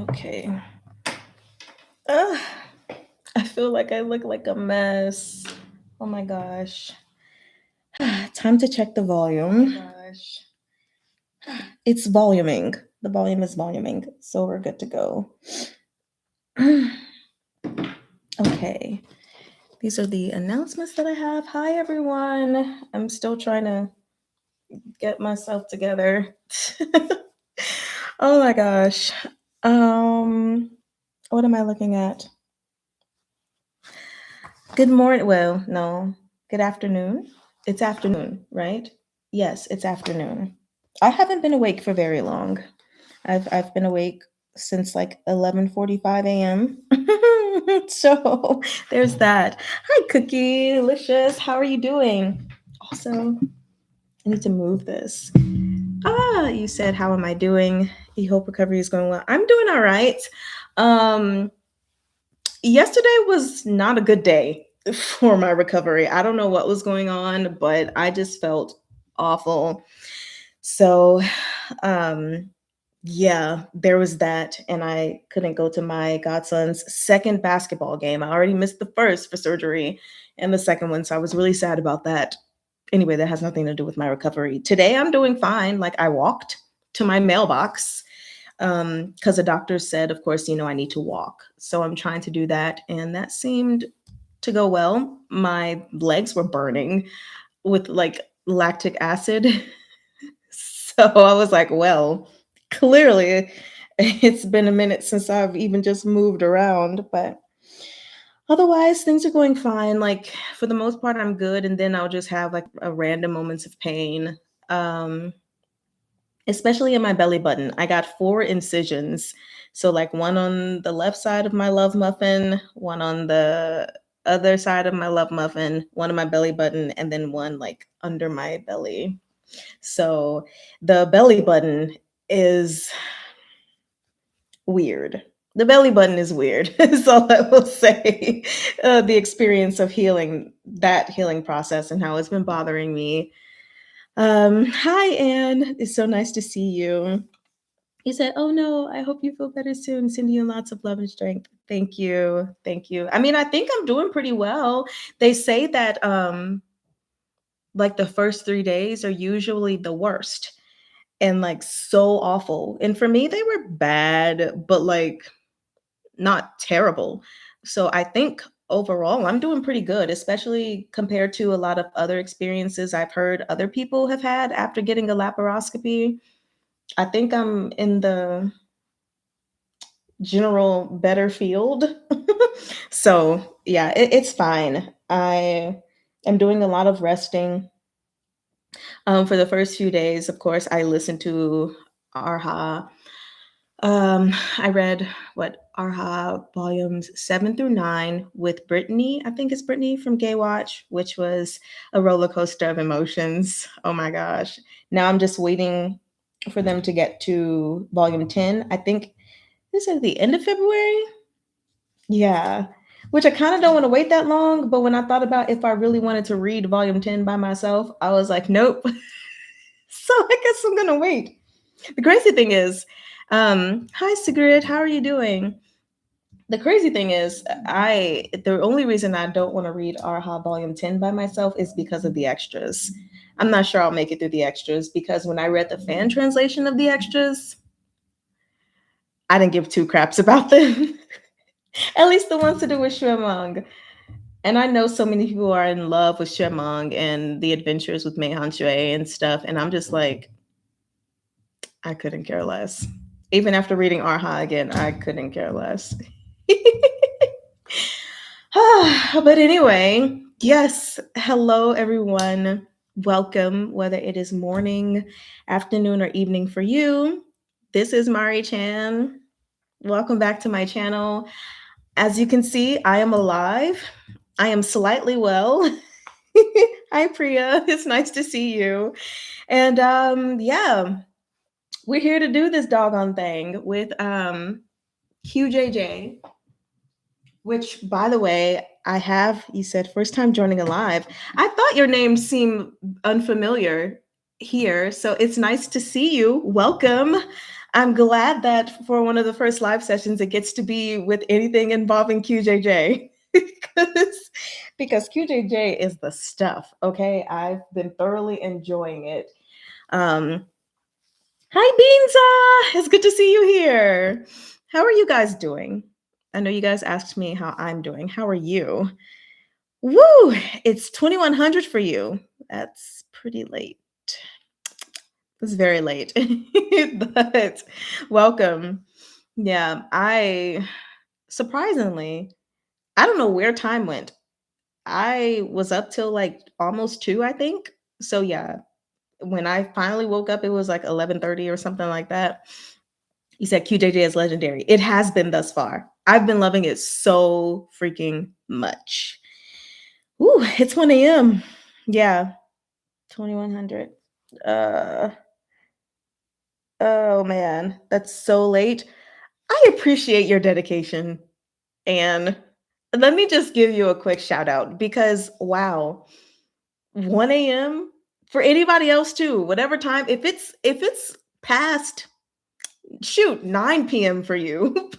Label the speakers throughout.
Speaker 1: Okay. Ugh, I feel like I look like a mess. Oh my gosh. Time to check the volume. Gosh. It's voluming. The volume is voluming, so we're good to go. Okay. These are the announcements that I have. Hi, everyone. I'm still trying to get myself together. Oh my gosh. What am I looking at? Good morning. Well, no. Good afternoon. It's afternoon, right? Yes, it's afternoon. I haven't been awake for very long. I've been awake since like 11:45 a.m. So there's that. Hi, Cookie, Delicious. How are you doing? Also, I need to move this. You said, how am I doing? You hope recovery is going well. I'm doing all right. Um, Yesterday was not a good day for my recovery. I don't know what was going on, but I just felt awful. So, um, yeah, there was that, and I couldn't go to my godson's second basketball game. I already missed the first for surgery and the second one, so I was really sad about that. Anyway, that has nothing to do with my recovery. Today, I'm doing fine. Like, I walked to my mailbox because the doctor said, of course, I need to walk. So I'm trying to do that, and that seemed to go well. My legs were burning with like lactic acid. So I was like, well, clearly it's been a minute since I've even just moved around, but otherwise things are going fine. Like for the most part, I'm good. And then I'll just have like a random moments of pain. Um, Especially in my belly button. I got 4 incisions. So like one on the left side of my love muffin, one on the other side of my love muffin, one on my belly button, and then one like under my belly. So the belly button is weird. The belly button is weird. Is all I will say. The experience of healing, that healing process, and how it's been bothering me. Hi, Anne. It's so nice to see you. He said, "Oh no, I hope you feel better soon. Sending you lots of love and strength." Thank you. Thank you. I mean, I think I'm doing pretty well. They say that like the first 3 days are usually the worst and like so awful. And for me, they were bad, but like not terrible. So I think overall I'm doing pretty good, especially compared to a lot of other experiences I've heard other people have had after getting a laparoscopy. I think I'm in the general better field. So yeah, it's fine. I am doing a lot of resting. For the first few days, of course, I listened to Arha. I read what Arha volumes 7 through 9 with Brittany. I think it's Brittany from Gay Watch, which was a roller coaster of emotions. Oh my gosh. Now I'm just waiting for them to get to volume 10. I think this is the end of February. Yeah. Which I kind of don't want to wait that long, but when I thought about if I really wanted to read volume 10 by myself, I was like, nope. So I guess I'm gonna wait. The crazy thing is, hi Sigrid, how are you doing? The crazy thing is, the only reason I don't want to read Arha Volume 10 by myself is because of the extras. I'm not sure I'll make it through the extras because when I read the fan translation of the extras, I didn't give two craps about them. At least the ones to do with Shuemong. And I know so many people are in love with Shuemong and the adventures with Mei Han Shui and stuff, and I'm just like, I couldn't care less. Even after reading Arha again, I couldn't care less. But anyway, yes, hello everyone. Welcome, whether it is morning, afternoon, or evening for you. This is Mari Chan. Welcome back to my channel. As you can see, I am alive. I am slightly well. Hi, Priya. It's nice to see you. And yeah, we're here to do this doggone thing with QJJ, which, by the way, you said first time joining a live. I thought your name seemed unfamiliar here. So it's nice to see you. Welcome. I'm glad that for one of the first live sessions, it gets to be with anything involving QJJ. because, because QJJ is the stuff. Okay. I've been thoroughly enjoying it. Um, Hi, Beanza. It's good to see you here. How are you guys doing? I know you guys asked me how I'm doing. How are you? Woo! It's 2100 for you. That's pretty late. It's very late, but welcome. Yeah, I surprisingly, I don't know where time went. I was up till like almost 2, I think. So yeah, when I finally woke up, it was like 11:30 or something like that. You said QJJ is legendary. It has been thus far. I've been loving it so freaking much. Ooh, it's 1 a.m. Yeah, 2100. Uh, oh man, that's so late. I appreciate your dedication. And let me just give you a quick shout out because wow, 1 a.m. for anybody else too, whatever time, if it's past shoot 9 p.m. for you,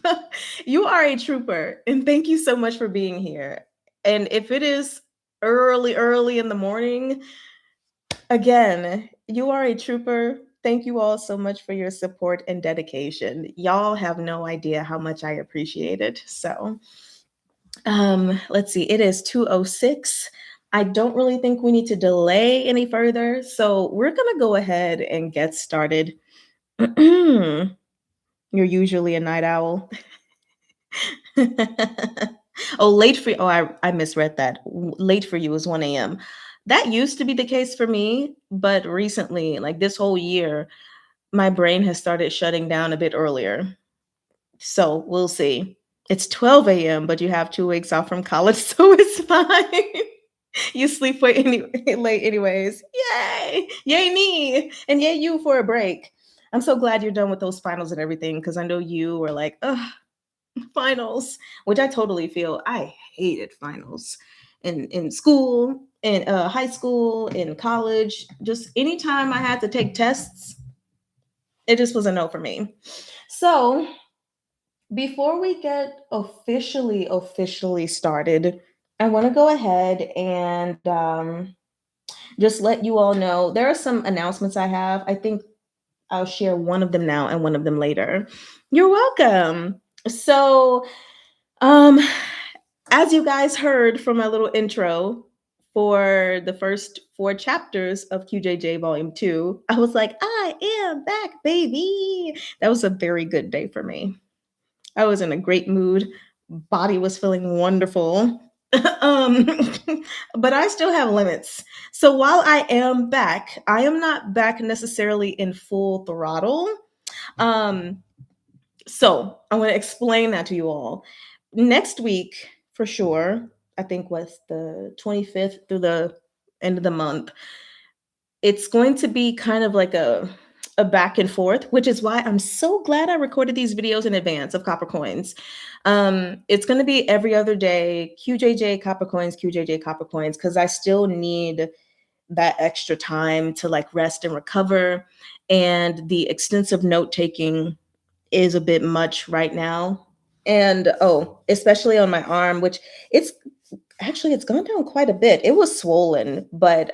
Speaker 1: you are a trooper. And thank you so much for being here. And if it is early in the morning, again, you are a trooper. Thank you all so much for your support and dedication. Y'all have no idea how much I appreciate it. So, let's see. It is 2:06. I don't really think we need to delay any further, so we're going to go ahead and get started. You're usually a night owl. Oh, late for oh, I misread that. Late for you is 1 a.m. That used to be the case for me, but recently, like this whole year, my brain has started shutting down a bit earlier. So we'll see. It's 12 a.m., but you have 2 weeks off from college, so it's fine. You sleep late anyways. Yay! Yay me! And yay you for a break. I'm so glad you're done with those finals and everything because I know you were like, ugh, finals, which I totally feel. I hated finals in school, in high school, in college. Just anytime I had to take tests, it just was a no for me. So before we get officially started, I want to go ahead and just let you all know there are some announcements I have. I think I'll share one of them now and one of them later. You're welcome. So, um, as you guys heard from my little intro for the first 4 chapters of QJJ Volume 2, I was like, I am back, baby. That was a very good day for me. I was in a great mood. Body was feeling wonderful. um, but I still have limits. So while I am back, I am not back necessarily in full throttle. Um, so I want to explain that to you all. Next week, for sure, I think was the 25th through the end of the month, it's going to be kind of like a back and forth, which is why I'm so glad I recorded these videos in advance of Copper Coins. It's going to be every other day, QJJ Copper Coins, QJJ Copper Coins, because I still need that extra time to like rest and recover. And the extensive note taking is a bit much right now. And oh, especially on my arm, which it's actually it's gone down quite a bit. It was swollen, but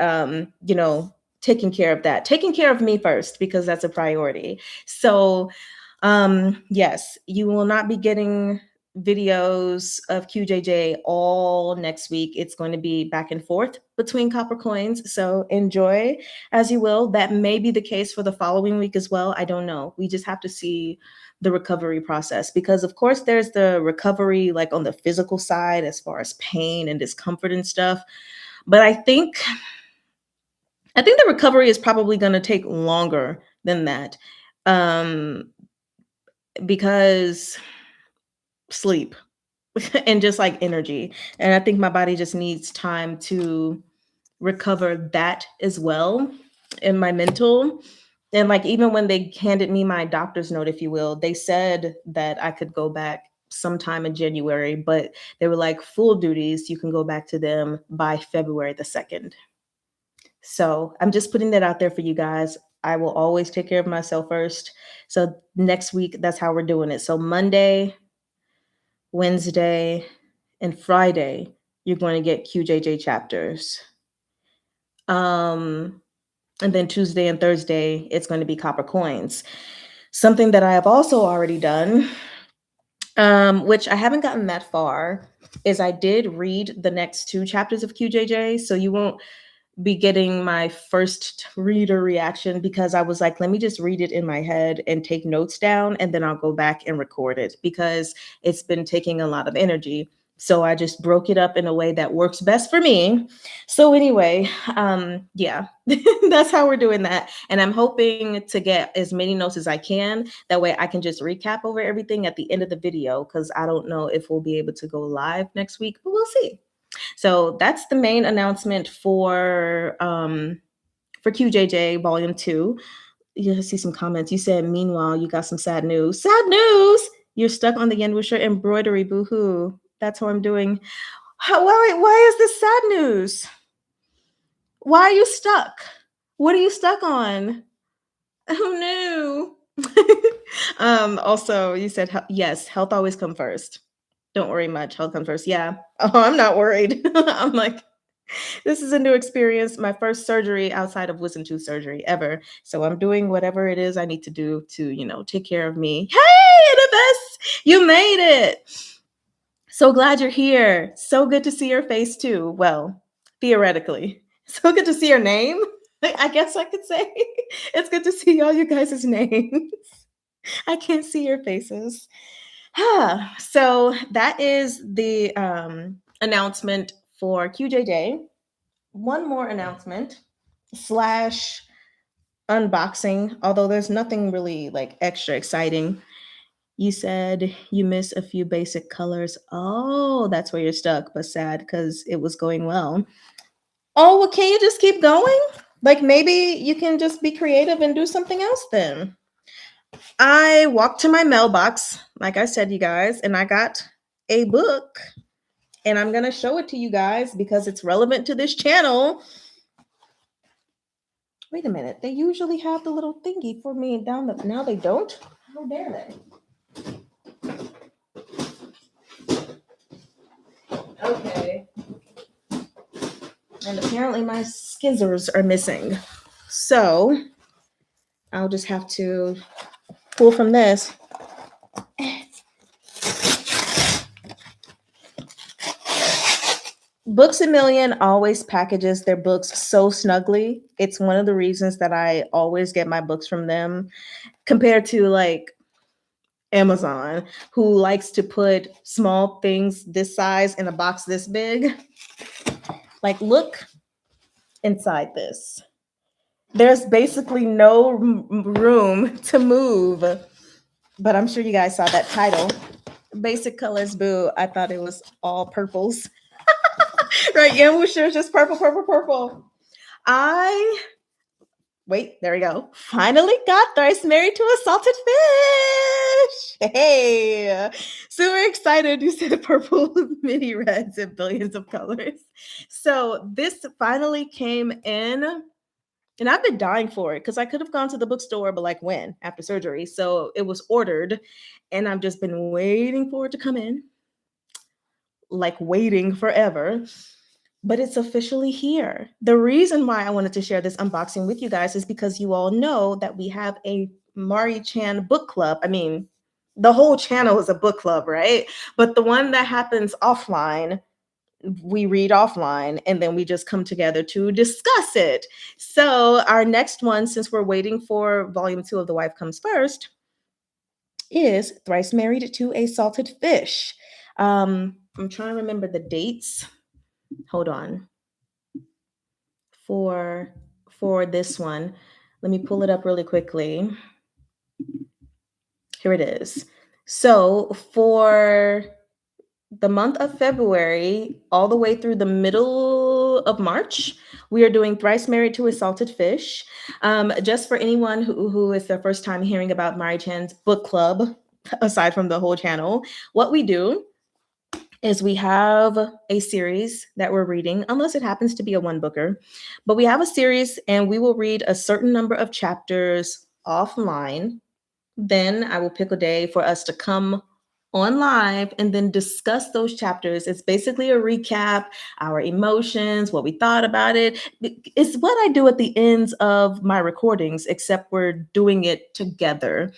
Speaker 1: taking care of that, taking care of me first because that's a priority. So yes, you will not be getting videos of QJJ all next week. It's going to be back and forth between Copper Coins. So enjoy as you will. That may be the case for the following week as well. I don't know. We just have to see the recovery process because of course there's the recovery like on the physical side as far as pain and discomfort and stuff. But I think the recovery is probably going to take longer than that. Um because sleep and just like energy. And I think my body just needs time to recover that as well in my mental. And like even when they handed me my doctor's note, if you will, they said that I could go back sometime in January, but they were like full duties, you can go back to them by February the 2nd. So I'm just putting that out there for you guys. I will always take care of myself first. So next week, that's how we're doing it. So Monday, Wednesday, and Friday, you're going to get QJJ chapters. And then Tuesday and Thursday, it's going to be Copper Coins. Something that I have also already done, which I haven't gotten that far, is I did read the next 2 chapters of QJJ. So you won't be getting my first reader reaction, because I was like, let me just read it in my head and take notes down, and then I'll go back and record it, because it's been taking a lot of energy. So I just broke it up in a way that works best for me. So anyway, yeah, that's how we're doing that. And I'm hoping to get as many notes as I can. That way I can just recap over everything at the end of the video, because I don't know if we'll be able to go live next week, but we'll see. So that's the main announcement for QJJ Volume 2. You see some comments. You said, meanwhile, you got some sad news. Sad news! You're stuck on the Yenwusher embroidery. Boo-hoo. That's how I'm doing. Why is this sad news? Why are you stuck? What are you stuck on? Oh no. Also, you said, yes, health always come first. Don't worry much. Health comes first. Yeah. Oh, I'm not worried. I'm like, this is a new experience. My first surgery outside of wisdom tooth surgery ever. So I'm doing whatever it is I need to do to, take care of me. Hey, NFS, you made it. So glad you're here. So good to see your face too. Well, theoretically. So good to see your name. I guess I could say it's good to see all you guys' names. I can't see your faces. So that is the announcement for QJJ. One more announcement / unboxing, although there's nothing really like extra exciting. You said you miss a few basic colors. Oh, that's where you're stuck, but sad because it was going well. Oh, well, can you just keep going? Like maybe you can just be creative and do something else then. I walked to my mailbox, like I said, you guys, and I got a book, and I'm going to show it to you guys because it's relevant to this channel. Wait a minute. They usually have the little thingy for me down the... Now they don't? How dare they? Okay. And apparently my skizzers are missing. So I'll just have to pull from this. Books A Million always packages their books so snugly. It's one of the reasons that I always get my books from them, compared to like Amazon, who likes to put small things this size in a box this big. Like, look inside this. There's basically no room to move. But I'm sure you guys saw that title. Basic colors, boo. I thought it was all purples. Right, Yenwusher is just purple, purple, purple. Wait, there we go. Finally got Thrice Married to a Salted Fish. Hey, super excited. You said purple, mini reds, and billions of colors. So this finally came in, and I've been dying for it because I could have gone to the bookstore, but like when? After surgery. So it was ordered, and I've just been waiting for it to come in. Like waiting forever. But it's officially here. The reason why I wanted to share this unboxing with you guys is because you all know that we have a Mari-chan book club. I mean, the whole channel is a book club, right? But the one that happens offline, we read offline, and then we just come together to discuss it. So our next one, since we're waiting for volume 2 of The Wife Comes First, is Thrice Married to a Salted Fish. I'm trying to remember the dates. Hold on. For this one, let me pull it up really quickly. Here it is. So for the month of February, all the way through the middle of March, we are doing Thrice Married to a Salted Fish. Just for anyone who is their first time hearing about Mari-chan's book club, aside from the whole channel, what we do is we have a series that we're reading, unless it happens to be a one booker, but we have a series and we will read a certain number of chapters offline. Then I will pick a day for us to come on live and then discuss those chapters. It's basically a recap, our emotions, what we thought about it. It's what I do at the ends of my recordings, except we're doing it together.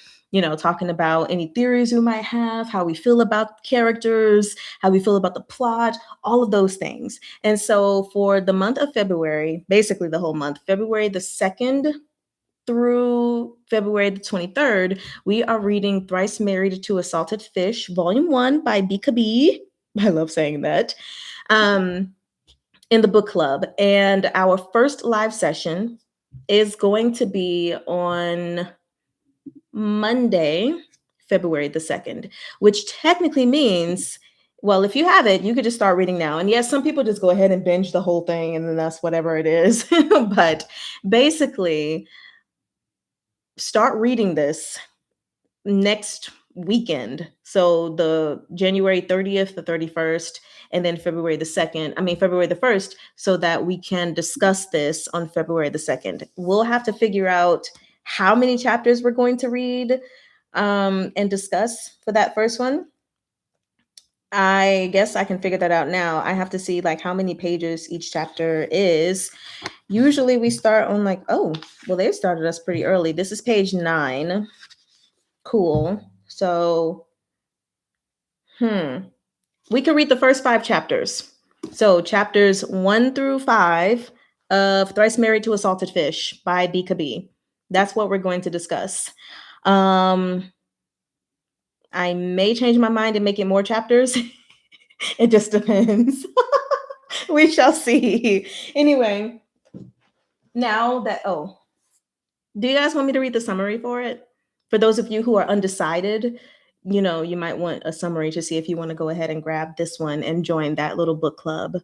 Speaker 1: Talking about any theories we might have, how we feel about characters, how we feel about the plot, all of those things. And so for the month of February, basically the whole month, February the 2nd through February the 23rd, we are reading Thrice Married to a Salted Fish, Volume 1 by Pt.2-44. I love saying that. In the book club. And our first live session is going to be on Monday, February the 2nd, which technically means, well, if you have it, you could just start reading now. And yes, some people just go ahead and binge the whole thing and then that's whatever it is. But basically, start reading this next weekend. So the January 30th, the 31st, and then February the 2nd, February the 1st, so that we can discuss this on February the 2nd. We'll have to figure out how many chapters we're going to read and discuss for that first one. I guess I can figure that out now. I have to see like how many pages each chapter is. Usually we start on they started us pretty early. This is page 9. Cool. So, we can read the first 5 chapters. So, chapters 1 through 5 of Thrice Married to a Salted Fish by B. That's what we're going to discuss. I may change my mind and make it more chapters. It just depends. We shall see. Anyway, now that, do you guys want me to read the summary for it? For those of you who are undecided, you might want a summary to see if you want to go ahead and grab this one and join that little book club.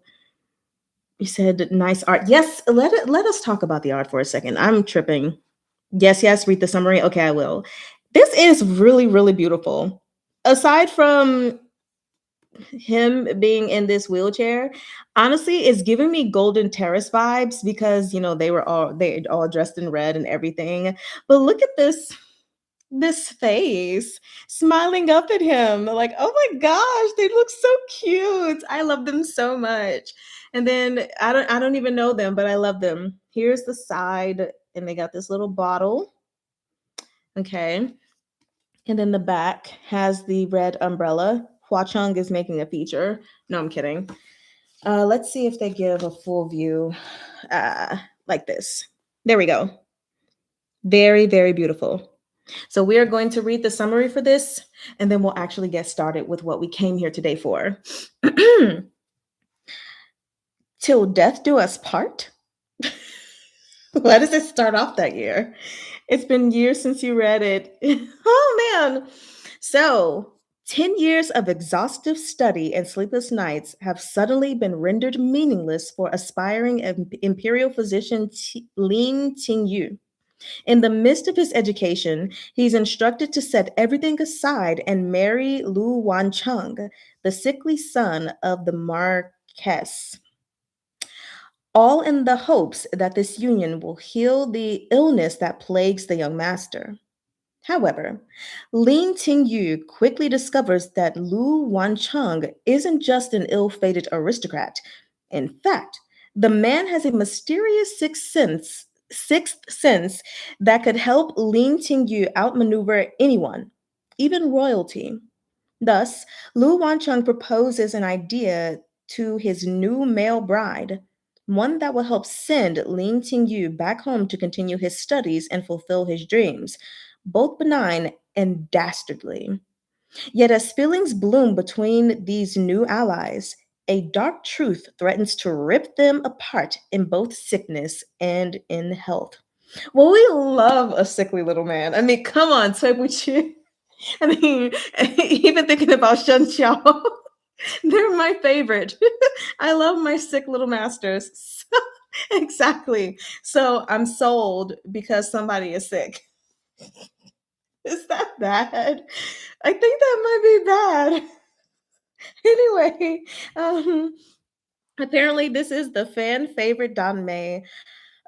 Speaker 1: You said nice art. Yes, let us talk about the art for a second. I'm tripping. Yes, read the summary. Okay, I will. This is really, really beautiful. Aside from him being in this wheelchair, honestly, it's giving me Golden Terrace vibes because they all dressed in red and everything. But look at this face smiling up at him, like, oh my gosh, they look so cute. I love them so much. And then I don't even know them, but I love them. Here's the side, and they got this little bottle. Okay. And then the back has the red umbrella. Hua Chung is making a feature. No, I'm kidding. Let's see if they give a full view like this. There we go. Very, very beautiful. So we are going to read the summary for this, and then we'll actually get started with what we came here today for. Till death do us part? Why does it start off that year? It's been years since you read it. Oh, man. So 10 years of exhaustive study and sleepless nights have suddenly been rendered meaningless for aspiring imperial physician Lin Qingyu. In the midst of his education, he's instructed to set everything aside and marry Lu Wancheng, the sickly son of the Marquess, all in the hopes that this union will heal the illness that plagues the young master. However, Lin Tingyu quickly discovers that Lu Wancheng isn't just an ill-fated aristocrat. In fact, the man has a mysterious sixth sense that could help Lin Tingyu outmaneuver anyone, even royalty. Thus, Lu Wancheng proposes an idea to his new male bride, one that will help send Lin Tingyu back home to continue his studies and fulfill his dreams, both benign and dastardly. Yet, as feelings bloom between these new allies, a dark truth threatens to rip them apart in both sickness and in health. Well, we love a sickly little man. I mean, come on, Toibuchi. I mean, even thinking about Shen Xiao, they're my favorite. I love my sick little masters. Exactly. So I'm sold because somebody is sick. Is that bad? I think that might be bad. Anyway, apparently this is the fan favorite Danmei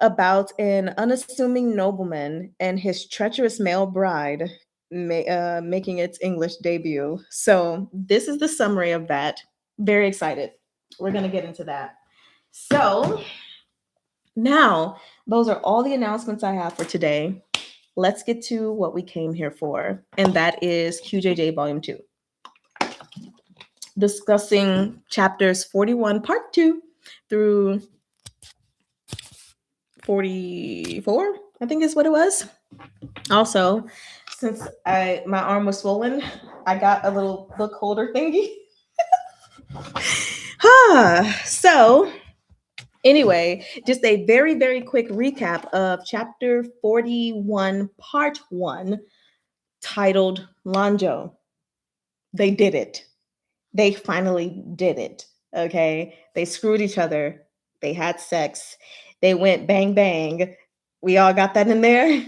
Speaker 1: about an unassuming nobleman and his treacherous male bride. making its English debut. So this is the summary of that. Very excited. We're gonna get into that. So now those are all the announcements I have for today. Let's get to what we came here for, and that is QJJ Volume 2, discussing chapters 41, Part 2 through 44, I think is what it was. Also, since my arm was swollen, I got a little book holder thingy. So anyway, just a very, very quick recap of chapter 41, part 1, titled Lanjo. They did it. They finally did it. Okay. They screwed each other. They had sex. They went bang, bang. We all got that in there.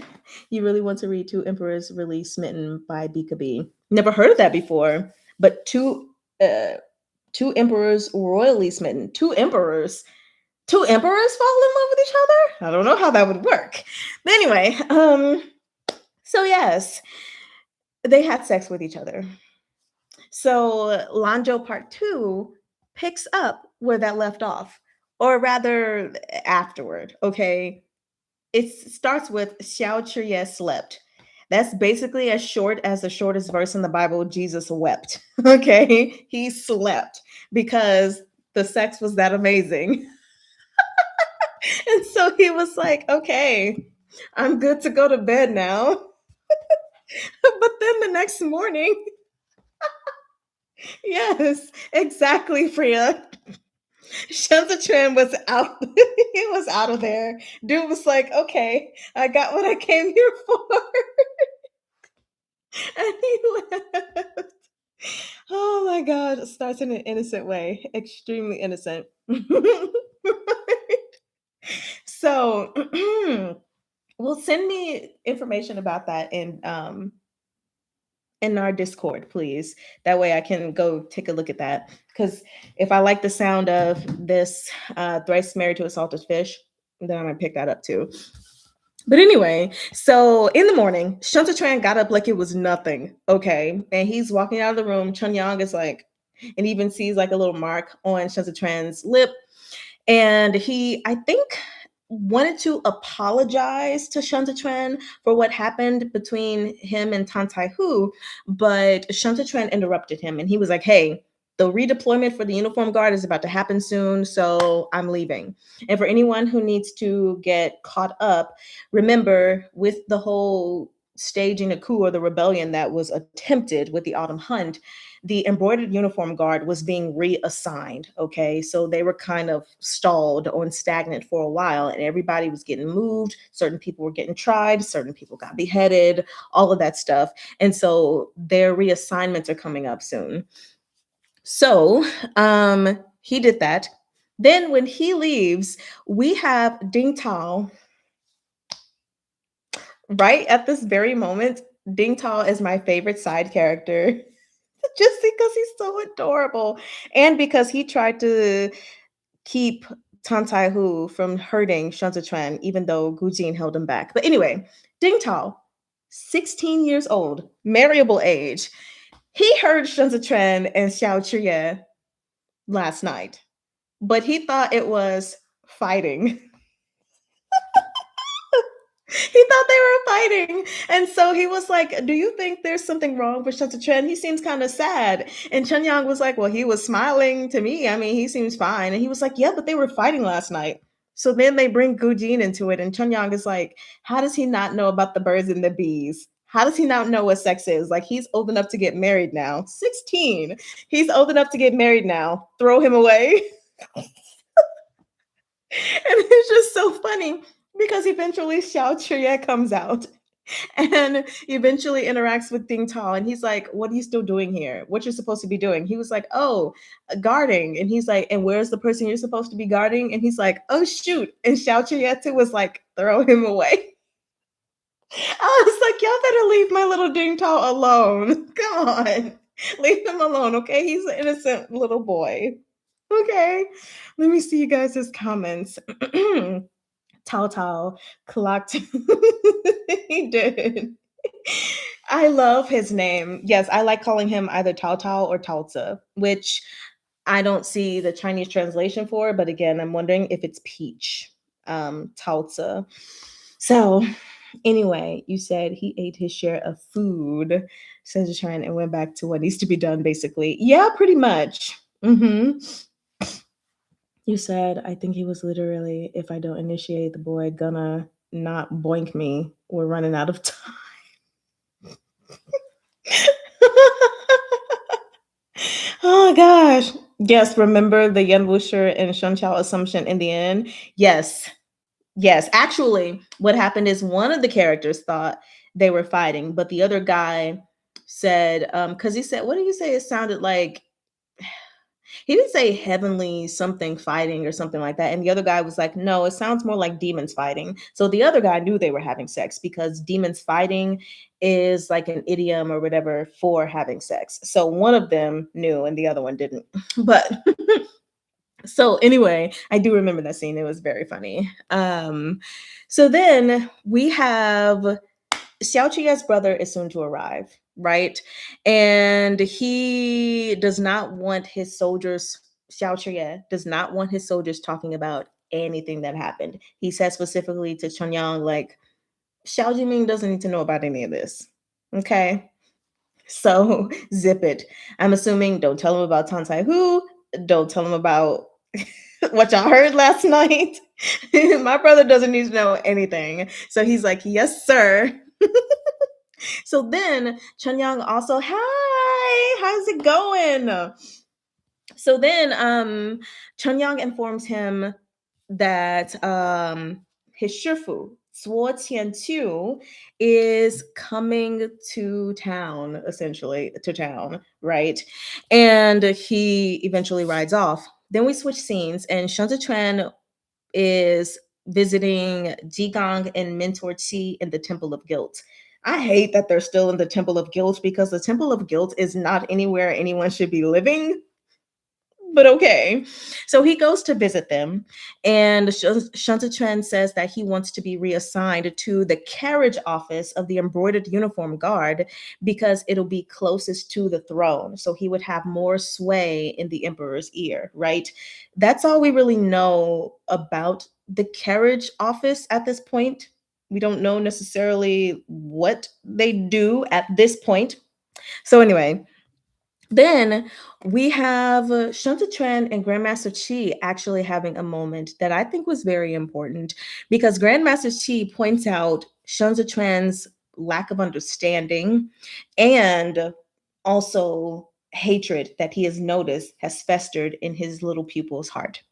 Speaker 1: You really want to read Two Emperors Really Smitten by Bika. Never heard of that before, but two emperors royally smitten. Two emperors fall in love with each other? I don't know how that would work. But anyway, so yes, they had sex with each other. So Lanjo Part 2 picks up where that left off, or rather afterward, okay? It starts with Xiao Chiye slept. That's basically as short as the shortest verse in the Bible, Jesus wept. Okay? He slept because the sex was that amazing. And so he was like, okay, I'm good to go to bed now. But then the next morning, yes, exactly, Freya. Shantatran was out. He was out of there. Dude was like, okay, I got what I came here for. And he left. Oh my God. It starts in an innocent way. Extremely innocent. So well, send me information about that in our Discord, please. That way I can go take a look at that. Because if I like the sound of this thrice married to a salted fish, then I'm gonna pick that up too. But anyway, so in the morning, Shantatran got up like it was nothing. Okay. And he's walking out of the room. Chun Yang is like, and even sees like a little mark on Shantatran's lip. And he, I think, wanted to apologize to Shantatran for what happened between him and Tantai Hu, but Shantatran interrupted him and he was like, hey, the redeployment for the uniform guard is about to happen soon, so I'm leaving. And for anyone who needs to get caught up, remember with the whole staging a coup or the rebellion that was attempted with the Autumn Hunt, the embroidered uniform guard was being reassigned. Okay. So they were kind of stalled or stagnant for a while, and everybody was getting moved. Certain people were getting tried, certain people got beheaded, all of that stuff. And so their reassignments are coming up soon. So he did that. Then when he leaves, we have Ding Tao. Right at this very moment, Ding Tao is my favorite side character. Just because he's so adorable and because he tried to keep Tantai Hu from hurting Shantatran, even though Gujin held him back. But anyway, Ding Tao, 16 years old, marriable age. He heard Shantatran and Xiao Chiye last night, but he thought it was fighting. He thought they were fighting. And so he was like, do you think there's something wrong with Shantatran? He seems kind of sad. And Chen Yang was like, well, he was smiling to me. I mean, he seems fine. And he was like, yeah, but they were fighting last night. So then they bring Gujin into it. And Chen Yang is like, how does he not know about the birds and the bees? How does he not know what sex is? Like, he's old enough to get married now. 16. He's old enough to get married now. Throw him away. And it's just so funny because eventually Xiao Chiye comes out and eventually interacts with Ding Tao. And he's like, what are you still doing here? What you're supposed to be doing? He was like, oh, guarding. And he's like, and where's the person you're supposed to be guarding? And he's like, oh, shoot. And Xiao Chiye was like, throw him away. I was like, y'all better leave my little Ding Tao alone. Come on. Leave him alone, okay? He's an innocent little boy. Okay. Let me see you guys' comments. Tao Tao clocked. He did. I love his name. Yes, I like calling him either Tao Tao or Tao Tze, which I don't see the Chinese translation for, but again, I'm wondering if it's peach. Tao Tze. So, anyway, you said he ate his share of food, says China, and went back to what needs to be done, basically. Yeah, pretty much. You said, I think he was literally, if I don't initiate the boy, gonna not boink me. We're running out of time. Oh gosh. Yes, remember the Yan Wuxi and Shen Chao assumption in the end? Yes. Yes. Actually, what happened is one of the characters thought they were fighting, but the other guy said, because he said, what did he say? It sounded like he didn't say heavenly something fighting or something like that. And the other guy was like, no, it sounds more like demons fighting. So the other guy knew they were having sex because demons fighting is like an idiom or whatever for having sex. So one of them knew and the other one didn't. But so anyway, I do remember that scene. It was very funny. So then we have Xiao Chia's brother is soon to arrive, right? And he does not want his soldiers, Xiao Chia does not want his soldiers talking about anything that happened. He says specifically to Chen Yang, like, Xiao Jiming doesn't need to know about any of this. Okay. So zip it. I'm assuming don't tell him about Tan Sai Hu. Don't tell him about what y'all heard last night. My brother doesn't need to know anything. So he's like, yes, sir. So then Chen Yang also, hi, how's it going? So then Chen Yang informs him that his shifu, Zuo Qiantu, is coming to town, essentially, to town, right? And he eventually rides off. Then we switch scenes, and Shen Zichuan is visiting Jigang and Mentor Qi in the Temple of Guilt. I hate that they're still in the Temple of Guilt because the Temple of Guilt is not anywhere anyone should be living. But okay. So he goes to visit them, and Shen Zichuan says that he wants to be reassigned to the carriage office of the embroidered uniform guard because it'll be closest to the throne. So he would have more sway in the emperor's ear, right? That's all we really know about the carriage office at this point. We don't know necessarily what they do at this point. So anyway, then we have Shen Zichuan and Grandmaster Qi actually having a moment that I think was very important because Grandmaster Qi points out Shen Zichuan's lack of understanding and also hatred that he has noticed has festered in his little pupil's heart.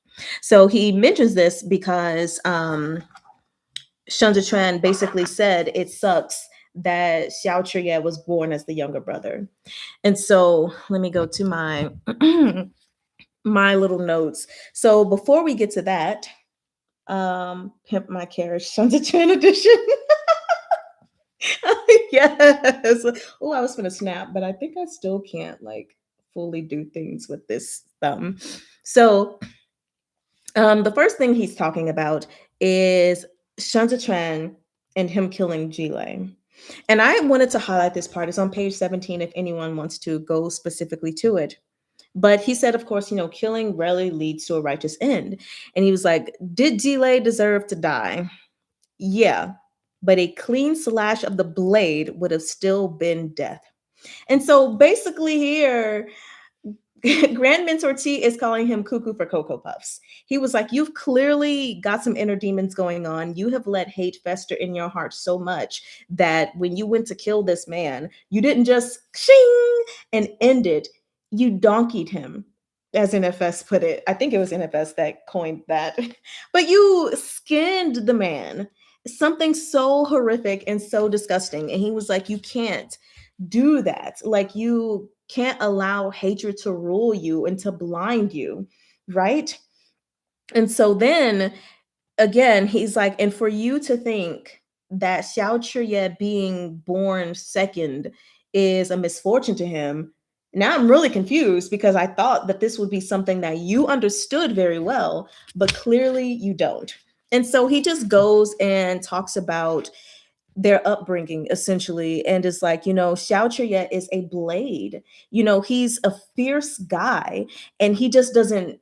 Speaker 1: So he mentions this because Shen Zichuan basically said it sucks that Xiao Chiye was born as the younger brother. And so let me go to my my little notes. So before we get to that, Pimp My Carriage, Shen Zichuan edition. Yes. Oh, I was gonna snap, but I think I still can't like fully do things with this thumb. So the first thing he's talking about is Shen Zichuan and him killing Jile. And I wanted to highlight this part. It's on page 17 if anyone wants to go specifically to it. But he said, of course, killing rarely leads to a righteous end. And he was like, did Jile deserve to die? Yeah, but a clean slash of the blade would have still been death. And so basically here, Grand Mentor T is calling him cuckoo for Cocoa Puffs. He was like, you've clearly got some inner demons going on. You have let hate fester in your heart so much that when you went to kill this man, you didn't just shing and end it. You donkeyed him, as NFS put it. I think it was NFS that coined that. But you skinned the man. Something so horrific and so disgusting. And he was like, you can't do that. Like, you can't allow hatred to rule you and to blind you, right? And so then again, he's like, and for you to think that Xiao Chiye being born second is a misfortune to him. Now I'm really confused because I thought that this would be something that you understood very well, but clearly you don't. And so he just goes and talks about their upbringing essentially, and is like, Xiao Chuye is a blade. He's a fierce guy, and he doesn't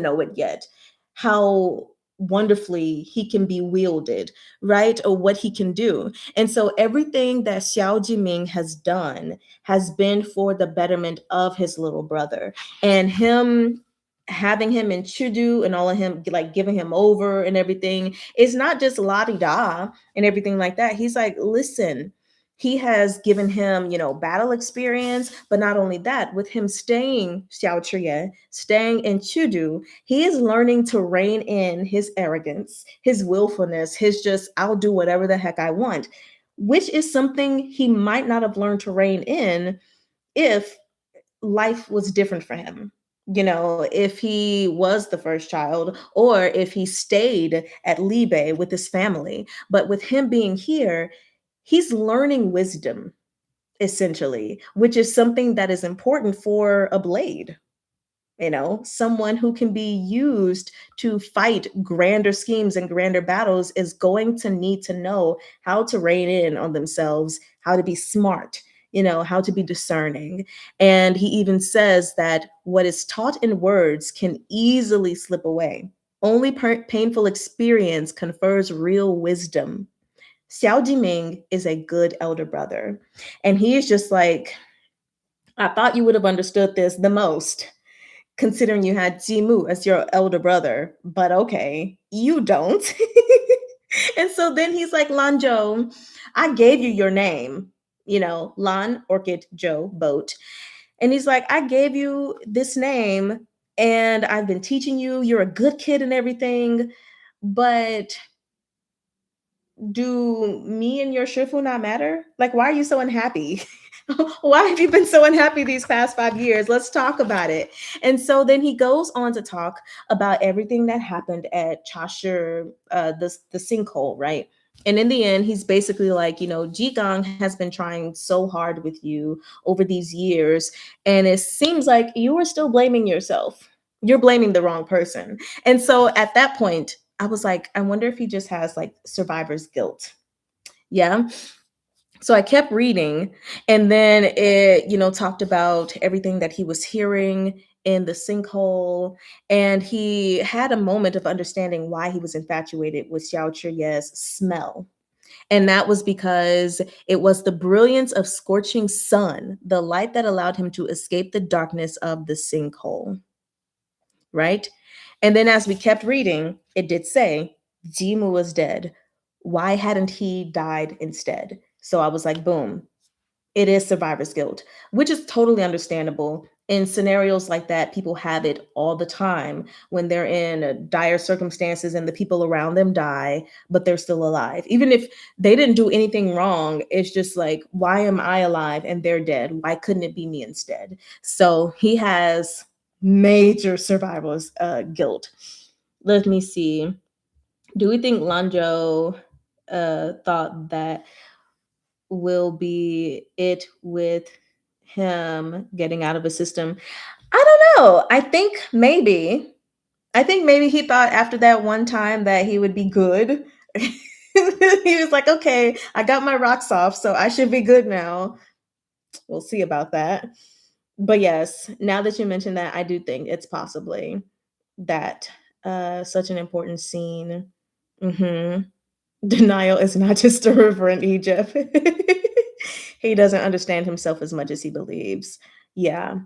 Speaker 1: know it yet, how wonderfully he can be wielded, right? Or what he can do. And so everything that Xiao Jiming has done has been for the betterment of his little brother. And him having him in Chudu and all of him like giving him over and everything is not just la di da and everything like that. He's like, listen, he has given him, battle experience, but not only that, with him staying Xiao Chuye, staying in Chudu, he is learning to rein in his arrogance, his willfulness, his just, I'll do whatever the heck I want, which is something he might not have learned to rein in if life was different for him. If he was the first child or if he stayed at Libe with his family. But with him being here, he's learning wisdom, essentially, which is something that is important for a blade. Someone who can be used to fight grander schemes and grander battles is going to need to know how to rein in on themselves, how to be smart, how to be discerning. And he even says that what is taught in words can easily slip away. Only painful experience confers real wisdom. Xiao Jiming is a good elder brother. And he is just like, I thought you would have understood this the most, considering you had Jimu as your elder brother, but okay, you don't. And so then he's like, Lanzhou, I gave you your name, Lan, Orchid, Joe, Boat. And he's like, I gave you this name and I've been teaching you, you're a good kid and everything, but do me and your Shifu not matter? Like, why are you so unhappy? Why have you been so unhappy these past 5 years? Let's talk about it. And so then he goes on to talk about everything that happened at Chashire, the sinkhole, right? And in the end, he's basically like, Jigang has been trying so hard with you over these years, and it seems like you are still blaming yourself. You're blaming the wrong person. And so at that point, I was like, I wonder if he just has like survivor's guilt. Yeah. So I kept reading, and then it, talked about everything that he was hearing in the sinkhole. And he had a moment of understanding why he was infatuated with Xiao Chuye's smell. And that was because it was the brilliance of scorching sun, the light that allowed him to escape the darkness of the sinkhole. Right? And then as we kept reading, it did say Jimu was dead. Why hadn't he died instead? So I was like, boom, it is survivor's guilt, which is totally understandable. In scenarios like that, people have it all the time when they're in dire circumstances and the people around them die, but they're still alive. Even if they didn't do anything wrong, it's just like, why am I alive and they're dead? Why couldn't it be me instead? So he has major survivor's guilt. Let me see. Do we think Lanzhou thought that will be it with him getting out of the system? I don't know. I think maybe he thought after that one time that he would be good. He was like, okay, I got my rocks off, so I should be good now. We'll see about that. But yes, now that you mentioned that, I do think it's possibly that such an important scene. Mhm. Denial is not just a river in Egypt. He doesn't understand himself as much as he believes. Yeah.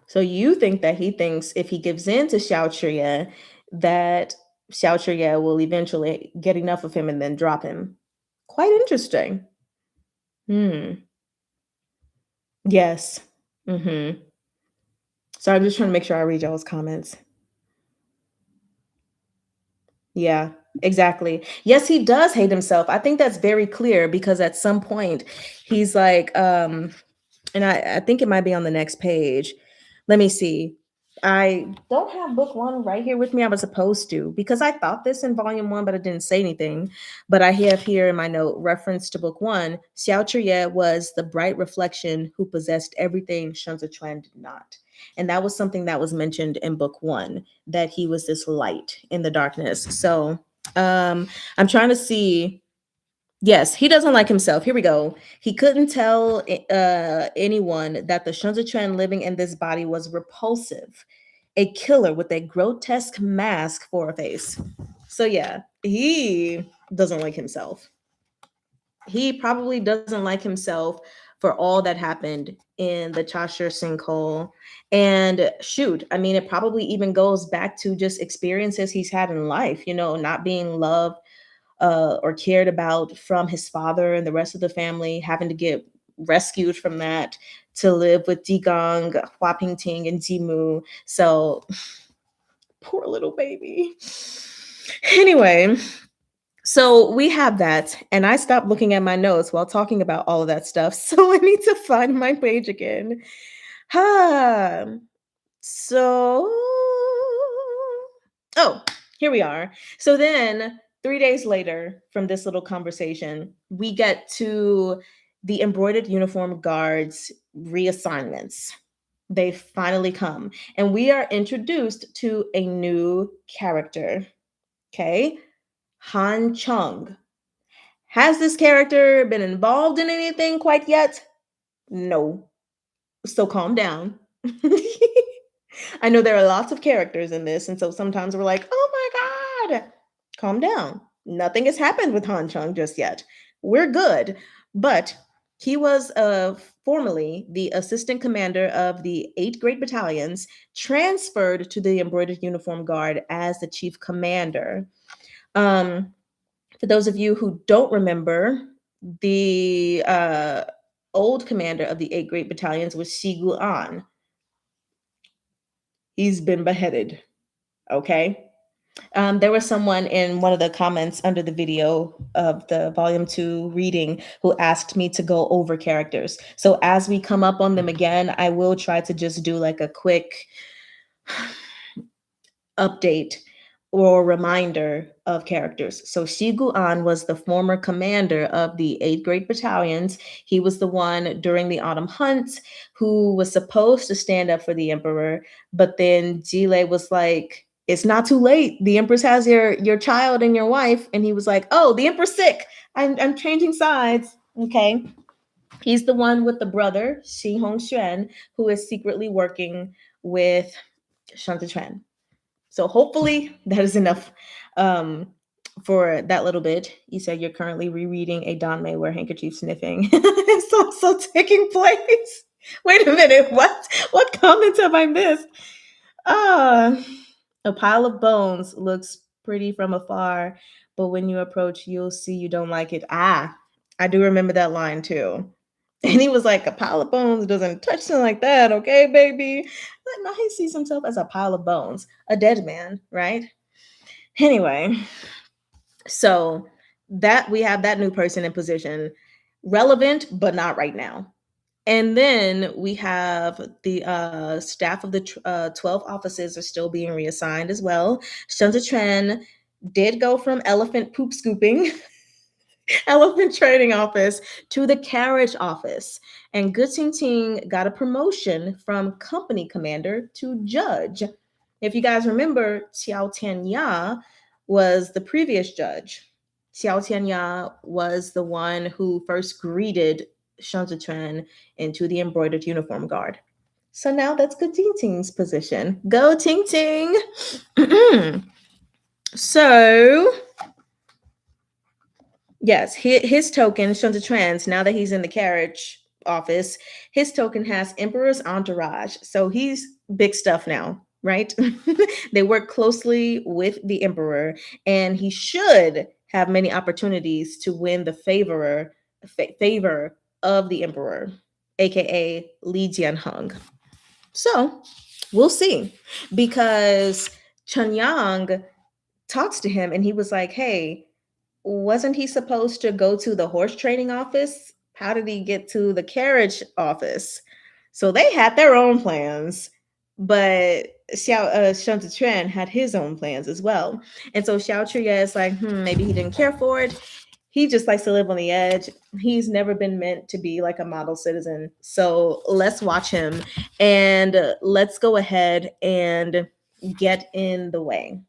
Speaker 1: So you think that he thinks if he gives in to Xiao Chuya, that Xiao Chuya will eventually get enough of him and then drop him. Quite interesting. Hmm. Yes. Mm-hmm. So I'm just trying to make sure I read y'all's comments. Yeah, exactly. Yes, he does hate himself. I think that's very clear because at some point he's like, and I think it might be on the next page. Let me see. I don't have book one right here with me. I was supposed to because I thought this in volume one, but I didn't say anything. But I have here in my note reference to book one. Xiao Chuye was the bright reflection who possessed everything Shunzi Chuan did not. And that was something that was mentioned in book one, that he was this light in the darkness. So I'm trying to see. Yes, he doesn't like himself. Here we go. He couldn't tell anyone that the Shunzi living in this body was repulsive, a killer with a grotesque mask for a face. So yeah, he doesn't like himself. He probably doesn't like himself for all that happened in the Chashire sinkhole. And shoot, I mean, it probably even goes back to just experiences he's had in life, not being loved or cared about from his father and the rest of the family, having to get rescued from that to live with Digong, Hua Pingting, and Jimu. So poor little baby. Anyway, so we have that, and I stopped looking at my notes while talking about all of that stuff. So I need to find my page again. Ah, so, oh, here we are. So then 3 days later from this little conversation, we get to the embroidered uniform guards reassignments. They finally come, and we are introduced to a new character. Okay, Han Chung. Has this character been involved in anything quite yet? No. So calm down. I know there are lots of characters in this, and so sometimes we're like, oh my God, calm down. Nothing has happened with Han Chung just yet. We're good. But he was formerly the assistant commander of the 8 Great Battalions, transferred to the Embroidered Uniform Guard as the chief commander. For those of you who don't remember, the old commander of the 8 Great Battalions was Shigu An. He's been beheaded. Okay. There was someone in one of the comments under the video of the volume 2 reading who asked me to go over characters. So as we come up on them again, I will try to just do like a quick update or reminder of characters. So Shigu An was the former commander of the 8 Great Battalions. He was the one during the Autumn Hunt who was supposed to stand up for the Emperor, but then Jile was like, it's not too late. The Empress has your child and your wife. And he was like, oh, the Empress sick. I'm changing sides. Okay. He's the one with the brother, Shi Hongxuan, who is secretly working with Shan Zichuan. So hopefully that is enough for that little bit. You said you're currently rereading a Danmei where handkerchief sniffing is also taking place. Wait a minute, what comments have I missed? A pile of bones looks pretty from afar, but when you approach, you'll see you don't like it. I do remember that line too. And he was like, a pile of bones doesn't touch something like that, okay, baby? But now he sees himself as a pile of bones, a dead man, right? Anyway, so that we have that new person in position, relevant, but not right now. And then we have the staff of the 12 offices are still being reassigned as well. Shunzi Chen did go from elephant poop scooping elephant training office to the carriage office. And Gu Ting got a promotion from company commander to judge. If you guys remember, Xiao Tianya was the previous judge. Xiao Tianya was the one who first greeted Shan Zichuan into the embroidered uniform guard. So now that's Gu Ting's position. Go Ting Ting! So yes, his token, Shunzi Trans, now that he's in the carriage office, his token has Emperor's Entourage. So he's big stuff now, right? They work closely with the Emperor, and he should have many opportunities to win the favor of the Emperor, aka Li Jianheng. So we'll see, because Chen Yang talks to him and he was like, hey, wasn't he supposed to go to the horse training office? How did he get to the carriage office? So they had their own plans, but Shun Tzuan had his own plans as well. And so Xiao Chuya is like, maybe he didn't care for it. He just likes to live on the edge. He's never been meant to be like a model citizen. So let's watch him and let's go ahead and get in the way,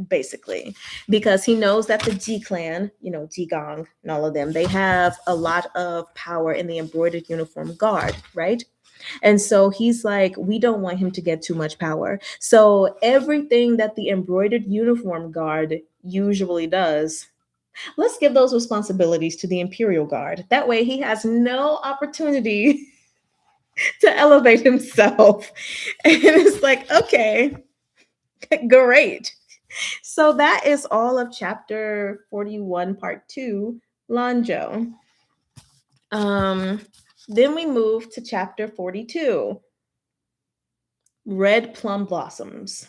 Speaker 1: basically, because he knows that the Ji clan, Ji Gong and all of them, they have a lot of power in the embroidered uniform guard, right? And so he's like, we don't want him to get too much power. So everything that the embroidered uniform guard usually does, let's give those responsibilities to the Imperial Guard. That way he has no opportunity to elevate himself. And it's like, okay, great. So that is all of chapter 41, part 2, Lanzhou. Then we move to chapter 42, Red Plum Blossoms.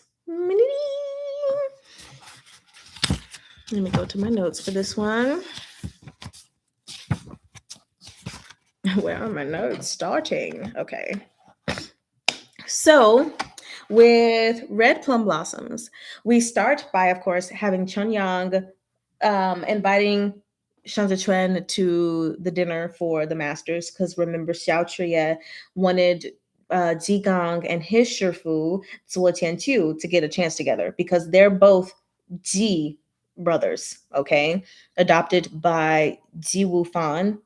Speaker 1: Let me go to my notes for this one. Where are my notes? Starting. Okay. So with Red Plum Blossoms, we start by, of course, having Chun Yang inviting Shan Zhichuan to the dinner for the masters, because remember, Xiao Chuye wanted Ji Gang and his Shifu, Zuo Tianqiu, to get a chance together because they're both Ji brothers, okay? Adopted by Ji Wufan.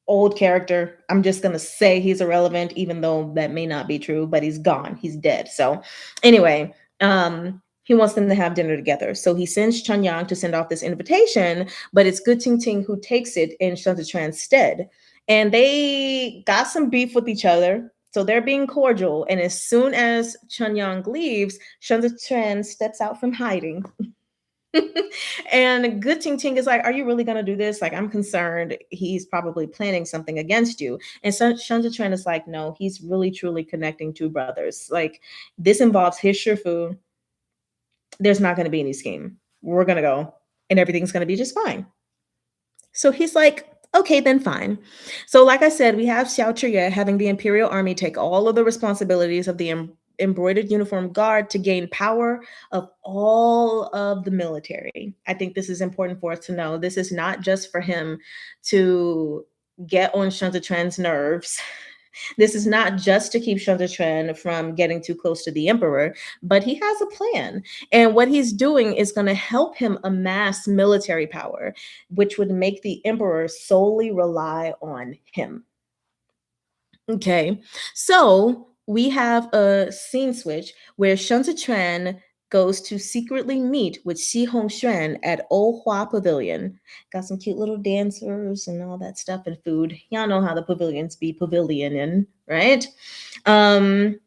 Speaker 1: Old character. I'm just going to say he's irrelevant, even though that may not be true, but he's gone. He's dead. So anyway, he wants them to have dinner together. So he sends Chun Yang to send off this invitation, but it's Good Ting Ting who takes it in Shan Zhichuan's stead. And they got some beef with each other. So they're being cordial. And as soon as Chun Yang leaves, Shan Zhichuan steps out from hiding. And Good Ting Ting is like, are you really going to do this? Like, I'm concerned. He's probably planning something against you. And so Shan Zhichuan is like, no, he's really, truly connecting two brothers. Like, this involves his Shifu. There's not going to be any scheme. We're going to go and everything's going to be just fine. So he's like, okay, then fine. So like I said, we have Xiao Chuye having the Imperial Army take all of the responsibilities of the embroidered uniform guard to gain power of all of the military. I think this is important for us to know. This is not just for him to get on Shan Zhichuan's nerves. This is not just to keep Shan Zhichuan from getting too close to the emperor, but he has a plan. And what he's doing is going to help him amass military power, which would make the emperor solely rely on him. Okay, so we have a scene switch where Shan Zhichuan goes to secretly meet with Xi Hongxuan at Old Hua Pavilion. Got some cute little dancers and all that stuff and food. Y'all know how the pavilions be pavilioning, right? And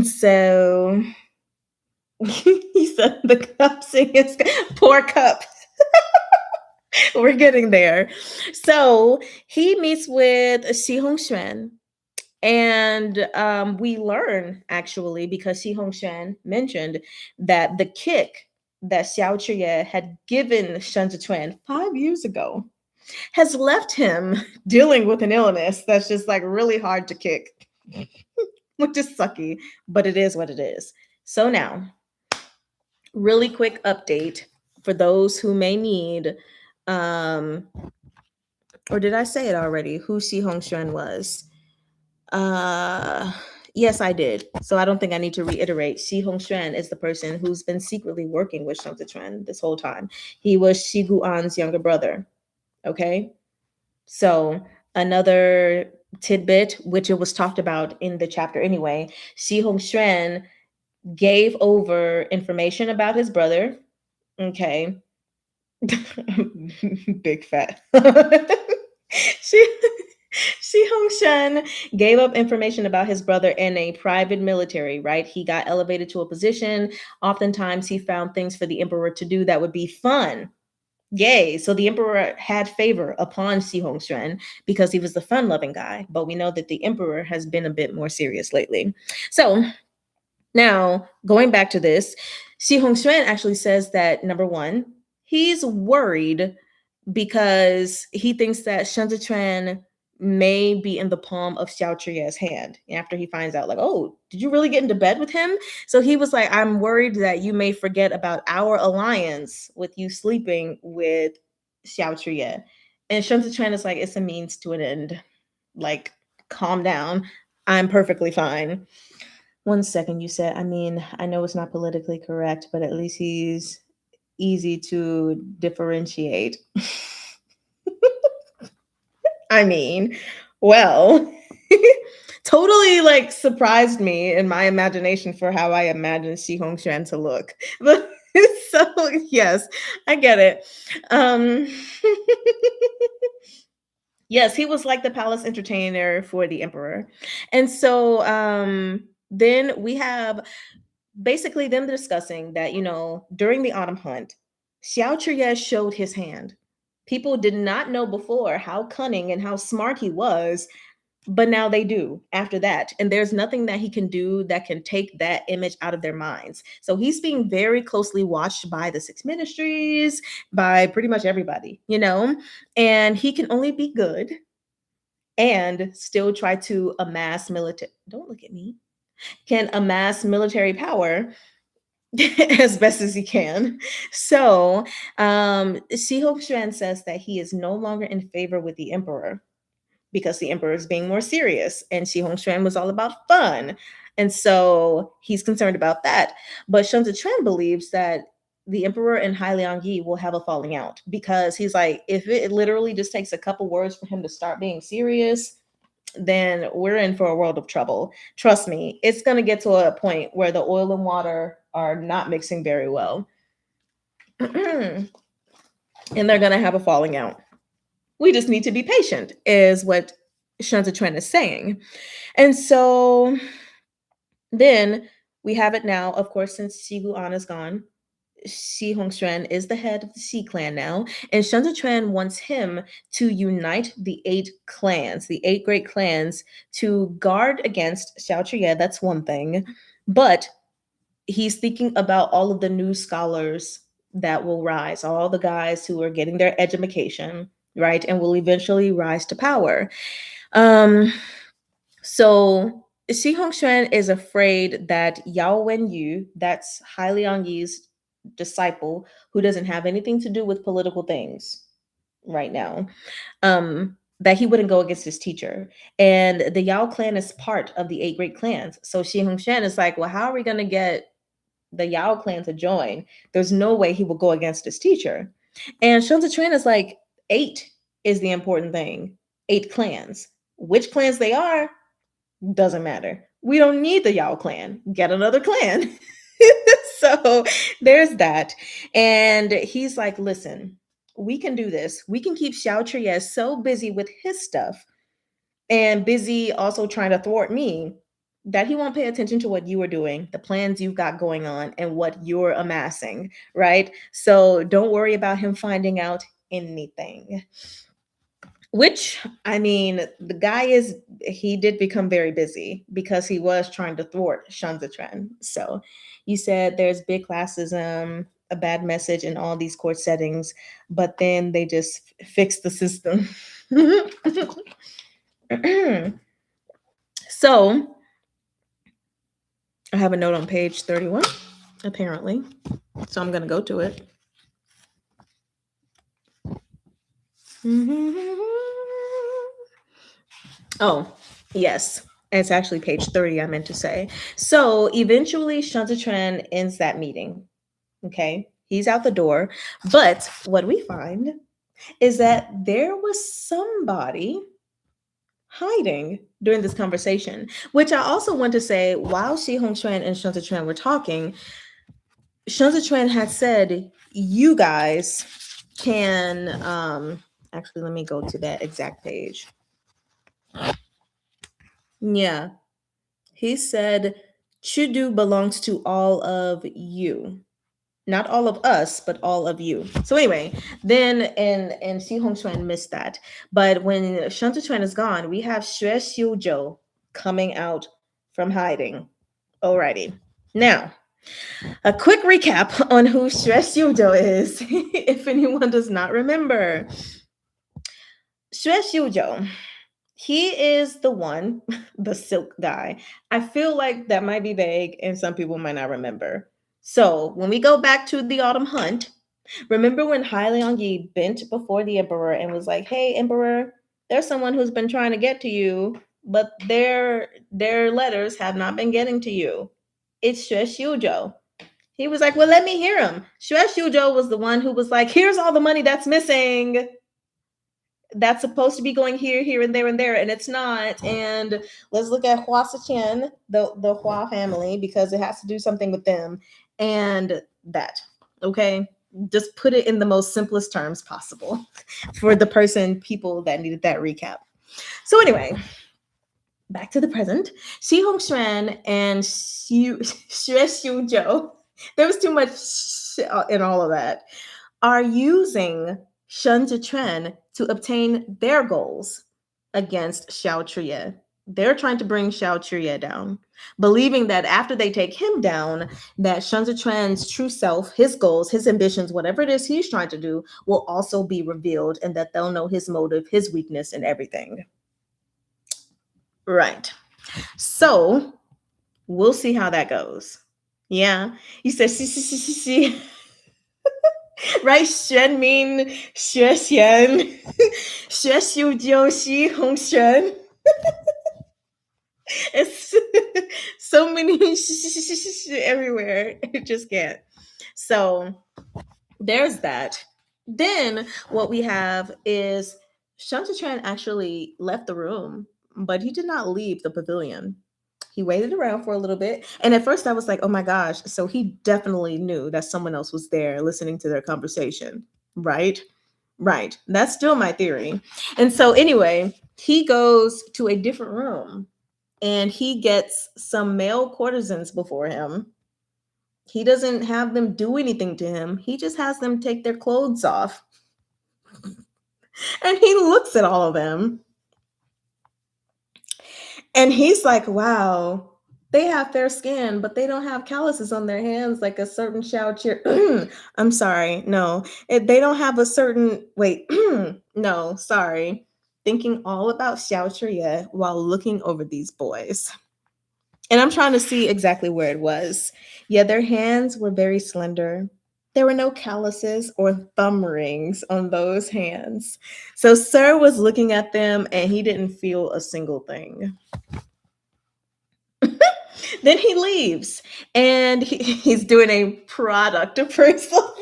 Speaker 1: so he said the cup singing, poor cup. We're getting there. So he meets with Xi Hongxuan. And we learn, actually, because Xi Hongxuan mentioned that the kick that Xiao Chuye had given Shan Zhichuan 5 years ago has left him dealing with an illness that's just like really hard to kick, which is sucky, but it is what it is. So now, really quick update for those who may need, or did I say it already, who Xi Hongxuan was? Yes, I did. So I don't think I need to reiterate. Xi Hongxuan is the person who's been secretly working with Shan Zhichuan this whole time. He was Xi Guan's younger brother. Okay. So another tidbit, which it was talked about in the chapter anyway, Xi Hongxuan gave over information about his brother. Okay. Big fat. Xi Hongxuan gave up information about his brother in a private military, right? He got elevated to a position. Oftentimes he found things for the emperor to do that would be fun. Yay. So the emperor had favor upon Xi Hongxuan because he was the fun-loving guy. But we know that the emperor has been a bit more serious lately. So now going back to this, Xi Hongxuan actually says that, number one, he's worried because he thinks that Shan Zhichuan may be in the palm of Xiao Chuye's hand after he finds out, like, oh, did you really get into bed with him? So he was like, I'm worried that you may forget about our alliance with you sleeping with Xiao Chuye. And Shun Zichuan is like, it's a means to an end. Like, calm down. I'm perfectly fine. 1 second, you said, I mean, I know it's not politically correct, but at least he's easy to differentiate. I mean, well, totally like surprised me in my imagination for how I imagined Shi Hongxuan to look. But so yes, I get it. Um yes, he was like the palace entertainer for the emperor. And so then we have basically them discussing that, during the autumn hunt, Xiao Chuye showed his hand. People did not know before how cunning and how smart he was, but now they do after that. And there's nothing that he can do that can take that image out of their minds. So he's being very closely watched by the six ministries, by pretty much everybody, and he can only be good and still try to amass military. Don't look at me. Can amass military power as best as he can. So, Shi Hongxuan says that he is no longer in favor with the emperor because the emperor is being more serious, and Shi Hongxuan was all about fun. And so he's concerned about that. But Shun Zichuan believes that the emperor and Hai Liangyi will have a falling out because he's like, if it literally just takes a couple words for him to start being serious, then we're in for a world of trouble. Trust me, it's going to get to a point where the oil and water are not mixing very well. And they're going to have a falling out. We just need to be patient, is what Shun Zichuan is saying. And so then we have it now, of course, since Xi Guan is gone. Shi Hongxuan is the head of the Xi clan now, and Shun Zichuan wants him to unite the 8 clans, the 8 great clans, to guard against Xiao Chuye. That's one thing, but he's thinking about all of the new scholars that will rise, all the guys who are getting their education, right, and will eventually rise to power. So Shi Hongxuan is afraid that Yao Wenyu, that's Hai Liangyi's disciple, who doesn't have anything to do with political things right now, that he wouldn't go against his teacher. And the Yao clan is part of the 8 great clans. So Shi Hongxuan is like, well, how are we going to get the Yao clan to join? There's no way he will go against his teacher. And Shun Zichuan is like, 8 is the important thing. 8 clans. Which clans they are doesn't matter. We don't need the Yao clan. Get another clan. So there's that. And he's like, listen, we can do this. We can keep Xiao Chuye so busy with his stuff and busy also trying to thwart me that he won't pay attention to what you are doing, the plans you've got going on, and what you're amassing, right? So don't worry about him finding out anything. Which, I mean, the guy he did become very busy because he was trying to thwart Shun Zichuan. So you said there's big classism, a bad message in all these court settings, but then they just fixed the system. So I have a note on page 31, apparently. So I'm going to go to it. Oh, yes. It's actually page 30, I meant to say. So eventually, Shun Zichuan ends that meeting. Okay. He's out the door. But what we find is that there was somebody hiding during this conversation, which I also want to say, while Shi Hongxuan and Shun Zichuan were talking, Shun Zichuan had said, you guys can, actually, let me go to that exact page. Yeah. He said, Chudu belongs to all of you. Not all of us, but all of you. So anyway, then and Xi Hongxuan missed that. But when Shun Zichuan is gone, we have Xue Xiuzhou coming out from hiding. Alrighty. Now, a quick recap on who Xue Xiuzhou is, if anyone does not remember. Xue Xiuzhou, He is the one, the silk guy. I feel like that might be vague and some people might not remember. So when we go back to the autumn hunt, remember when Hai Yi bent before the emperor and was like, "Hey, emperor, there's someone who's been trying to get to you, but their letters have not been getting to you. It's Xue Xiuzhou." He was like, "Well, let me hear him." Xue Xiuzhou was the one who was like, "Here's all the money that's missing. That's supposed to be going here, here, and there, and it's not." And let's look at Hua Siqian, the Hua family, because it has to do something with them. And that, okay? Just put it in the most simplest terms possible for the people that needed that recap. So anyway, back to the present. Xi Hongshuan and Xue Xiuzhou, there was too much in all of that, are using Shen Zhiquan to obtain their goals against Xiao Chuye. They're trying to bring Xiao Chuye down, believing that after they take him down, that Shen Zhiquan's true self, his goals, his ambitions, whatever it is he's trying to do, will also be revealed, and that they'll know his motive, his weakness, and everything. Right. So we'll see how that goes. Yeah. You said, see. Right? 玄明学贤学修究西红玄 It's so many everywhere. It just can't. So there's that. Then what we have is Shantatran actually left the room, but he did not leave the pavilion. He waited around for a little bit. And at first I was like, oh my gosh. So he definitely knew that someone else was there listening to their conversation. Right? Right. That's still my theory. And so anyway, he goes to a different room and he gets some male courtesans before him. He doesn't have them do anything to him. He just has them take their clothes off. And he looks at all of them. And he's like, wow, they have fair skin, but they don't have calluses on their hands like a certain Xiao Cheer. I'm sorry. No, they don't have a certain, wait, no, sorry. Thinking all about Xiao Cheer while looking over these boys. And I'm trying to see exactly where it was. Yeah, their hands were very slender. There were no calluses or thumb rings on those hands. So Sir was looking at them and he didn't feel a single thing. Then he leaves and he's doing a product appraisal.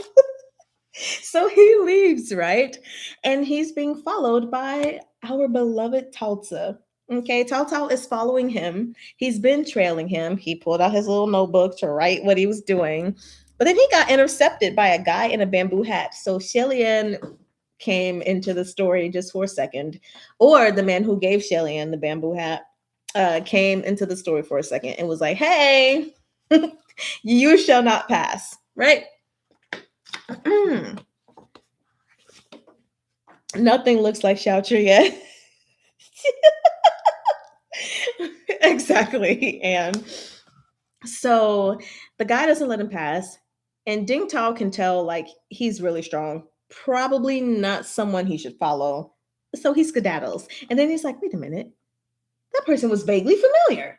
Speaker 1: So he leaves, right? And he's being followed by our beloved Taozi. Okay, Tao Tao is following him. He's been trailing him. He pulled out his little notebook to write what he was doing. But then he got intercepted by a guy in a bamboo hat. So Shelian came into the story just for a second. Or the man who gave Shelian the bamboo hat came into the story for a second and was like, hey, you shall not pass, right? Nothing looks like Xiao Chu yet. Exactly. And so the guy doesn't let him pass. And Ding Tao can tell, like, he's really strong. Probably not someone he should follow. So he skedaddles. And then he's like, wait a minute. That person was vaguely familiar.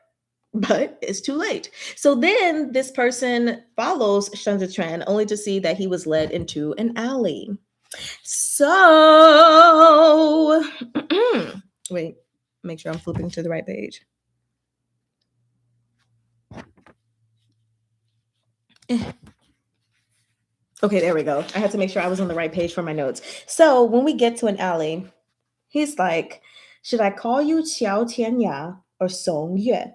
Speaker 1: But it's too late. So then this person follows Shen Zhiquan only to see that he was led into an alley. So, wait, make sure I'm flipping to the right page. Okay, there we go. I had to make sure I was on the right page for my notes. So when we get to an alley, he's like, should I call you Qiao Tianya or Song Yue?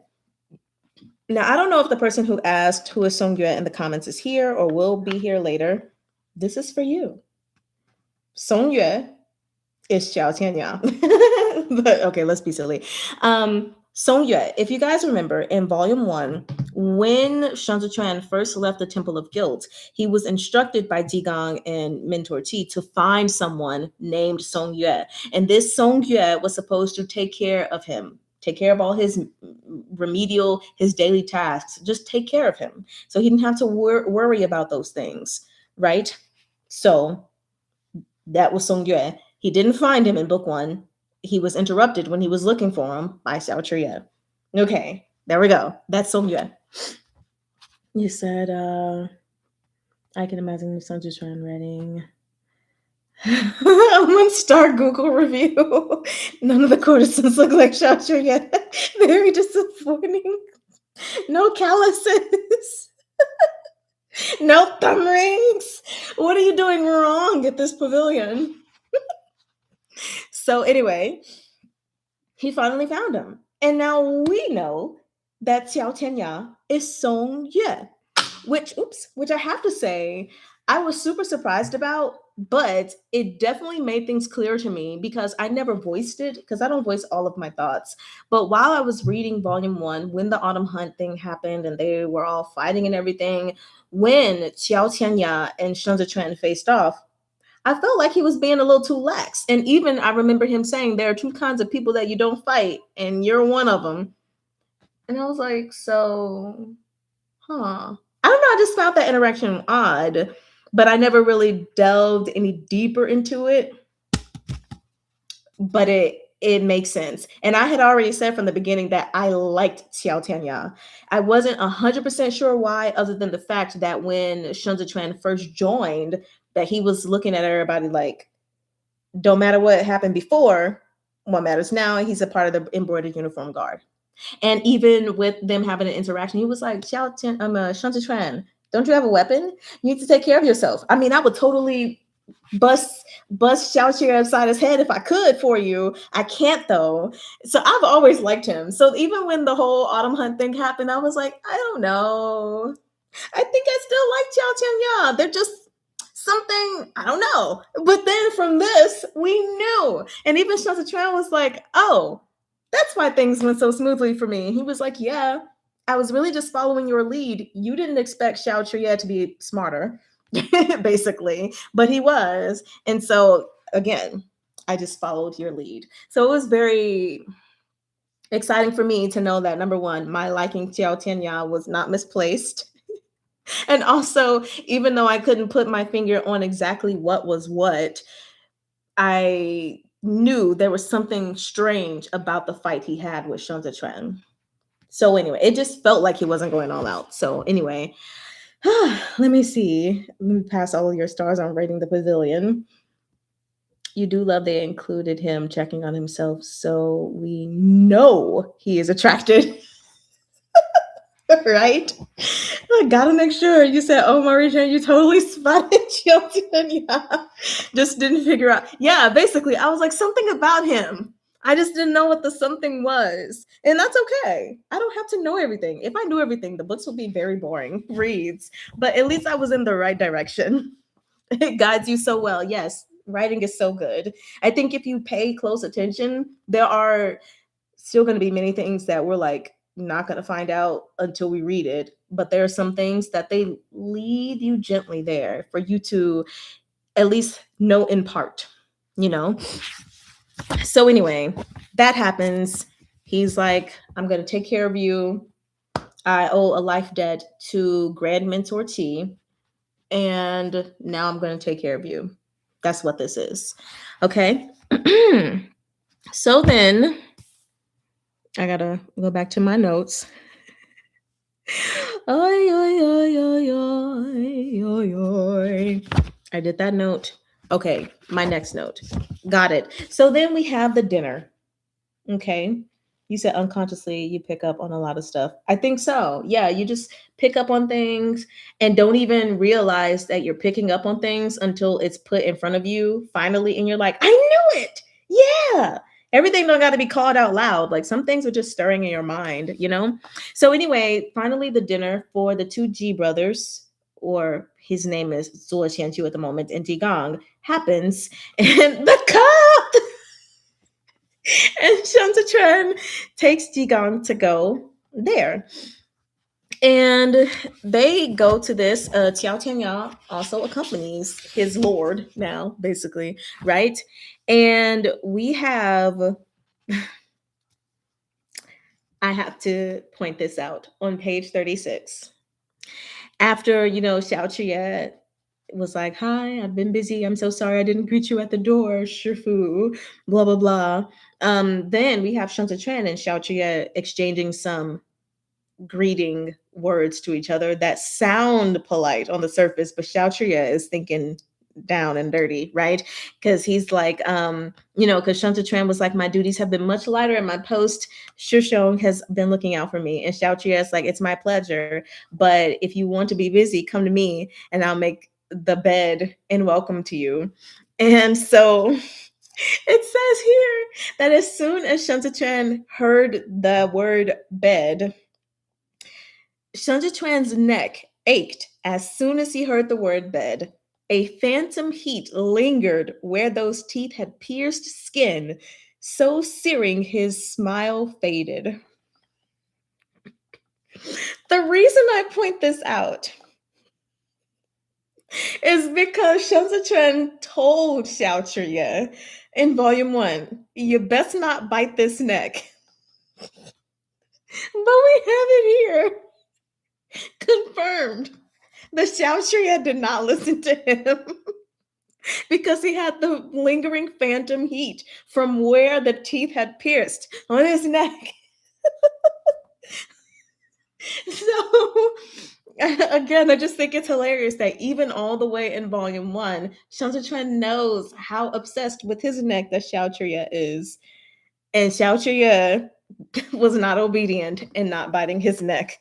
Speaker 1: Now, I don't know if the person who asked who is Song Yue in the comments is here or will be here later. This is for you. Song Yue is Xiao Tianya. But okay, let's be silly. Song Yue, if you guys remember in volume 1, when Shen Zhiquan first left the Temple of Guilt, he was instructed by Jigang and Mentor Qi to find someone named Song Yue. And this Song Yue was supposed to take care of him, take care of all his remedial, his daily tasks, just take care of him. So he didn't have to worry about those things, right? So that was Song Yue. He didn't find him in book 1. he was interrupted when he was looking for him by Xiao Chuye. Okay, there we go. That's Song Yue. You said, I can imagine the Sun Tran writing. A 1-star Google review. None of the courtesans look like Xiao Chuye. Very disappointing. No calluses. No thumb rings. What are you doing wrong at this pavilion? So anyway, he finally found him. And now we know that Xiao Tianya is Song Yue, which I have to say, I was super surprised about, but it definitely made things clear to me because I never voiced it because I don't voice all of my thoughts. But while I was reading volume 1, when the autumn hunt thing happened and they were all fighting and everything, when Xiao Tianya and Shen Zichuan faced off, I felt like he was being a little too lax. And even I remember him saying there are 2 kinds of people that you don't fight, and you're one of them. And I was like, so, I don't know. I just found that interaction odd, but I never really delved any deeper into it. But it makes sense. And I had already said from the beginning that I liked Xiao Tianya. I wasn't 100% sure why, other than the fact that when Shen Zichuan first joined, that he was looking at everybody like, don't matter what happened before, what matters now, he's a part of the embroidered uniform guard. And even with them having an interaction, he was like, Shen Zichuan, don't you have a weapon? You need to take care of yourself. I mean, I would totally bust Xiao Qi upside his head if I could for you. I can't though. So I've always liked him. So even when the whole autumn hunt thing happened, I was like, I don't know. I think I still like Xiao Tianya. They're just something, I don't know. But then from this, we knew. And even Shen Zichuan was like, oh, that's why things went so smoothly for me. He was like, yeah, I was really just following your lead. You didn't expect Xiao Chuye to be smarter, basically, but he was. And so, again, I just followed your lead. So it was very exciting for me to know that, number one, my liking Xiao Tianya was not misplaced. And also, even though I couldn't put my finger on exactly what was what, I knew there was something strange about the fight he had with Shen Zichuan. So anyway, it just felt like he wasn't going all out. So anyway, let me see. Let me pass all of your stars on rating the pavilion. You do love they included him checking on himself, so we know he is attracted. Right? I gotta make sure. You said, oh, Marisha, you totally spotted Chilton. Yeah. Just didn't figure out. Yeah, basically, I was like, something about him. I just didn't know what the something was. And that's okay. I don't have to know everything. If I knew everything, the books would be very boring reads. But at least I was in the right direction. It guides you so well. Yes, writing is so good. I think if you pay close attention, there are still going to be many things that we're like not going to find out until we read it. But there are some things that they lead you gently there for you to at least know in part, you know? So anyway, that happens. He's like, I'm going to take care of you. I owe a life debt to Grand Mentor T. And now I'm going to take care of you. That's what this is. Okay. So then I got to go back to my notes. Oy, oy, oy, oy, oy, oy, oy. I did that note. Okay, my next note. Got it. So then we have the dinner. Okay. You said unconsciously you pick up on a lot of stuff. I think so. Yeah, you just pick up on things and don't even realize that you're picking up on things until it's put in front of you finally. And you're like, I knew it. Yeah. Everything don't got to be called out loud. Like some things are just stirring in your mind, you know? So anyway, finally the dinner for the 2G brothers, or his name is Zuo Qianqiu at the moment, and Jigang happens. And the cup! And Shen Zichuan takes Jigang to go there. And they go to this. Qiao Tianya also accompanies his lord now, basically, right? And we have, I have to point this out on page 36. After, Xiao Chuye was like, "Hi, I've been busy. I'm so sorry I didn't greet you at the door, Shifu." Blah blah blah. Then we have Shunta Tran and Xiao Chia exchanging some greeting words to each other that sound polite on the surface, but Xiao Chia is thinking down and dirty, right? Because he's like, because Shunta Tran was like, my duties have been much lighter and my post Shishong has been looking out for me. And Xiao Chia is like, it's my pleasure. But if you want to be busy, come to me and I'll make the bed and welcome to you. And so it says here that as soon as Shunta Tran heard the word bed, Shunta Tran's neck ached as soon as he heard the word bed. A phantom heat lingered where those teeth had pierced skin, so searing his smile faded. The reason I point this out is because Shunta Tran told Xiao Chia in Volume 1, you best not bite this neck. But we have it here confirmed that Xiao Chia did not listen to him because he had the lingering phantom heat from where the teeth had pierced on his neck. So again, I just think it's hilarious that even all the way in Volume 1, Shunta Tran knows how obsessed with his neck that Xiao Chia is. And Xiao Chia was not obedient in not biting his neck.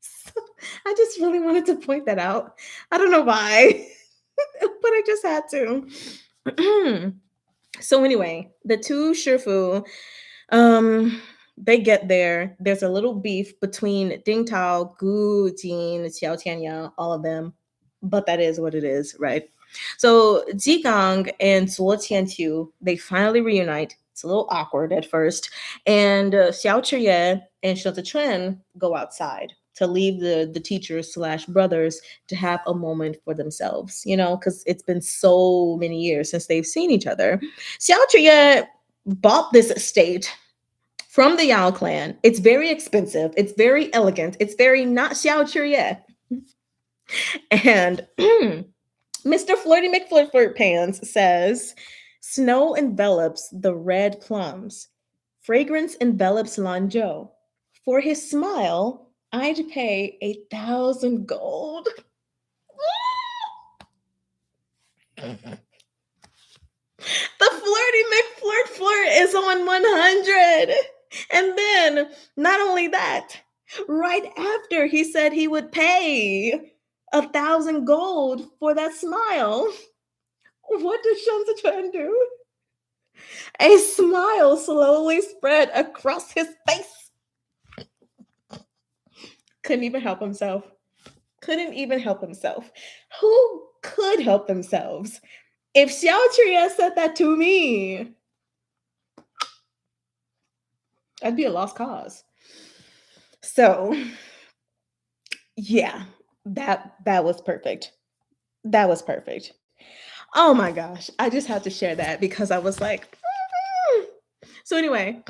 Speaker 1: So I just really wanted to point that out. I don't know why, but I just had to. So anyway, the two Shifu, they get there. There's a little beef between Ding Tao, Gu Jin, Xiao Tianyang, all of them, but that is what it is, right? So Jigang and Zuo Tianqiu, they finally reunite. It's a little awkward at first, and Xiao Chiye and Shunta Tran go outside to leave the teachers slash brothers to have a moment for themselves, because it's been so many years since they've seen each other. Xiao Chiye bought this estate from the Yao clan. It's very expensive. It's very elegant. It's very not Xiao Chiye. And Mr. Flirty McFlirt Pants says, snow envelops the red plums. Fragrance envelops Lanzhou. For his smile, I'd pay 1,000 gold. The Flirty McFlirt is on 100. And then, not only that, right after he said he would pay 1,000 gold for that smile, what did Shunta Tran do? A smile slowly spread across his face. Couldn't even help himself. Couldn't even help himself. Who could help themselves? If Xiao Chia said that to me, I'd be a lost cause. So, yeah, that was perfect. That was perfect. Oh my gosh, I just had to share that because I was like, so anyway,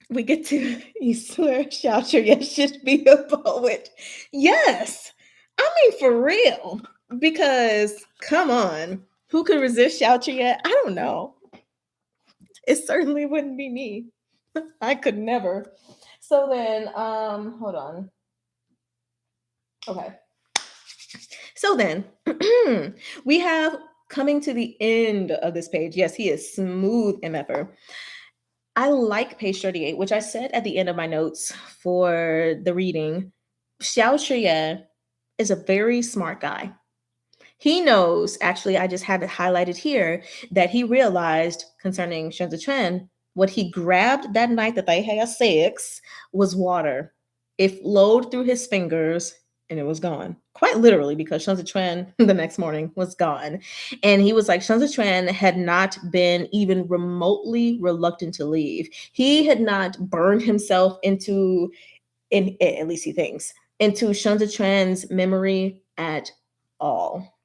Speaker 1: we get to you swear Xiao Chia should be a poet. Yes, I mean for real. Because come on, who could resist Xiao Chia? I don't know. It certainly wouldn't be me. I could never. So then, hold on. Okay. So then, we have coming to the end of this page. Yes, he is smooth MFer. I like page 38, which I said at the end of my notes for the reading. Xiao Chia is a very smart guy. He knows, actually, I just have it highlighted here, that he realized concerning Shunta Tran, what he grabbed that night that they had sex was water. It flowed through his fingers and it was gone. Quite literally, because Shunta Tran the next morning was gone. And he was like, Shunta Tran had not been even remotely reluctant to leave. He had not burned himself into, at least he thinks, into Shunta Tran's memory at all.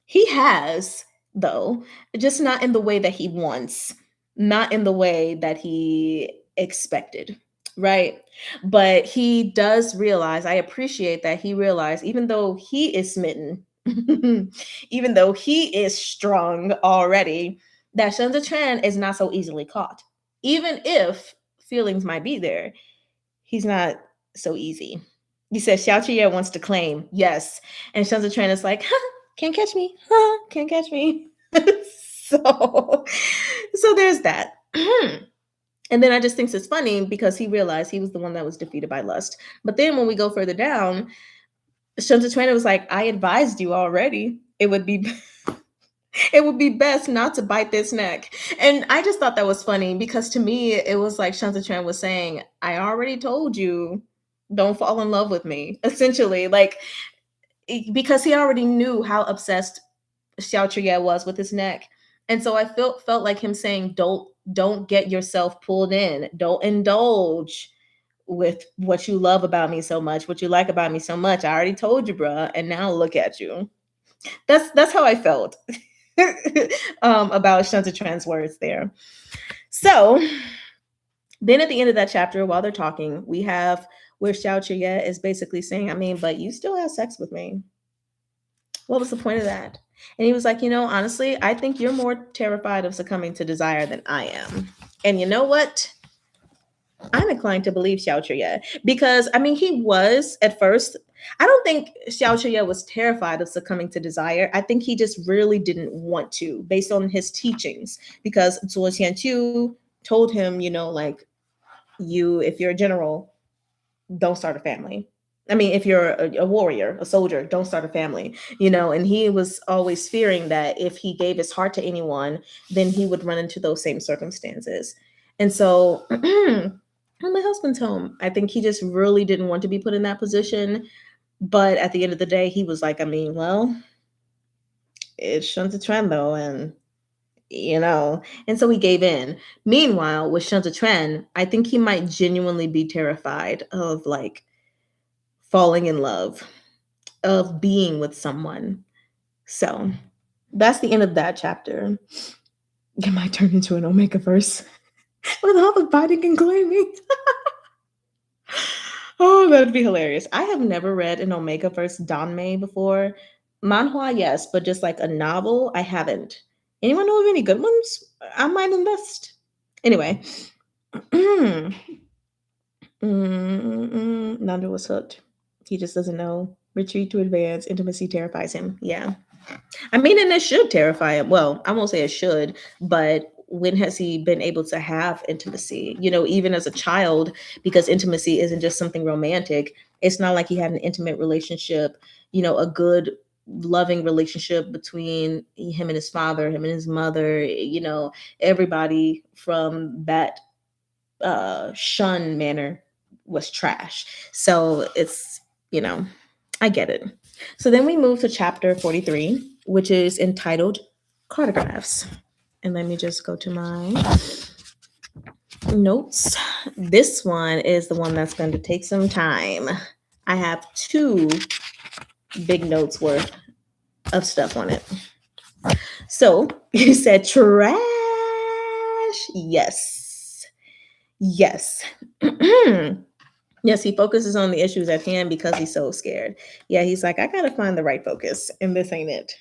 Speaker 1: He has, though, just not in the way that he wants, not in the way that he expected, right? But he does realize, I appreciate that he realized, even though he is smitten even though he is strong already, that Shunza Tran is not so easily caught. Even if feelings might be there, he's not so easy. He says Xiao Qiye wants to claim, yes. And Shunza Tran is like, can't catch me. Can't catch me. So there's that. And then I just think it's funny because he realized he was the one that was defeated by lust. But then when we go further down, Shunza Tran was like, I advised you already. It would be best not to bite this neck. And I just thought that was funny because to me, it was like Shunza Tran was saying, I already told you, don't fall in love with me. Essentially, like, because he already knew how obsessed Xiao Chuye was with his neck. And so I felt like him saying, don't get yourself pulled in. Don't indulge with what you love about me so much, what you like about me so much. I already told you, bruh, and now look at you. That's how I felt about Shunza Tran's words there. So then at the end of that chapter, while they're talking, we have where Xiao Chuye is basically saying, I mean, but you still have sex with me. What was the point of that? And he was like, honestly, I think you're more terrified of succumbing to desire than I am. And you know what? I'm inclined to believe Xiao Chuye because, I mean, he was at first. I don't think Xiao Chuye was terrified of succumbing to desire. I think he just really didn't want to, based on his teachings, because Zuo Qianqiu told him, like, if you're a general, don't start a family. I mean, if you're a warrior, a soldier, don't start a family, and he was always fearing that if he gave his heart to anyone, then he would run into those same circumstances. And so when my husband's home, I think he just really didn't want to be put in that position. But at the end of the day, he was like, I mean, well, it's Shunza Tran though, and and so he gave in. Meanwhile, with Shunza Tran, I think he might genuinely be terrified of like falling in love, of being with someone. So that's the end of that chapter. It might turn into an Omega verse with all the biting and claiming. Oh, that'd be hilarious. I have never read an Omega verse Danmei before. Manhwa, yes, but just like a novel, I haven't. Anyone know of any good ones? I might invest. Anyway. Nando was hooked. He just doesn't know. Retreat to advance. Intimacy terrifies him. Yeah. I mean, and it should terrify him. Well, I won't say it should, but when has he been able to have intimacy? Even as a child, because intimacy isn't just something romantic. It's not like he had an intimate relationship, a good, loving relationship between him and his father, him and his mother, everybody from that shun manner was trash. So it's, I get it. So then we move to chapter 43, which is entitled Cartographs. And let me just go to my notes. This one is the one that's going to take some time. I have 2 big notes worth of stuff on it. So you said trash. Yes. Yes. Yes, he focuses on the issues at hand because he's so scared. Yeah, he's like, I gotta find the right focus, and this ain't it.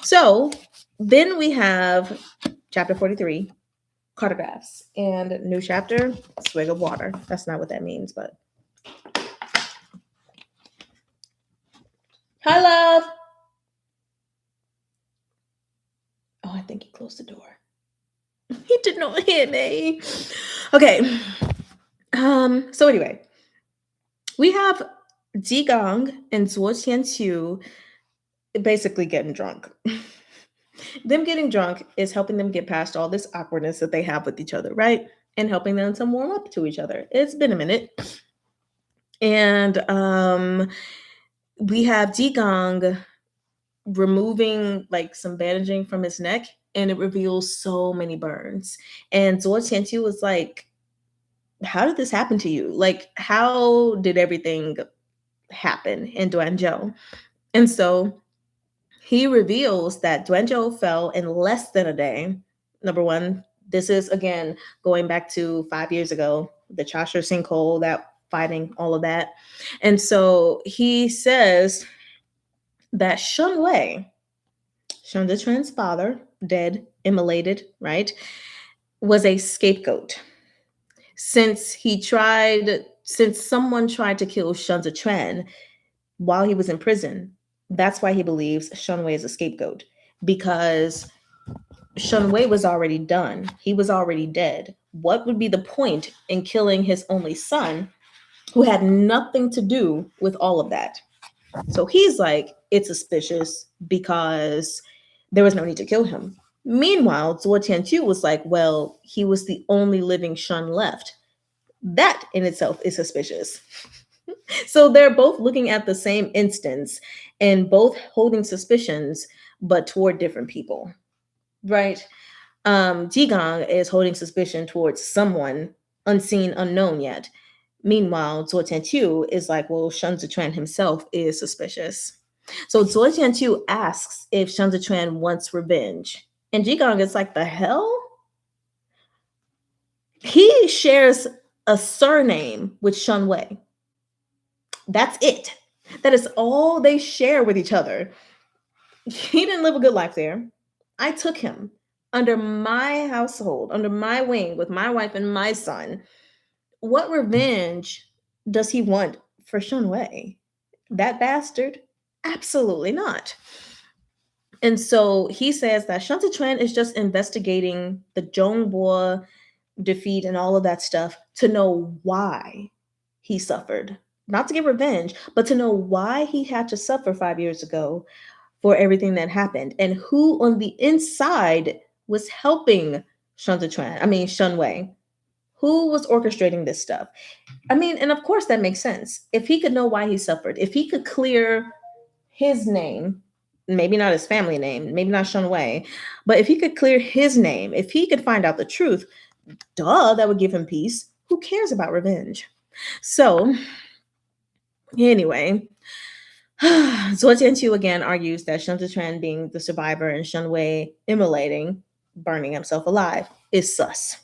Speaker 1: So then we have chapter 43, cartographs, and new chapter, swig of water. That's not what that means, but. Hi, love. Oh, I think he closed the door. He did not hear me. Okay. So anyway, we have Jigong and Zuo Qianqiu basically getting drunk. Them getting drunk is helping them get past all this awkwardness that they have with each other, right? And helping them to warm up to each other. It's been a minute. And we have Jigong removing like some bandaging from his neck, and it reveals so many burns. And Zuo Qianqiu was like, how did this happen to you? Like, how did everything happen in Duanzhou? And so he reveals that Duanzhou fell in less than a day. Number one, this is again going back to 5 years ago, the Chasher sinkhole, that fighting, all of that. And so he says that Shun Wei, Shun Zitran's father, dead, immolated, right, was a scapegoat. Since someone tried to kill Shun Zitran while he was in prison, that's why he believes Shun Wei is a scapegoat. Because Shun Wei was already done. He was already dead. What would be the point in killing his only son who had nothing to do with all of that? So he's like, it's suspicious because there was no need to kill him. Meanwhile, Zuo Tianqiu was like, well, he was the only living Shun left. That in itself is suspicious. So they're both looking at the same instance and both holding suspicions, but toward different people, right? Jigang is holding suspicion towards someone unseen, unknown yet. Meanwhile, Zuo Tianqiu is like, well, Shun Zitran himself is suspicious. So Zuo Tianqiu asks if Shun Zitran wants revenge. And Jigang is like, the hell? He shares a surname with Shun Wei. That's it. That is all they share with each other. He didn't live a good life there. I took him under my household, under my wing, with my wife and my son. What revenge does he want for Shun Wei? That bastard? Absolutely not. And so he says that Shun Zitran is just investigating the Zhongbo defeat and all of that stuff to know why he suffered. Not to get revenge, but to know why he had to suffer 5 years ago for everything that happened and who on the inside was helping Shun Wei. Who was orchestrating this stuff? I mean, and of course that makes sense. If he could know why he suffered, if he could clear his name, maybe not his family name, maybe not Shun Wei, but if he could clear his name, if he could find out the truth, duh, that would give him peace. Who cares about revenge? So, anyway, Zuo Tianqiu again argues that Shun Zitran being the survivor and Shun Wei immolating, burning himself alive, is sus.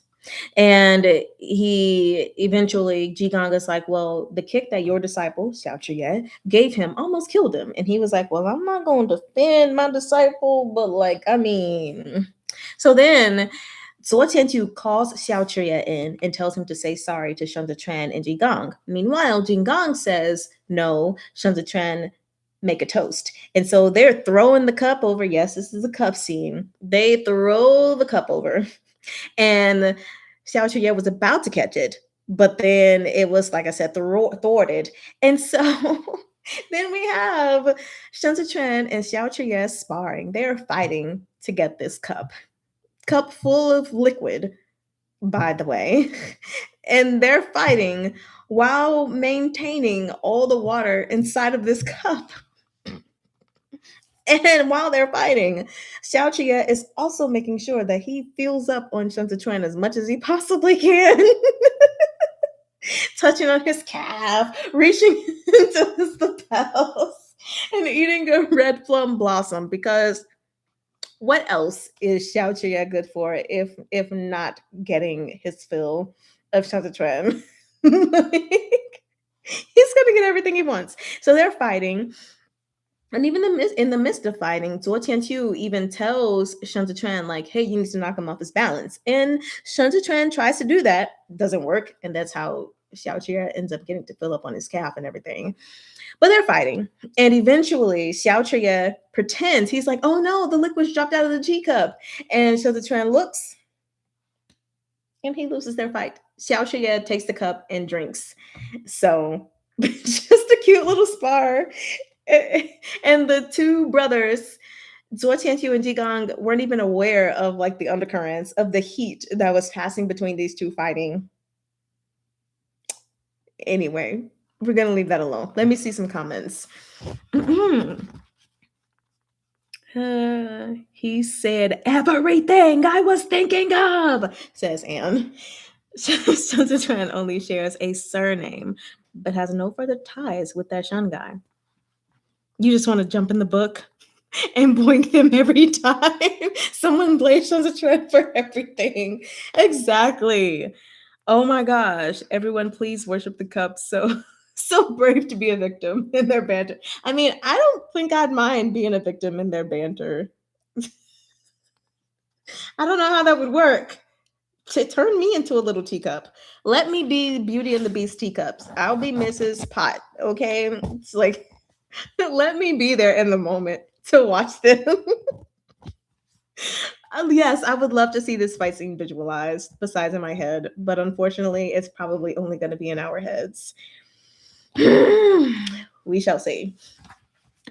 Speaker 1: And he eventually, Jigang is like, well, the kick that your disciple, Xiao Chiye, gave him almost killed him. And he was like, well, I'm not going to defend my disciple, but like, I mean. So then Zuo Tianqiu calls Xiao Chiye in and tells him to say sorry to Shun Zitran and Jigang. Meanwhile, Jigang says, no, Shun Zitran, make a toast. And so they're throwing the cup over. Yes, this is a cup scene. They throw the cup over. And Xiao Chuye was about to catch it, but then it was, like I said, thwarted. And so then we have Shun Zitran and Xiao Chuye sparring. They're fighting to get this cup full of liquid, by the way. And they're fighting while maintaining all the water inside of this cup. And while they're fighting, Xiao Chia is also making sure that he fills up on Shun Zitran as much as he possibly can. Touching on his calf, reaching into his lapels, and eating a red plum blossom, because what else is Xiao Chia good for if not getting his fill of Shun Zitran? He's gonna get everything he wants. So they're fighting. And even in the midst of fighting, Zuo Tianqiu even tells Shun Zitran, like, hey, you need to knock him off his balance. And Shun Zitran tries to do that, doesn't work. And that's how Xiao Chia ends up getting to fill up on his calf and everything. But they're fighting. And eventually, Xiao Chia pretends, he's like, oh no, the liquid's dropped out of the teacup. And Shun Zitran looks, and he loses their fight. Xiao Chia takes the cup and drinks. So, just a cute little spar. And the two brothers, Zuo Tianqiu and Jigang, weren't even aware of like the undercurrents of the heat that was passing between these two fighting. Anyway, we're gonna leave that alone. Let me see some comments. He said everything I was thinking of, says Anne. Shun Zitran only shares a surname, but has no further ties with that Shun guy. You just want to jump in the book and boink them every time. Someone blames Shun Zitran for everything. Exactly. Oh my gosh. Everyone, please worship the cup so So brave to be a victim in their banter. I mean, I don't think I'd mind being a victim in their banter. I don't know how that would work. To turn me into a little teacup. Let me be Beauty and the Beast teacups. I'll be Mrs. Pot. Okay. It's like, let me be there in the moment to watch them. Yes, I would love to see this fight scene visualized besides in my head, but unfortunately, it's probably only going to be in our heads. We shall see.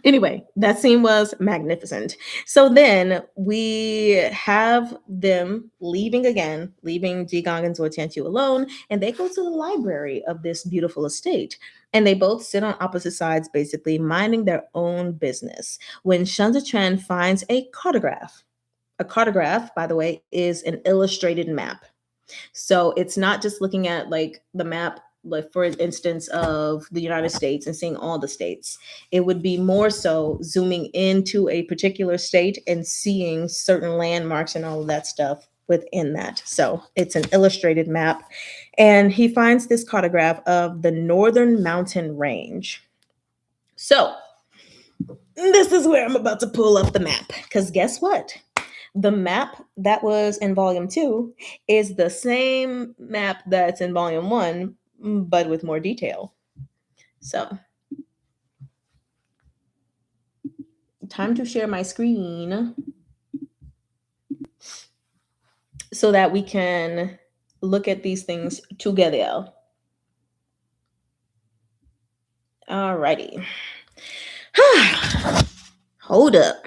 Speaker 1: Anyway, that scene was magnificent. So then we have them leaving again, leaving Jigong and Zuotianqiu alone, and they go to the library of this beautiful estate. And they both sit on opposite sides, basically minding their own business. When Shen Zichuan finds a cartograph, by the way, is an illustrated map. So it's not just looking at like the map, like for instance, of the United States and seeing all the states. It would be more so zooming into a particular state and seeing certain landmarks and all of that stuff within that. So it's an illustrated map. And he finds this cartograph of the Northern Mountain Range. So this is where I'm about to pull up the map. Because guess what? The map that was in volume 2 is the same map that's in volume 1, but with more detail. So, time to share my screen so that we can look at these things together. Alrighty. Hold up.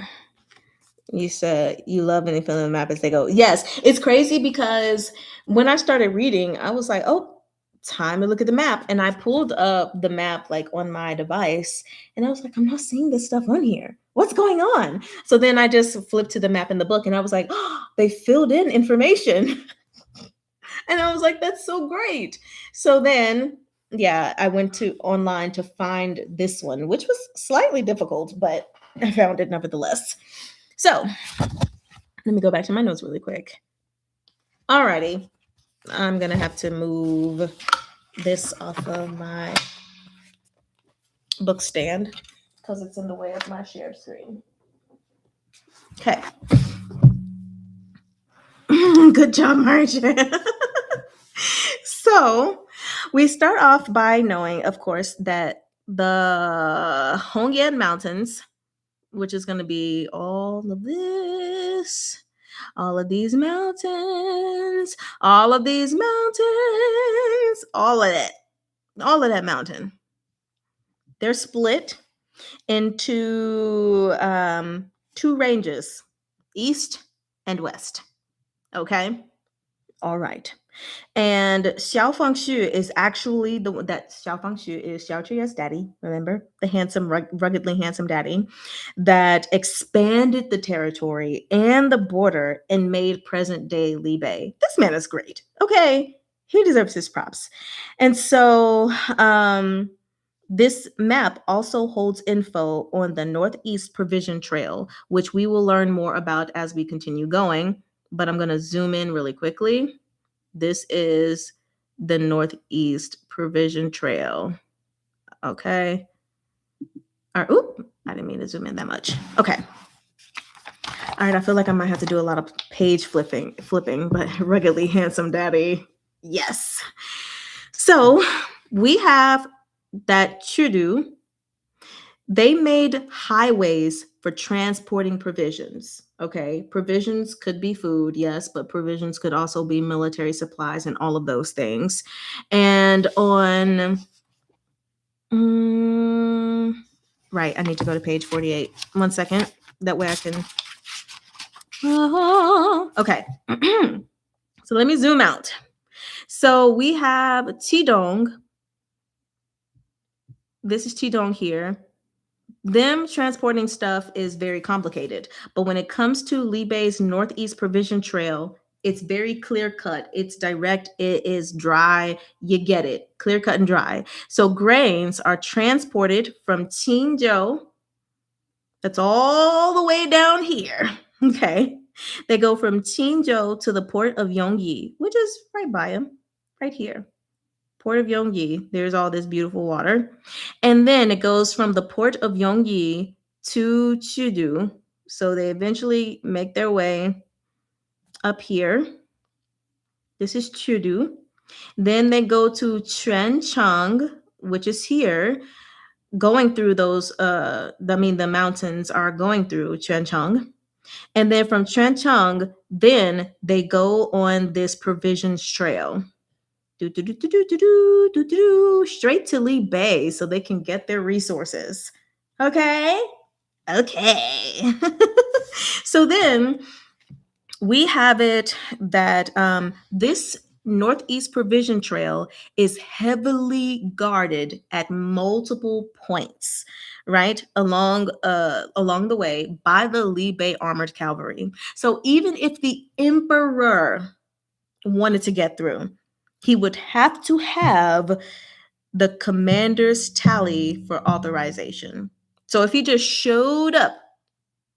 Speaker 1: You said you love any film map as they go. Yes, it's crazy because when I started reading, I was like, oh, time to look at the map. And I pulled up the map like on my device and I was like, I'm not seeing this stuff on here. What's going on? So then I just flipped to the map in the book and I was like, oh, they filled in information. And I was like, that's so great. So then, yeah, I went to online to find this one, which was slightly difficult, but I found it nevertheless. So let me go back to my notes really quick. Alrighty. I'm going to have to move this off of my book stand because it's in the way of my shared screen. Okay. Good job, Marja. So we start off by knowing, of course, that the Hongyan Mountains, which is going to be all of this, all of these mountains, all of these mountains, all of that mountain. They're split into 2 ranges, east and west. Okay. All right. And Xiao Fengshu is actually Xiao Fengshu is Xiao Zhiya's daddy, remember? The handsome, ruggedly handsome daddy that expanded the territory and the border and made present day Libei. This man is great. Okay. He deserves his props. And so this map also holds info on the Northeast Provision Trail, which we will learn more about as we continue going. But I'm going to zoom in really quickly. This is the Northeast Provision Trail. Okay. All right. Oop, I didn't mean to zoom in that much. Okay. All right. I feel like I might have to do a lot of page flipping, but ruggedly handsome daddy. Yes. So we have that Chudu. They made highways for transporting provisions. Okay. Provisions could be food, yes, but provisions could also be military supplies and all of those things. And on, right, I need to go to page 48. 1 second. That way I can, okay. So let me zoom out. So we have Tidong. This is Tidong here. Them transporting stuff is very complicated, but when it comes to Libei's Northeast Provision Trail, it's very clear cut. It's direct. It is dry. You get it. Clear cut and dry. So grains are transported from Qingzhou. That's all the way down here. Okay. They go from Qingzhou to the port of Yongyi, which is right by them, right here. Port of Yonggi, there's all this beautiful water. And then it goes from the port of Yonggi to Chudu. So they eventually make their way up here. This is Chudu. Then they go to Trenchang, which is here, going through those the mountains are going through Trenchang. And then from Trenchang, then they go on this provisions trail. Straight to Lee Bay so they can get their resources. Okay? Okay. So then we have it that this Northeast Provision Trail is heavily guarded at multiple points, right? Along the way by the Lee Bay Armored Cavalry. So even if the Emperor wanted to get through, he would have to have the commander's tally for authorization. So if he just showed up,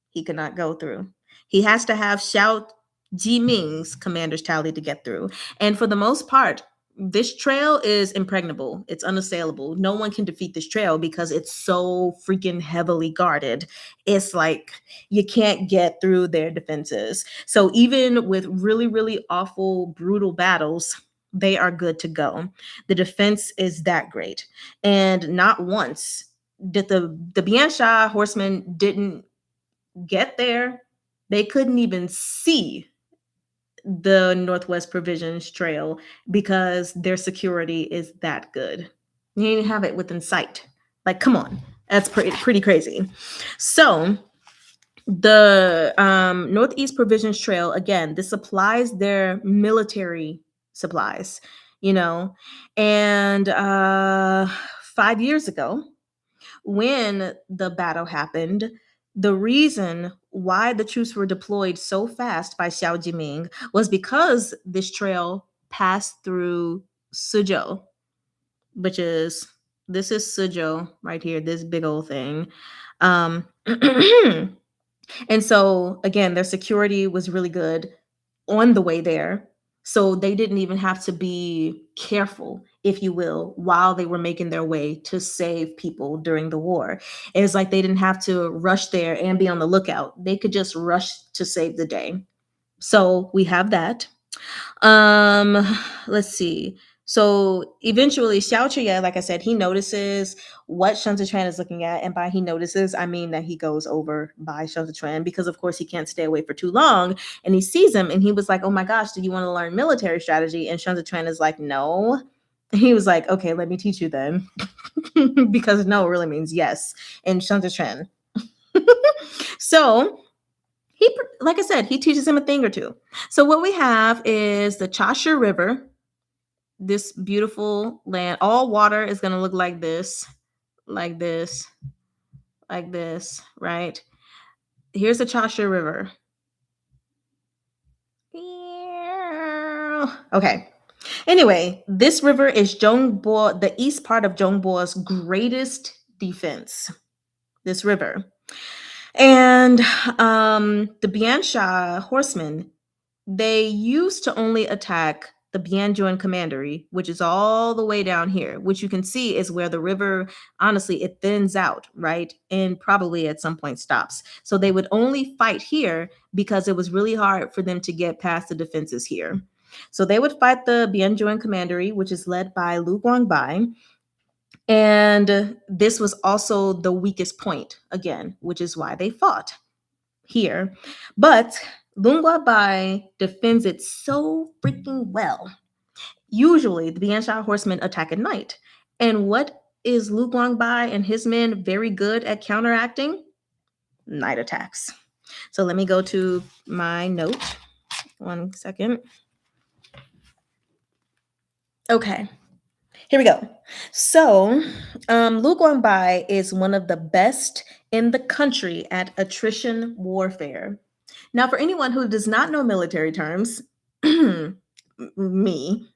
Speaker 1: he could not go through. He has to have Xiao Jiming's commander's tally to get through. And for the most part, this trail is impregnable. It's unassailable. No one can defeat this trail because it's so freaking heavily guarded. It's like you can't get through their defenses. So even with really, really awful, brutal battles, they are good to go. The defense is that great. And not once did the Biansha horsemen didn't get there. They couldn't even see the Northwest Provisions Trail because their security is that good. You didn't have it within sight. Like, come on, that's pretty crazy. So the Northeast Provisions Trail, again, this supplies their military supplies, and 5 years ago, when the battle happened, the reason why the troops were deployed so fast by Xiao Jiming was because this trail passed through Suzhou, this is Suzhou right here, this big old thing. And so again, their security was really good on the way there. So they didn't even have to be careful, if you will, while they were making their way to save people during the war. It's like they didn't have to rush there and be on the lookout. They could just rush to save the day. So we have that. Let's see. So eventually, Xiao Chuye, like I said, he notices what Shun Zitran is looking at. And by he notices, I mean that he goes over by Shun Zitran because, of course, he can't stay away for too long. And he sees him and he was like, oh my gosh, do you want to learn military strategy? And Shun Zitran is like, no. He was like, okay, let me teach you then. Because no really means yes in Shun Zitran. So like I said, he teaches him a thing or two. So what we have is the Chashu River, this beautiful land. All water is going to look like this, right? Here's the Chashu River. Okay. Anyway, this river is Zhongbo, the east part of Zhongbo's greatest defense. This river. And the Biansha horsemen, they used to only attack the Bianjuan Commandery, which is all the way down here, which you can see is where the river, honestly, it thins out, right? And probably at some point stops. So they would only fight here because it was really hard for them to get past the defenses here. So they would fight the Bianjuan Commandery, which is led by Lu Guangbai. And this was also the weakest point, again, which is why they fought here. But Lu Guangbai defends it so freaking well. Usually, the Biansha horsemen attack at night. And what is Lu Guangbai and his men very good at counteracting? Night attacks. So let me go to my note. 1 second. Okay. Here we go. So, Lu Guangbai is one of the best in the country at attrition warfare. Now, for anyone who does not know military terms, me,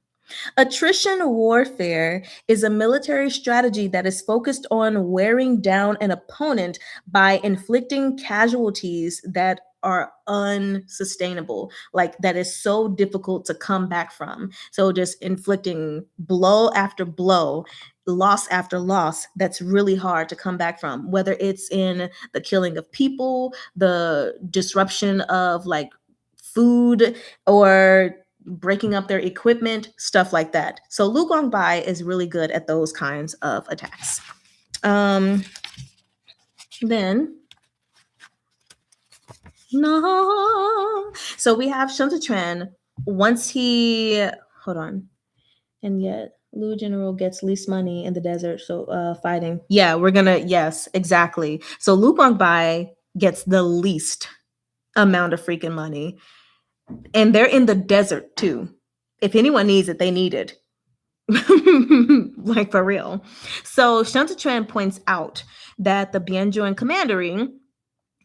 Speaker 1: attrition warfare is a military strategy that is focused on wearing down an opponent by inflicting casualties that are unsustainable, like that is so difficult to come back from. So just inflicting blow after blow, loss after loss, that's really hard to come back from, whether it's in the killing of people, the disruption of like food, or breaking up their equipment, stuff like that. So Lu Guangbai is really good at those kinds of attacks. Then no. So we have Sun Tzuan. Once he hold on, and yet Lu General gets least money in the desert. So fighting. Yeah, we're gonna yes, exactly. So Lu Guangbai gets the least amount of freaking money, and they're in the desert too. If anyone needs it, they need it. Like for real. So Sun Tzuan points out that the Bianzhou commandery,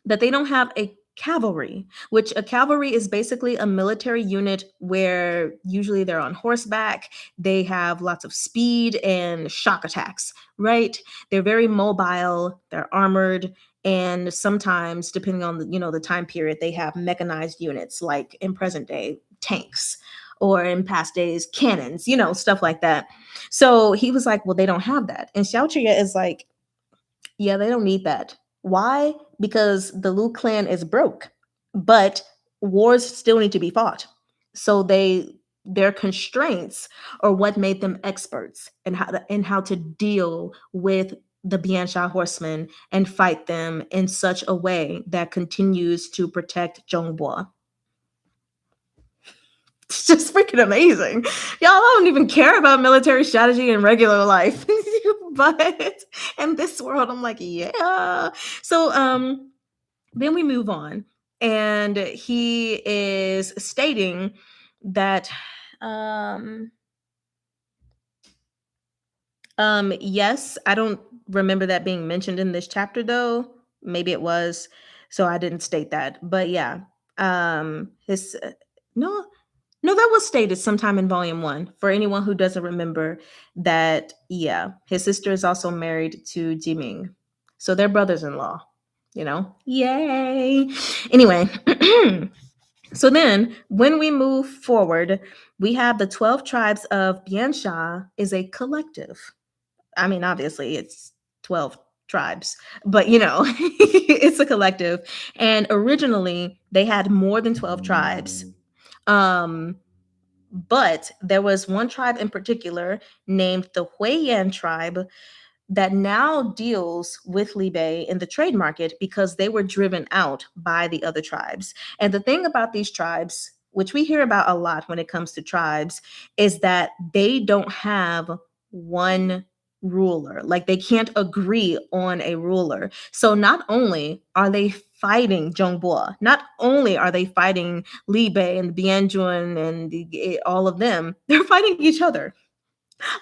Speaker 1: that they don't have a cavalry, which a cavalry is basically a military unit where usually they're on horseback, they have lots of speed and shock attacks, right? They're very mobile, they're armored, and sometimes depending on the time period, they have mechanized units like in present day tanks, or in past days cannons, stuff like that. So he was like, well, they don't have that. And Xiao Chia is like, yeah, they don't need that. Why? Because the Lu clan is broke, but wars still need to be fought. So their constraints are what made them experts in how to deal with the Biansha horsemen and fight them in such a way that continues to protect Zhongbo. It's just freaking amazing. Y'all, I don't even care about military strategy in regular life. But in this world, I'm like, yeah. So then we move on. And he is stating that yes, I don't remember that being mentioned in this chapter though. Maybe it was, so I didn't state that. But yeah, his no, no, that was stated sometime in volume 1. For anyone who doesn't remember that, yeah, his sister is also married to Jiming, so they're brothers-in-law. Yay! Anyway. So then, when we move forward, we have the 12 tribes of Biansha is a collective. I mean, obviously, it's 12 tribes, but it's a collective. And originally, they had more than 12 tribes. But there was one tribe in particular named the Huiyan tribe that now deals with Libe in the trade market because they were driven out by the other tribes. And the thing about these tribes, which we hear about a lot when it comes to tribes, is that they don't have one ruler. Like they can't agree on a ruler. So not only are they fighting Zhongbo, not only are they fighting Libe and Bianzhun and all of them, they're fighting each other.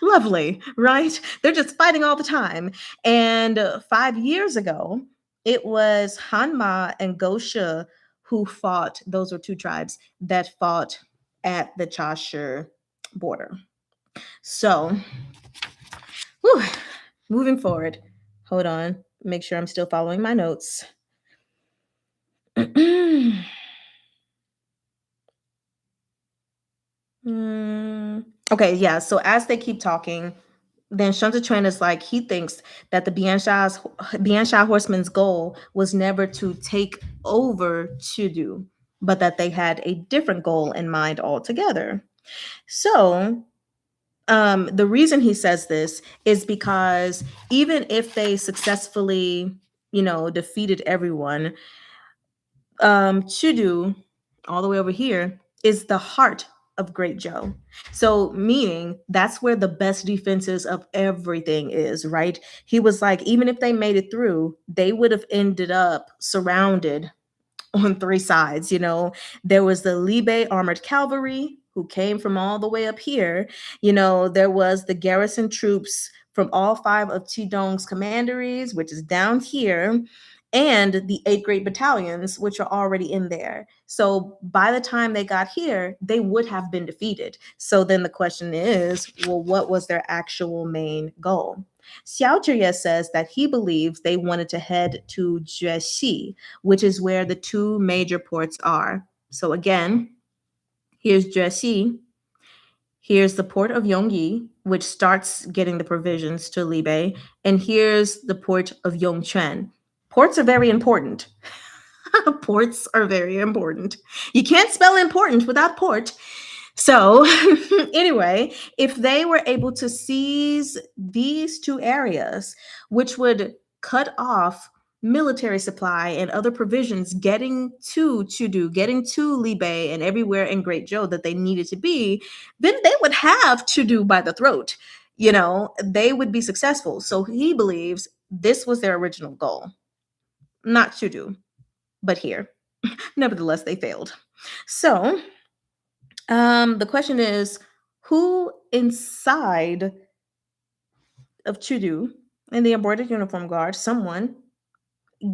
Speaker 1: Lovely, right? They're just fighting all the time. And 5 years ago, it was Hanma and Gosha who fought. Those were two tribes that fought at the Chashire border. So, whew, moving forward. Hold on. Make sure I'm still following my notes. Okay, yeah. So as they keep talking, then Sun Tzuan is like, he thinks that the Biansha horseman's goal was never to take over Chudu, but that they had a different goal in mind altogether. So the reason he says this is because even if they successfully, defeated everyone, Chudu, all the way over here, is the heart of Great Joe. So, meaning that's where the best defenses of everything is, right? He was like, even if they made it through, they would have ended up surrounded on 3 sides. There was the Libe armored cavalry who came from all the way up here. There was the garrison troops from all 5 of Qidong's commanderies, which is down here, and the 8 great battalions, which are already in there. So by the time they got here, they would have been defeated. So then the question is, well, what was their actual main goal? Xiao Zhiye says that he believes they wanted to head to Jueshi, which is where the two major ports are. So again, here's Jueshi. Here's the port of Yongyi, which starts getting the provisions to Libe. And here's the port of Yongquan. Ports are very important. Ports are very important. You can't spell important without port. So, anyway, if they were able to seize these two areas, which would cut off military supply and other provisions getting to Chudu, getting to Libe and everywhere in Great Zhou that they needed to be, then they would have Chudu by the throat. They would be successful. So he believes this was their original goal. Not Chudu, but here. Nevertheless, they failed. So, the question is, who inside of Chudu in the embroidered uniform guard, someone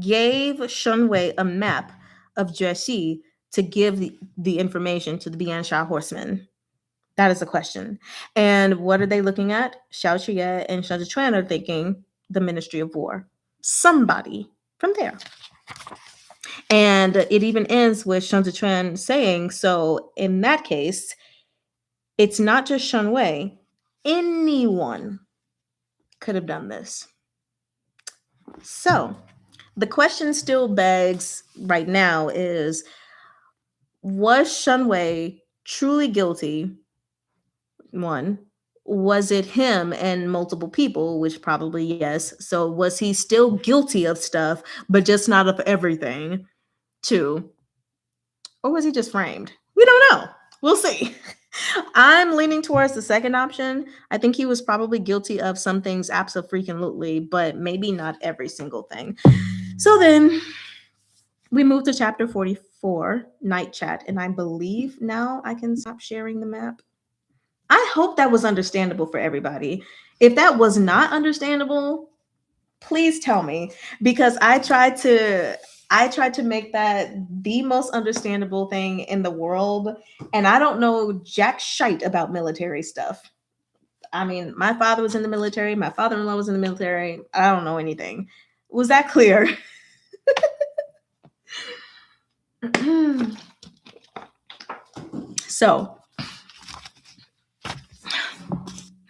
Speaker 1: gave Shunwei a map of Jueshi to give the information to the Biansha horsemen? That is the question. And what are they looking at? Xiao Qiye and Shen Zhichuan are thinking the Ministry of War. Somebody from there. And it even ends with Shen Zhichuan saying, so in that case, it's not just Shun Wei. Anyone could have done this. So the question still begs right now is, was Shun Wei truly guilty? One, was it him and multiple people, which probably yes. So was he still guilty of stuff, but just not of everything? Two, or was he just framed? We don't know. We'll see. I'm leaning towards the second option. I think he was probably guilty of some things absolutely, but maybe not every single thing. So then we move to chapter 44, Night Chat, and I believe now I can stop sharing the map. I hope that was understandable for everybody. If that was not understandable, please tell me, because I tried to make that the most understandable thing in the world, and I don't know jack shite about military stuff. I mean, my father was in the military, my father-in-law was in the military. I don't know anything. Was that clear? So,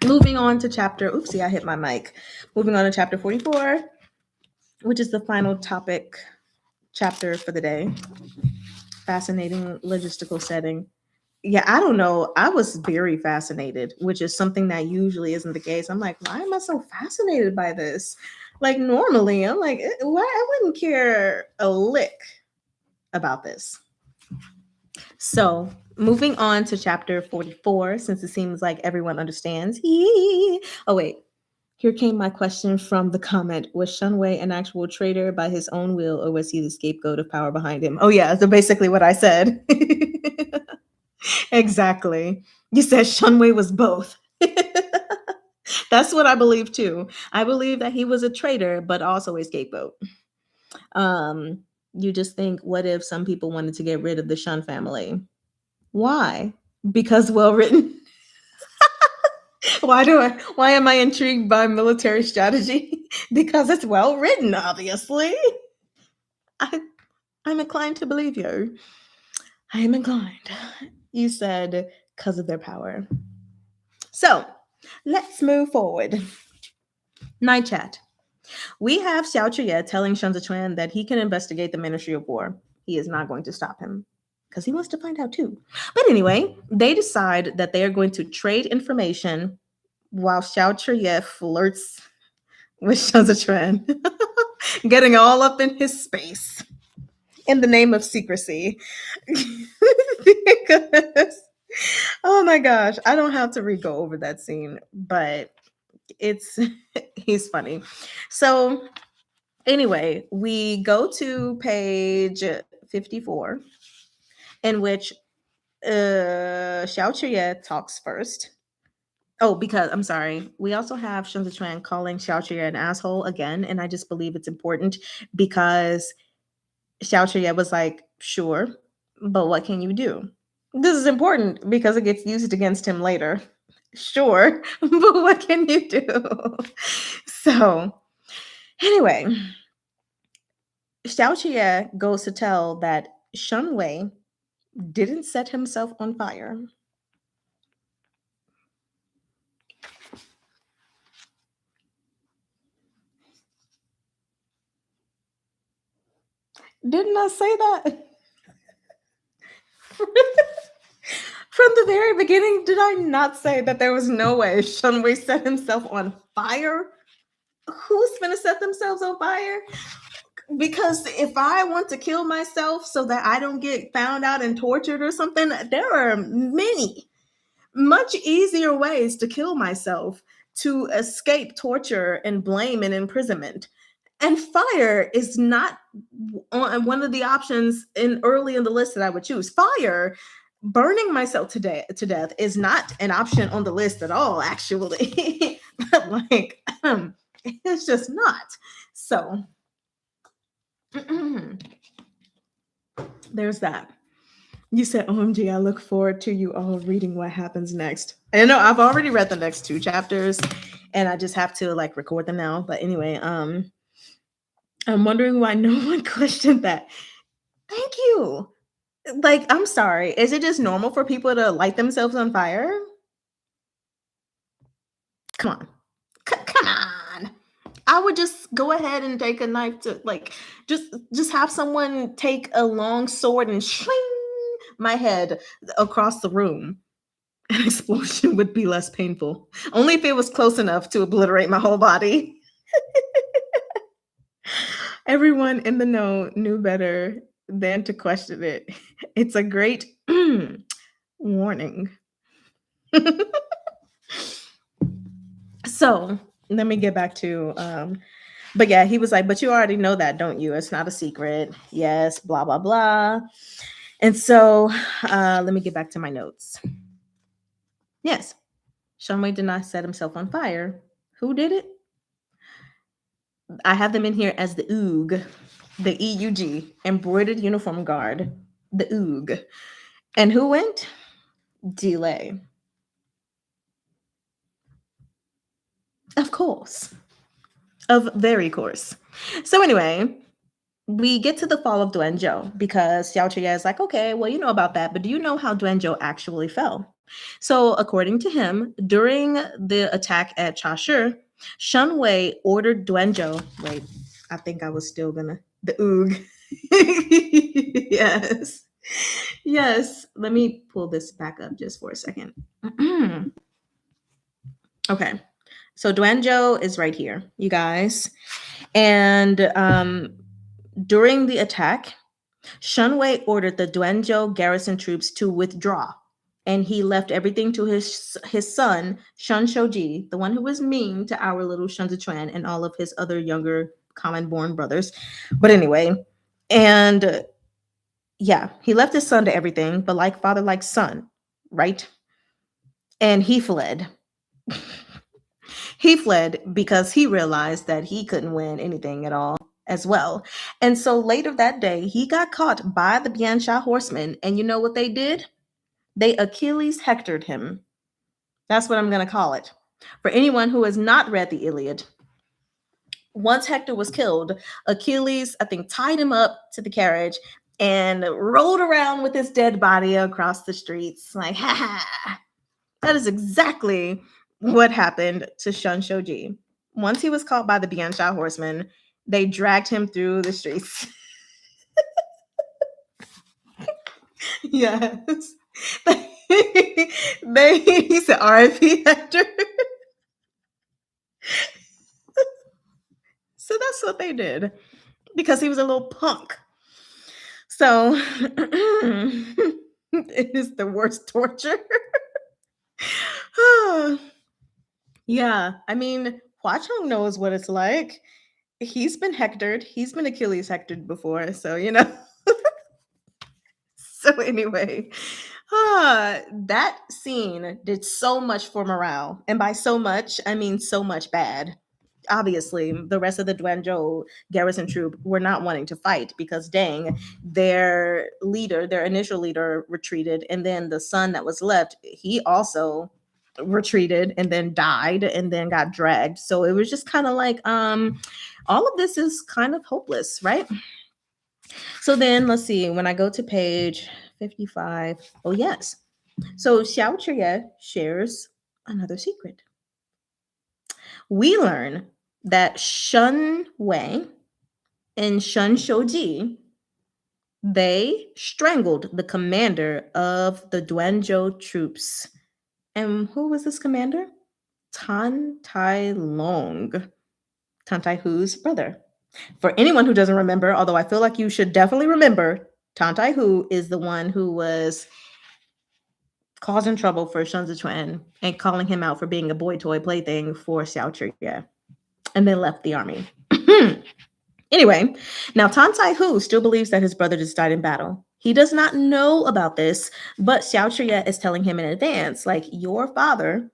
Speaker 1: moving on to chapter, oopsie, I hit my mic. Moving on to chapter 44, which is the final topic chapter for the day. Fascinating logistical setting. Yeah, I don't know. I was very fascinated, which is something that usually isn't the case. I'm like, why am I so fascinated by this? Like, normally, I'm like, why? I wouldn't care a lick about this. So, moving on to chapter 44, since it seems like everyone understands. Oh, wait. Here came my question from the comment. Was Shunwei an actual traitor by his own will, or was he the scapegoat of power behind him? Oh, yeah. So basically what I said. Exactly. You said Shunwei was both. That's what I believe too. I believe that he was a traitor, but also a scapegoat. You just think, what if some people wanted to get rid of the Shun family? Why? Because well written. Why am I intrigued by military strategy? Because it's well written, obviously. I'm inclined to believe you. I am inclined. You said because of their power. So let's move forward. Night Chat. We have Xiao Qiye telling Shen Zhichuan that he can investigate the Ministry of War. He is not going to stop him because he wants to find out too. But anyway, they decide that they are going to trade information while Xiao Qiye flirts with Shen Zhichuan, getting all up in his space in the name of secrecy. Because, oh my gosh, I don't have to re-go over that scene, but he's funny. So anyway, we go to page 54, in which Xiao Qiye talks first. Oh, because I'm sorry. We also have Shen Zhichuan calling Xiao Qiye an asshole again, and I just believe it's important because Xiao Qiye was like, sure, but what can you do? This is important because it gets used against him later. Sure, but what can you do? So, anyway, Xiao Jie goes to tell that Shen Wei didn't set himself on fire. Didn't I say that? From the very beginning, did I not say that there was no way Shen Wei set himself on fire? Who's gonna set themselves on fire? Because if I want to kill myself so that I don't get found out and tortured or something, there are many, much easier ways to kill myself to escape torture and blame and imprisonment. And fire is not one of the options in early in the list that I would choose. Fire, burning myself to death is not an option on the list at all, actually. Like, it's just not. So, there's that. You said, OMG, I look forward to you all reading what happens next. I know I've already read the next 2 chapters and I just have to like record them now. But anyway, I'm wondering why no one questioned that. Thank you. Like, I'm sorry. Is it just normal for people to light themselves on fire? Come on. Come on. I would just go ahead and take a knife to like just have someone take a long sword and swing my head across the room. An explosion would be less painful. Only if it was close enough to obliterate my whole body. Everyone in the know knew better than to question it. It's a great warning. So let me get back to but yeah, he was like, but you already know that, don't you? It's not a secret. Yes, blah blah blah. And so let me get back to my notes. Yes, Shen Wei did not set himself on fire. Who did it? I have them in here as the OOG, the EUG, embroidered uniform guard, the OOG. And who went? Delay. Of course. Of very course. So anyway, we get to the fall of Duanzhou because Xiao Qiye is like, okay, well, you know about that, but do you know how Duanzhou actually fell? So according to him, during the attack at Chashi, Shen Wei ordered Duanzhou. Wait, I think I was still gonna the oog. Yes. Yes. Let me pull this back up just for a second. Okay. So Duanzhou is right here, you guys. And during the attack, Shen Wei ordered the Duanzhou garrison troops to withdraw, and he left everything to his son, Shen Shouji, the one who was mean to our little Shen Zichuan and all of his other younger common-born brothers. But anyway, and yeah, he left his son to everything, but like father, like son, right? And he fled. He fled because he realized that he couldn't win anything at all as well. And so later that day, he got caught by the Biansha horsemen. And you know what they did? They Achilles hectored him. That's what I'm going to call it. For anyone who has not read the Iliad, once Hector was killed, Achilles, I think, tied him up to the carriage and rolled around with his dead body across the streets. Like, ha ha. That is exactly what happened to Shen Shouji. Once he was caught by the Biansha horsemen, they dragged him through the streets. Yes. He said RIP Hector. So that's what they did because he was a little punk. So it is the worst torture. Yeah, I mean, Hua Chong knows what it's like. He's been hectored. He's been Achilles hectored before, so you know. So anyway, that scene did so much for morale, and by so much, I mean so much bad. Obviously, the rest of the Duanzhou garrison troop were not wanting to fight because, dang, their leader, their initial leader, retreated, and then the son that was left, he also retreated and then died and then got dragged. So it was just kind of like all of this is kind of hopeless, right? So then let's see, when I go to page 55, oh yes. So Xiao Chuye shares another secret. We learn that Shun Wei and Shun Shouji, they strangled the commander of the Duanzhou troops. And who was this commander? Tan Tai Long, Tan Tai Hu's brother. For anyone who doesn't remember, although I feel like you should definitely remember, Tan Tai Hu is the one who was causing trouble for Sun Zichuan and calling him out for being a boy toy plaything for Xiao Chuye, and then left the army. Anyway, now Tan Tai Hu still believes that his brother just died in battle. He does not know about this, but Xiao Chuye is telling him in advance, like, your father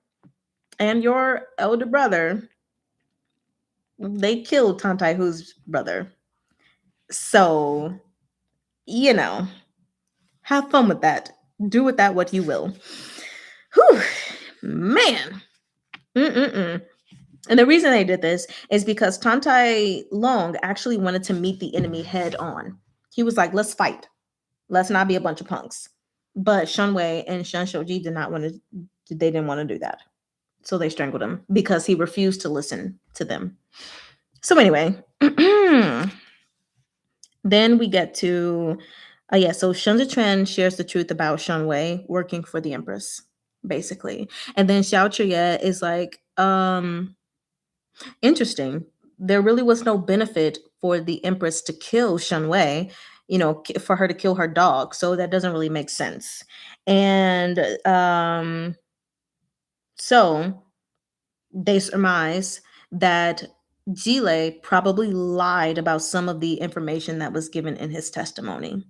Speaker 1: and your elder brother, they killed Tan Tai Hu's brother. So, you know, have fun with that. Do with that what you will. Whew, man. Mm-mm-mm. And the reason they did this is because Tan Tai Long actually wanted to meet the enemy head on. He was like, let's fight. Let's not be a bunch of punks. But Shun Wei and Shun Shouji they didn't want to do that. So they strangled him because he refused to listen to them. So anyway, then we get to, so Shun Zichuan shares the truth about Shun Wei working for the Empress, basically. And then Xiao Chuye is like, interesting. There really was no benefit for the Empress to kill Shun Wei, for her to kill her dog. So that doesn't really make sense. And so they surmise that Jile probably lied about some of the information that was given in his testimony.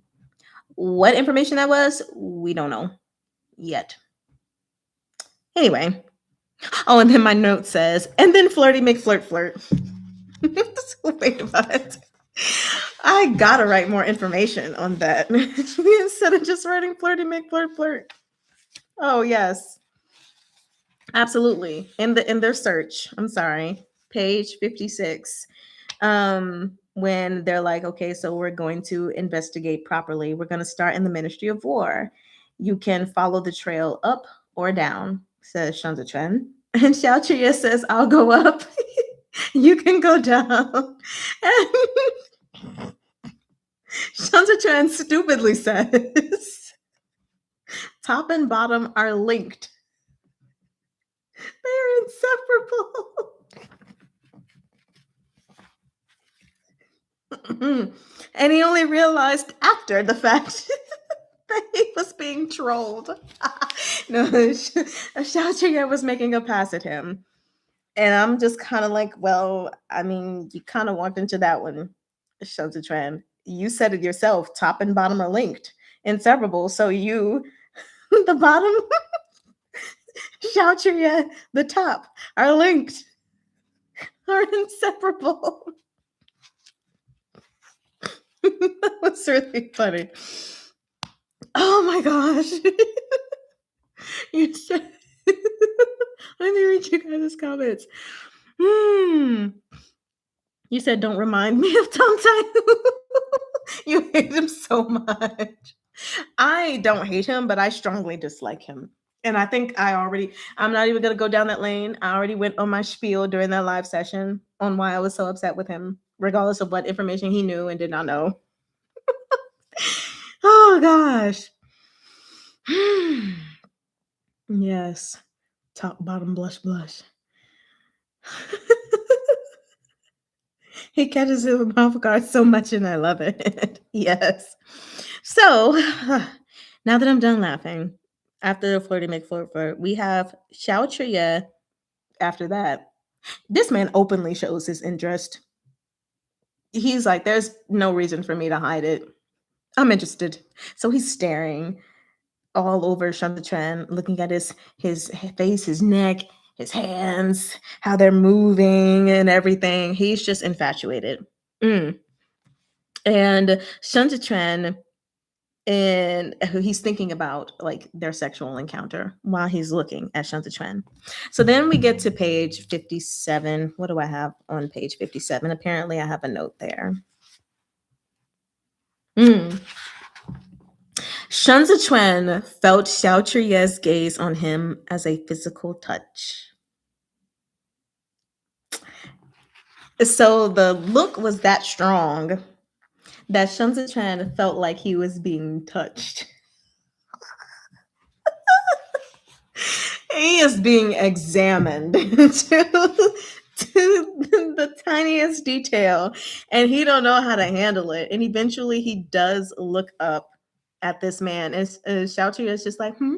Speaker 1: What information that was, we don't know yet. Anyway. Oh, and then my note says, and then Flirty McFlirt flirt. Wait a minute. I gotta write more information on that instead of just writing Flirty McFlirt flirt. Oh yes, absolutely. In their search, I'm sorry, page 56. When they're like, okay, so we're going to investigate properly. We're going to start in the Ministry of War. You can follow the trail up or down, says Shun Zichuan. And Xiao Chuye says, I'll go up. You can go down. And Shun Zichuan stupidly says, top and bottom are linked. They're inseparable. And he only realized after the fact that he was being trolled. No, Xiao Chuye was making a pass at him. And I'm just kind of like, well, I mean, you kind of walked into that one, Shun Zichuan. You said it yourself, top and bottom are linked, inseparable. So you, the bottom, Xiao Chuye, the top, are linked, are inseparable. That was really funny. Oh my gosh. You said, let me read you guys' comments. You said, don't remind me of Tom Tai. You hate him so much. I don't hate him, but I strongly dislike him. And I think I'm not even going to go down that lane. I already went on my spiel during that live session on why I was so upset with him, regardless of what information he knew and did not know. Oh, gosh. Yes. Top, bottom, blush, blush. He catches it with mouth guard so much, and I love it. Yes. So, now that I'm done laughing, after the Flirty McFlirt, we have Xiao Chuye after that. This man openly shows his interest. He's like, there's no reason for me to hide it. I'm interested. So he's staring all over Shun Zichuan, looking at his face, his neck, his hands, how they're moving and everything. He's just infatuated. And Shun Zichuan and he's thinking about like their sexual encounter while he's looking at Shantachuan. So then we get to page 57. What do I have on page 57? Apparently I have a note there. Shantachuan felt Xiao Chuye's gaze on him as a physical touch. So the look was that strong that Shantachuan felt like he was being touched. He is being examined to the tiniest detail, and he don't know how to handle it. And eventually, he does look up at this man, and Xiao Chu is just like, hmm.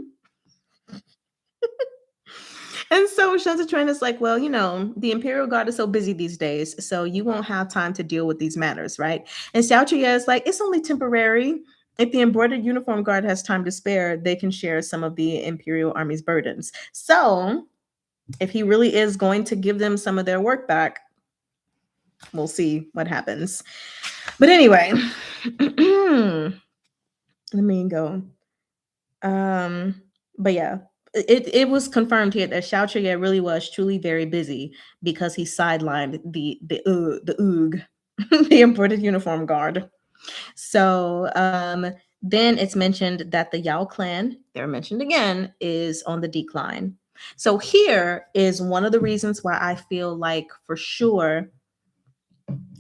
Speaker 1: And so Shantachuan is like, well, the Imperial Guard is so busy these days, so you won't have time to deal with these matters, right? And Xiao Chu is like, it's only temporary. If the embroidered uniform guard has time to spare, they can share some of the Imperial Army's burdens. So if he really is going to give them some of their work back, we'll see what happens. But anyway, let me go. But yeah, it was confirmed here that Xiao Chuye really was truly very busy because he sidelined the Oog, the embroidered uniform guard. So then it's mentioned that the Yao clan, they're mentioned again, is on the decline. So here is one of the reasons why I feel like for sure.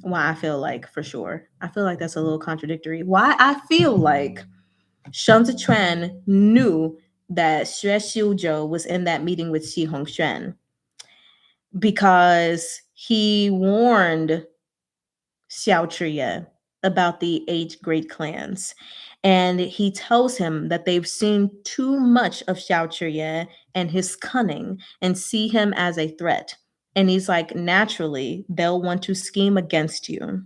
Speaker 1: I feel like that's a little contradictory. Why I feel like Shen Zichuan knew that Xue Xiuzhou was in that meeting with Xi Hongxuan because he warned Xiao Zhiye about the 8 great clans. And he tells him that they've seen too much of Xiao Zhiye and his cunning and see him as a threat. And he's like, naturally, they'll want to scheme against you.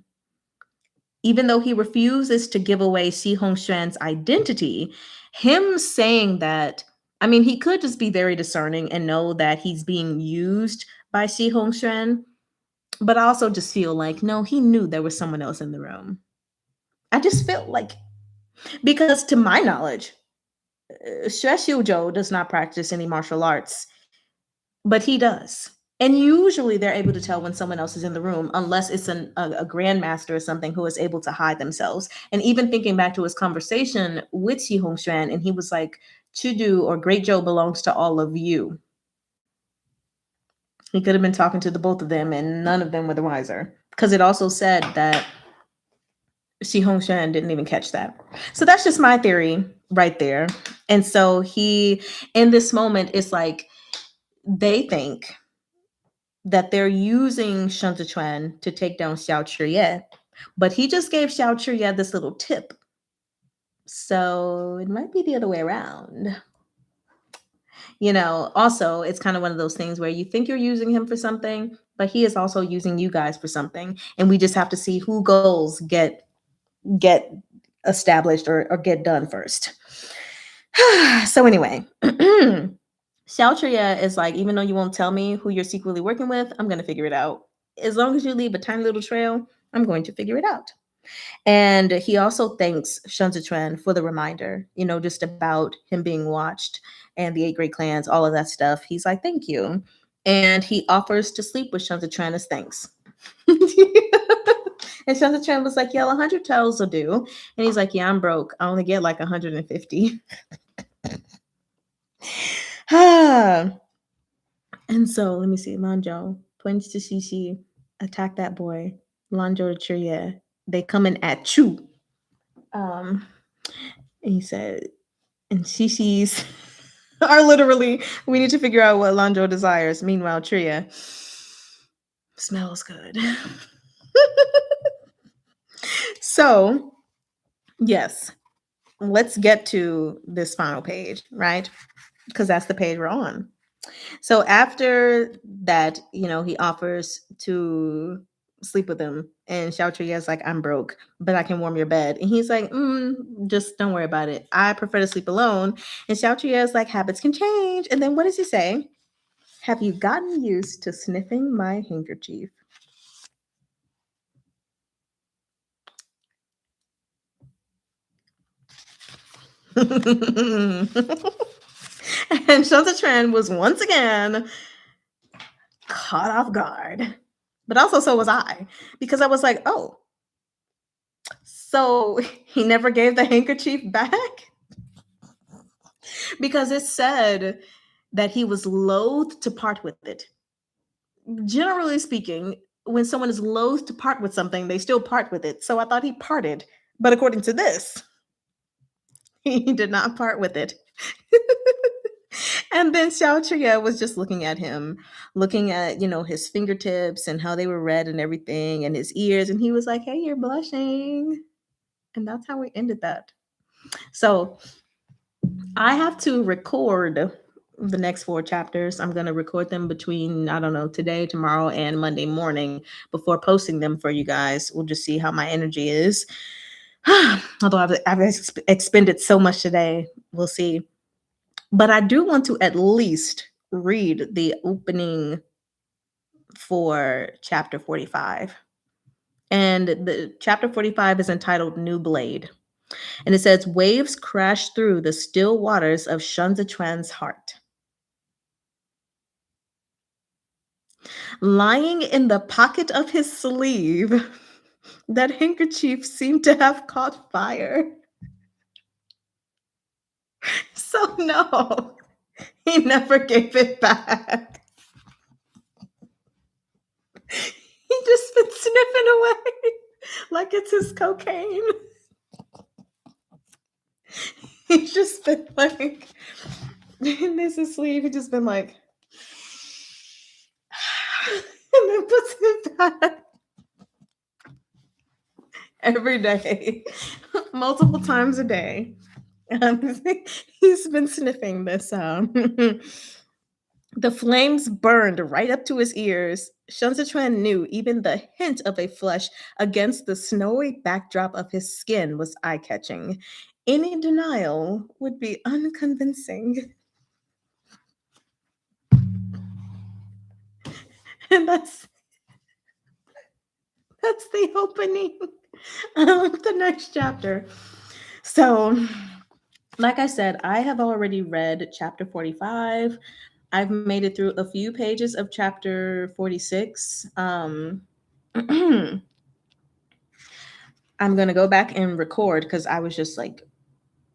Speaker 1: Even though he refuses to give away Xi Hongxuan's identity, him saying that, I mean, he could just be very discerning and know that he's being used by Xi Hongxuan, but I also just feel like, no, he knew there was someone else in the room. I just felt like, because to my knowledge, Xue Xiuzhou does not practice any martial arts, but he does. And usually they're able to tell when someone else is in the room, unless it's a grandmaster or something who is able to hide themselves. And even thinking back to his conversation with Xi Hongxuan, and he was like, Chudu or Great Zhou belongs to all of you. He could have been talking to the both of them, and none of them were the wiser. Because it also said that Xi Hongxuan didn't even catch that. So that's just my theory right there. And so he, in this moment, it's like they think that they're using Shen Zichuan to take down Xiao Zhiye, but he just gave Xiao Zhiye this little tip. So it might be the other way around. Also, it's kind of one of those things where you think you're using him for something, but he is also using you guys for something. And we just have to see who goals get established or get done first. So anyway, Xiao Zhiye is like, even though you won't tell me who you're secretly working with, I'm going to figure it out. As long as you leave a tiny little trail, I'm going to figure it out. And he also thanks Shen Zichuan for the reminder, just about him being watched and the 8 great clans, all of that stuff. He's like, thank you. And he offers to sleep with Shen Zichuan as thanks. And Shen Zichuan was like, yeah, 100 taels will do. And he's like, yeah, I'm broke. I only get like 150. And so let me see. Lanzhou points to Xixi, attack that boy. Lanzhou Chuye, they coming at you. And he said, and Xixi's are literally, we need to figure out what Lanzhou desires. Meanwhile, Chuye smells good. So, yes, let's get to this final page, right? Because that's the page we're on. So after that, he offers to sleep with him, and Xiao Chuye is like, I'm broke, but I can warm your bed. And he's like, just don't worry about it. I prefer to sleep alone. And Xiao Chuye is like, habits can change. And then what does he say? Have you gotten used to sniffing my handkerchief? And Shantratran was once again caught off guard. But also so was I, because I was like, oh, so he never gave the handkerchief back? Because it said that he was loath to part with it. Generally speaking, when someone is loath to part with something, they still part with it. So I thought he parted. But according to this, he did not part with it. And then Xiao Chia was just looking at him, looking at, his fingertips and how they were red and everything, and his ears. And he was like, hey, you're blushing. And that's how we ended that. So I have to record the next 4 chapters. I'm going to record them between, I don't know, today, tomorrow, and Monday morning before posting them for you guys. We'll just see how my energy is. Although I've expended so much today, we'll see. But I do want to at least read the opening for chapter 45. And the chapter 45 is entitled New Blade. And it says, waves crash through the still waters of Shunzatran's heart. Lying in the pocket of his sleeve, that handkerchief seemed to have caught fire. So no, he never gave it back. He just been sniffing away like it's his cocaine. He's just been like, in this sleeve, he just been like, and then puts it back. Every day, multiple times a day. He's been sniffing this. The flames burned right up to his ears. Shunzatran knew even the hint of a flush against the snowy backdrop of his skin was eye-catching. Any denial would be unconvincing. And that's the opening of the next chapter. So, like I said, I have already read chapter 45. I've made it through a few pages of chapter 46. I'm going to go back and record because I was just like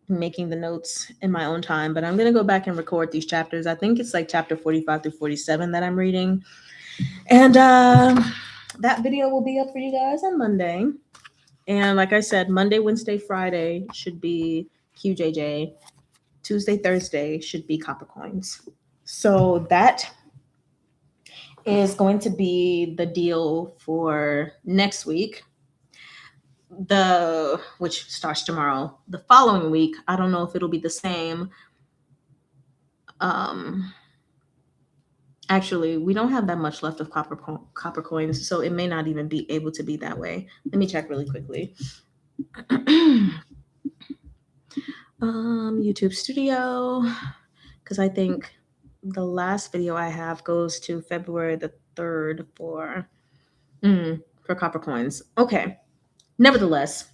Speaker 1: making the notes in my own time, but I'm going to go back and record these chapters. I think it's like chapter 45 through 47 that I'm reading. And that video will be up for you guys on Monday. And like I said, Monday, Wednesday, Friday should be QJJ. Tuesday, Thursday should be Copper Coins. So that is going to be the deal for next week. Which starts tomorrow. The following week, I don't know if it'll be the same. Actually, we don't have that much left of copper coins, so it may not even be able to be that way. Let me check really quickly. YouTube Studio, because I think the last video I have goes to February the 3rd for Copper Coins. Okay. Nevertheless,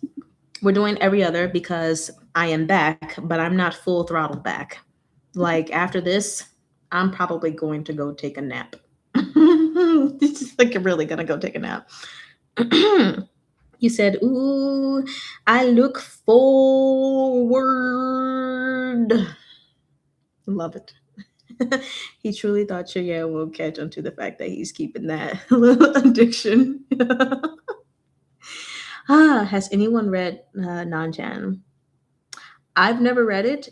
Speaker 1: we're doing every other because I am back, but I'm not full throttle back. Like after this, I'm probably going to go take a nap. It's like I'm really gonna go take a nap. You said, ooh, I look forward. Love it. He truly thought Cheyenne will catch on to the fact that he's keeping that little addiction. Has anyone read Nanchan? I've never read it,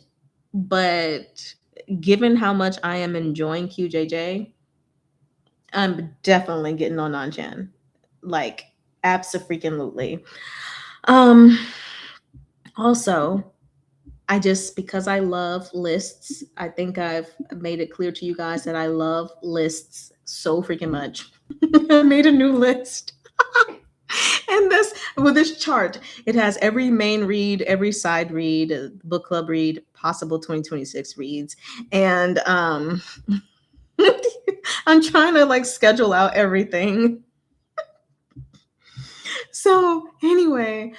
Speaker 1: but given how much I am enjoying QJJ, I'm definitely getting on Nanchan. Like, abso-freaking-lutely. Also, because I love lists, I think I've made it clear to you guys that I love lists so freaking much. I made a new list. And this chart, it has every main read, every side read, book club read, possible 2026 reads. And I'm trying to like schedule out everything. So anyway,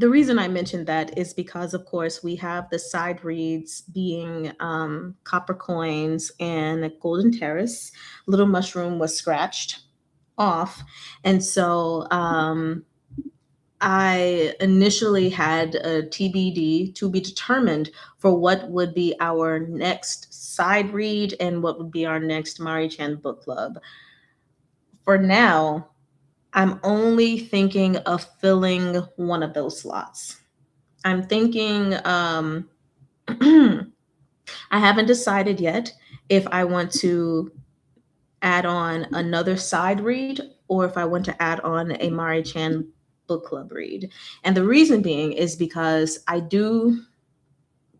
Speaker 1: The reason I mentioned that is because, of course, we have the side reads being Copper Coins and Golden Terrace. Little Mushroom was scratched off. And so I initially had a TBD, to be determined, for what would be our next side read and what would be our next Mari-chan book club. For now, I'm only thinking of filling one of those slots. I'm thinking, I haven't decided yet if I want to add on another side read or if I want to add on a Mari-chan book club read. And the reason being is because I do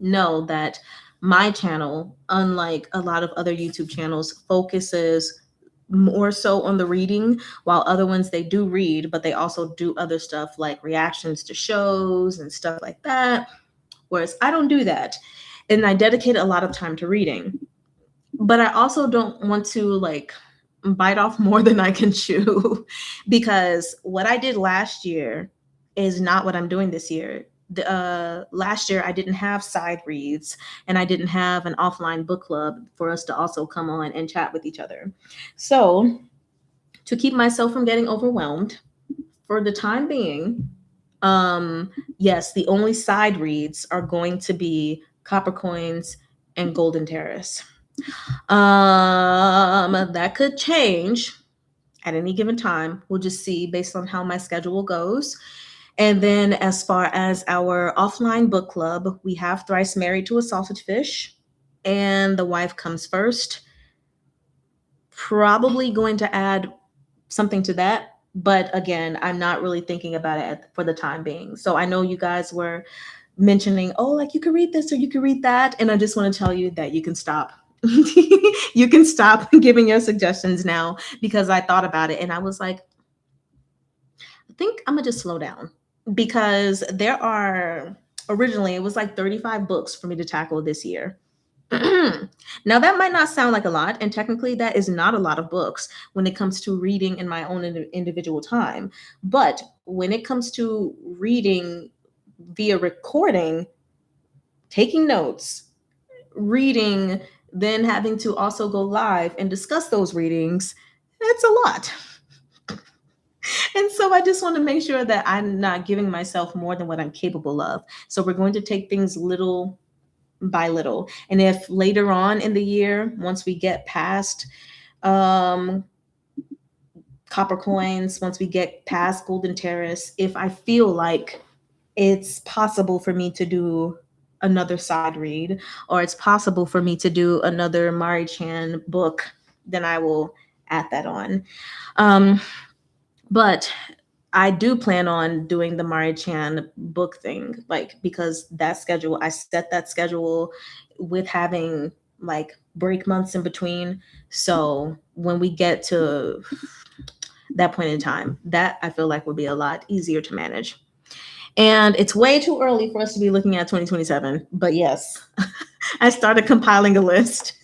Speaker 1: know that my channel, unlike a lot of other YouTube channels, focuses more so on the reading, while other ones they do read, but they also do other stuff like reactions to shows and stuff like that. Whereas I don't do that. And I dedicate a lot of time to reading. But I also don't want to like bite off more than I can chew because what I did last year is not what I'm doing this year. Last year, I didn't have side reads and I didn't have an offline book club for us to also come on and chat with each other. So, to keep myself from getting overwhelmed, for the time being, yes, the only side reads are going to be Copper Coins and Golden Terrace. That could change at any given time. We'll just see based on how my schedule goes. And then as far as our offline book club, we have Thrice Married to a Sausage Fish and The Wife Comes First. Probably going to add something to that. But again, I'm not really thinking about it for the time being. So I know you guys were mentioning, oh, like you could read this or you could read that. And I just want to tell you that you can stop. You can stop giving your suggestions now because I thought about it and I was like, I think I'm gonna just slow down because there are originally it was like 35 books for me to tackle this year. Now that might not sound like a lot, and technically that is not a lot of books when it comes to reading in my own individual time. But when it comes to reading via recording, taking notes, reading, then having to also go live and discuss those readings, that's a lot. And so I just want to make sure that I'm not giving myself more than what I'm capable of. So we're going to take things little by little. And if later on in the year, once we get past um, Copper Coins, once we get past Golden Terrace, if I feel like it's possible for me to do another side read or it's possible for me to do another Mari-chan book, then I will add that on. But I do plan on doing the Mari-chan book thing, like because that schedule, I set that schedule with having like break months in between. So when we get to that point in time, that I feel like would be a lot easier to manage. And it's way too early for us to be looking at 2027. But yes, I started compiling a list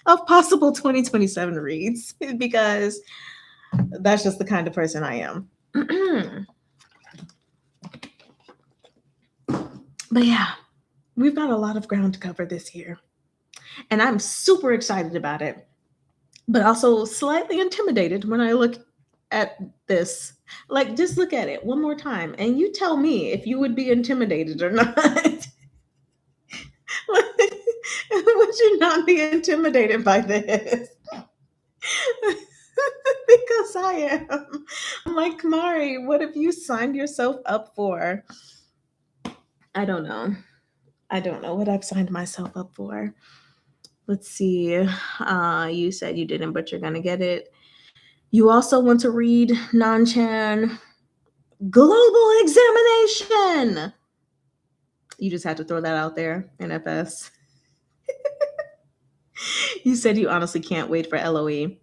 Speaker 1: of possible 2027 reads because that's just the kind of person I am. But yeah, we've got a lot of ground to cover this year. And I'm super excited about it, but also slightly intimidated when I look at this. Like, just look at it one more time and you tell me if you would be intimidated or not. Would you not be intimidated by this? Because I am. I'm like, Mari, what have you signed yourself up for? I don't know. I don't know what I've signed myself up for. Let's see. You said you didn't, but you're going to get it. You also want to read Nanchan Global Examination. You just had to throw that out there, NFS. You said you honestly can't wait for LOE.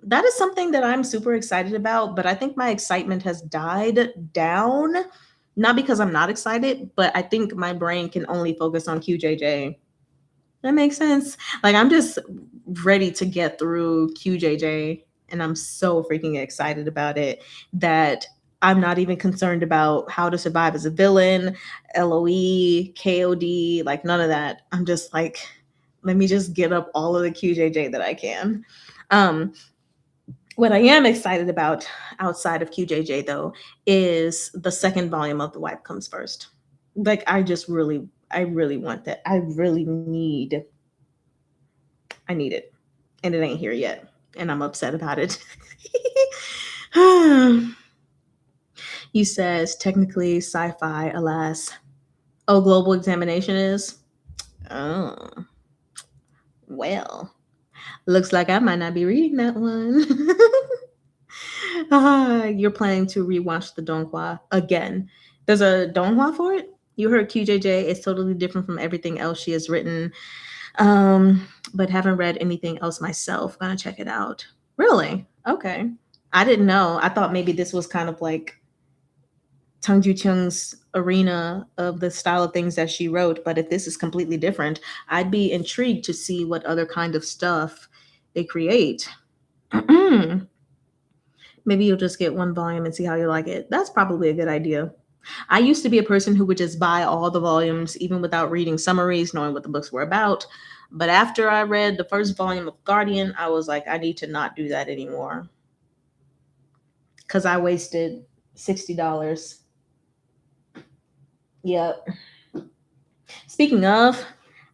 Speaker 1: That is something that I'm super excited about, but I think my excitement has died down. Not because I'm not excited, but I think my brain can only focus on QJJ. That makes sense. Like, I'm just ready to get through QJJ, and I'm so freaking excited about it that I'm not even concerned about how to survive as a villain, LOE, KOD, like none of that. I'm just like, let me just get up all of the QJJ that I can. Um, what I am excited about outside of QJJ though is the second volume of The Wife Comes First. Like I really want that. I need it. And it ain't here yet. And I'm upset about it. He says technically sci-fi, alas. Oh, global examination is? Oh. Well. Looks like I might not be reading that one. You're planning to rewatch the Donghua again. There's a Donghua for it? You heard QJJ is totally different from everything else she has written. But haven't read anything else myself. Gonna check it out. Really? Okay. I didn't know. I thought maybe this was kind of like Tang Ju Chung's arena of the style of things that she wrote. But if this is completely different, I'd be intrigued to see what other kind of stuff they create. Maybe you'll just get one volume and see how you like it. That's probably a good idea. I used to be a person who would just buy all the volumes, even without reading summaries, knowing what the books were about. But after I read the first volume of Guardian, I was like, I need to not do that anymore. Because I wasted $60. Yep. Speaking of,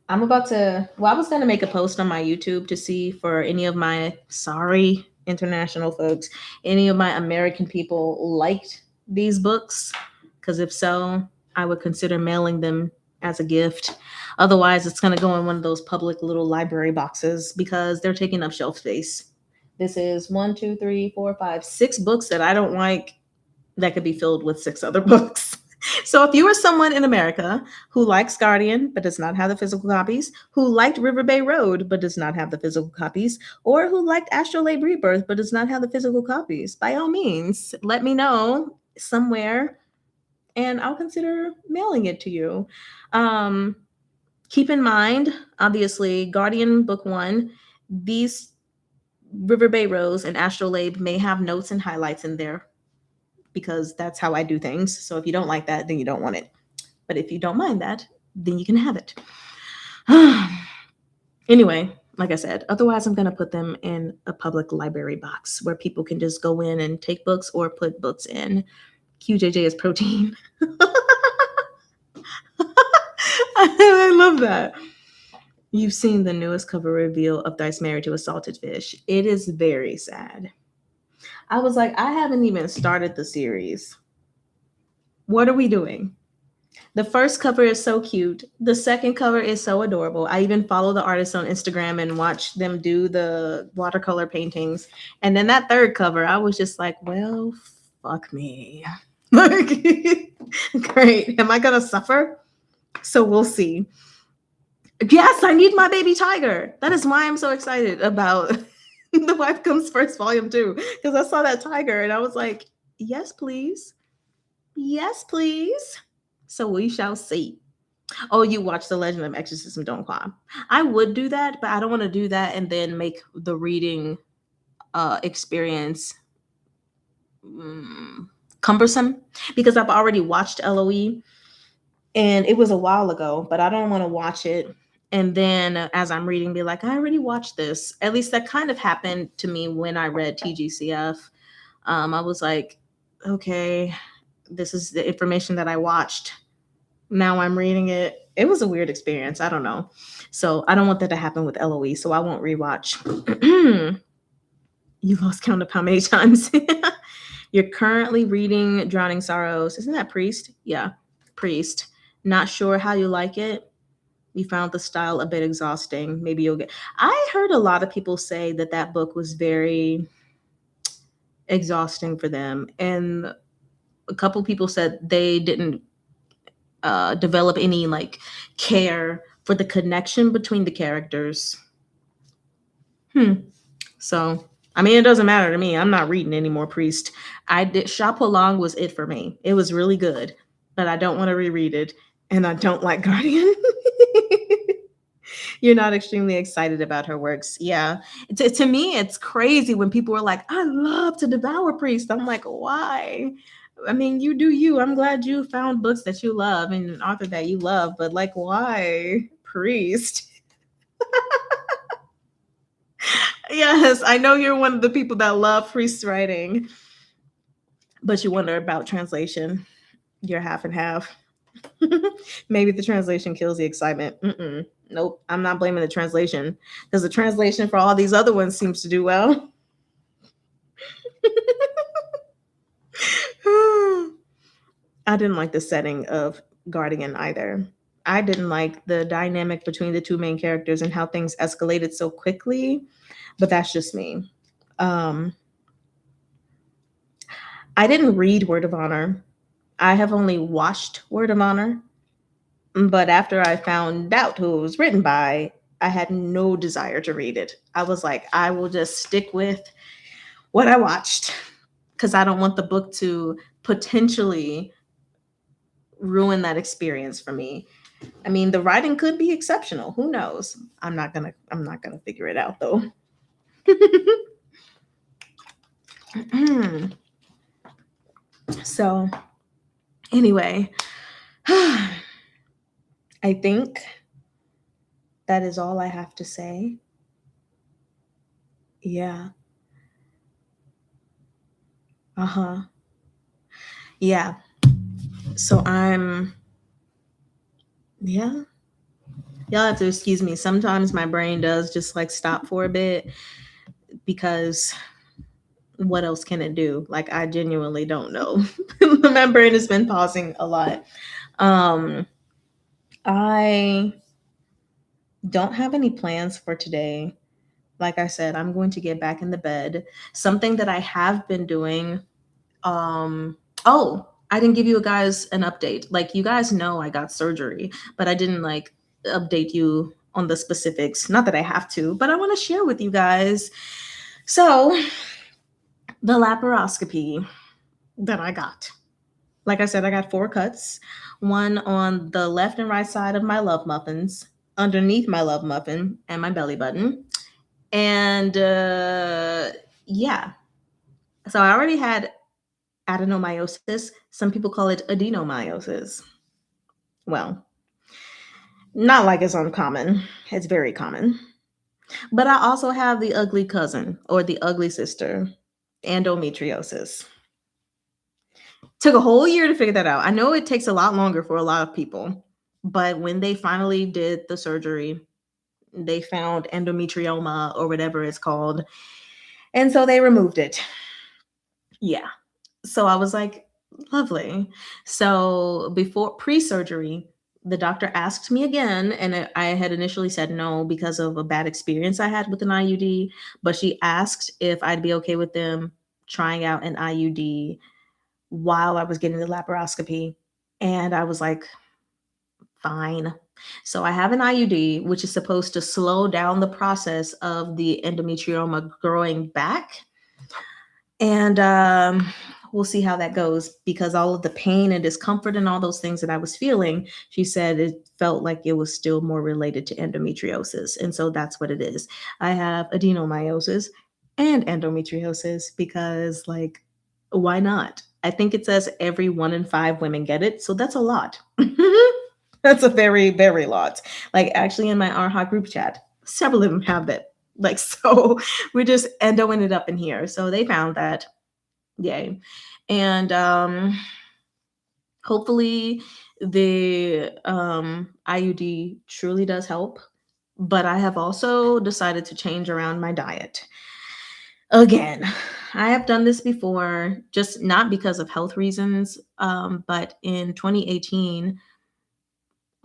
Speaker 1: I was going to make a post on my YouTube to see for any of my, sorry, international folks, any of my American people liked these books. Because if so, I would consider mailing them as a gift. Otherwise, it's going to go in one of those public little library boxes because they're taking up shelf space. This is 1, 2, 3, 4, 5, 6 books that I don't like that could be filled with 6 other books. So if you are someone in America who likes Guardian but does not have the physical copies, who liked River Bay Road but does not have the physical copies, or who liked Astrolabe Rebirth but does not have the physical copies, by all means, let me know somewhere and I'll consider mailing it to you. Keep in mind, obviously, Guardian Book 1, these River Bay Rose and Astrolabe may have notes and highlights in there because that's how I do things. So if you don't like that, then you don't want it. But if you don't mind that, then you can have it. Anyway, like I said, otherwise I'm going to put them in a public library box where people can just go in and take books or put books in. QJJ is protein. I love that. You've seen the newest cover reveal of Dice Married to a Salted Fish. It is very sad. I was like, I haven't even started the series. What are we doing? The first cover is so cute. The second cover is so adorable. I even follow the artists on Instagram and watch them do the watercolor paintings. And then that third cover, I was just like, well, fuck me. Great. Am I going to suffer? So we'll see. Yes, I need my baby tiger. That is why I'm so excited about The Wife Comes First Volume 2. Because I saw that tiger and I was like, yes, please. Yes, please. So we shall see. Oh, you watched The Legend of Exorcism Donghua. I would do that, but I don't want to do that and then make the reading experience cumbersome because I've already watched LOE and it was a while ago, but I don't want to watch it. And then as I'm reading, be like, I already watched this. At least that kind of happened to me when I read TGCF. I was like, okay, this is the information that I watched. Now I'm reading it. It was a weird experience. I don't know. So I don't want that to happen with LOE. So I won't rewatch. You lost count of how many times. You're currently reading Drowning Sorrows. Isn't that Priest? Yeah, Priest. Not sure how you like it. You found the style a bit exhausting. Maybe you'll get. I heard a lot of people say that that book was very exhausting for them. And a couple people said they didn't develop any like care for the connection between the characters. So, I mean, it doesn't matter to me. I'm not reading any more Priest. Shop Along was it for me. It was really good, but I don't want to reread it. And I don't like Guardian. You're not extremely excited about her works. Yeah. To me, it's crazy when people are like, I love to devour Priest. I'm like, why? I mean, you do you. I'm glad you found books that you love and an author that you love, but like, why priest? Yes, I know you're one of the people that love priest writing, but you wonder about translation. You're half and half. Maybe the translation kills the excitement. Mm-mm. Nope, I'm not blaming the translation because the translation for all these other ones seems to do well. I didn't like the setting of Guardian either. I didn't like the dynamic between the two main characters and how things escalated so quickly, but that's just me. Um, I didn't read Word of Honor. I have only watched Word of Honor, but after I found out who it was written by, I had no desire to read it. I was like, I will just stick with what I watched because I don't want the book to potentially ruin that experience for me. I mean, the writing could be exceptional. Who knows? I'm not gonna figure it out though. So anyway, I think that is all I have to say. Yeah. Uh-huh. Yeah. So yeah. Y'all have to excuse me. Sometimes my brain does just like stop for a bit because what else can it do? Like I genuinely don't know. My brain has been pausing a lot. Um I don't have any plans for today. Like I said, I'm going to get back in the bed. Something that I have been doing. Oh, I didn't give you guys an update. Like you guys know I got surgery, but I didn't like update you on the specifics. Not that I have to, but I want to share with you guys. So, the laparoscopy that I got. Like I said, I got 4 cuts. One on the left and right side of my love muffins, underneath my love muffin and my belly button. And yeah, so I already had adenomyosis. Some people call it adenomyosis. Well, not like it's uncommon. It's very common. But I also have the ugly cousin or the ugly sister, endometriosis. Took a whole year to figure that out. I know it takes a lot longer for a lot of people, but when they finally did the surgery, they found endometrioma or whatever it's called. And so they removed it. Yeah. So I was like, lovely. So before pre-surgery, the doctor asked me again, and I had initially said no because of a bad experience I had with an IUD. But she asked if I'd be okay with them trying out an IUD while I was getting the laparoscopy. And I was like, fine. So I have an IUD, which is supposed to slow down the process of the endometrioma growing back. And we'll see how that goes because all of the pain and discomfort and all those things that I was feeling, she said it felt like it was still more related to endometriosis. And so that's what it is. I have adenomyosis and endometriosis because, like, why not? I think it says every 1 in 5 women get it. So that's a lot. That's a very, very lot. Like, actually, in my ARHA group chat, several of them have that. Like, so we just ended up in here. So they found that. Yay. And hopefully the IUD truly does help. But I have also decided to change around my diet. Again, I have done this before, just not because of health reasons, but in 2018,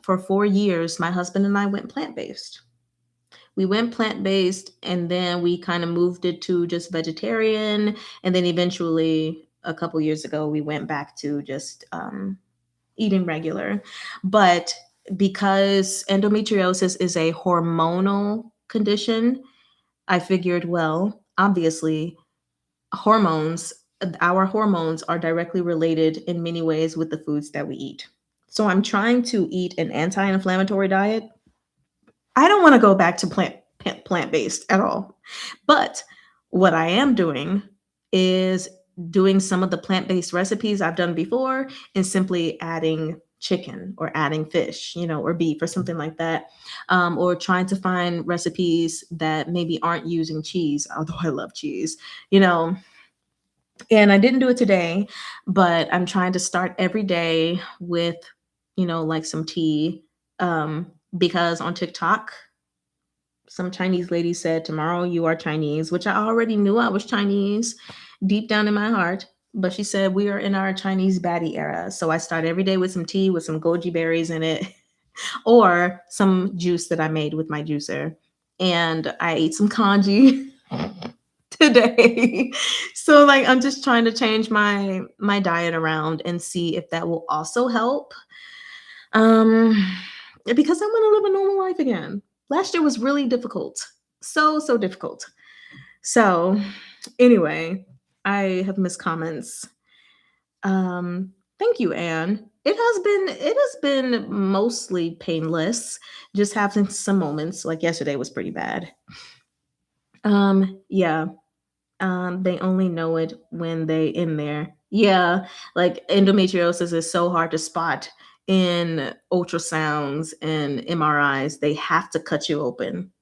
Speaker 1: for 4 years, my husband and I went plant based. We went plant based and then we kind of moved it to just vegetarian. And then eventually, a couple years ago, we went back to just eating regular. But because endometriosis is a hormonal condition, I figured, well, obviously, hormones, our hormones are directly related in many ways with the foods that we eat. So I'm trying to eat an anti-inflammatory diet. I don't want to go back to plant based at all. But what I am doing is doing some of the plant-based recipes I've done before and simply adding chicken or adding fish, or beef or something like that. Or trying to find recipes that maybe aren't using cheese, although I love cheese, you know. And I didn't do it today, but I'm trying to start every day with, like some tea. Because on TikTok, some Chinese lady said, "Tomorrow you are Chinese," which I already knew I was Chinese deep down in my heart. But she said, "We are in our Chinese baddie era." So I start every day with some tea with some goji berries in it or some juice that I made with my juicer. And I ate some kanji today. So like I'm just trying to change my diet around and see if that will also help. Um because I want to live a normal life again. Last year was really difficult. So difficult. So anyway, I have missed comments. Thank you, Anne. It has been mostly painless. Just having some moments. Like yesterday was pretty bad. Yeah. They only know it when they in there. Yeah, like endometriosis is so hard to spot in ultrasounds and MRIs. They have to cut you open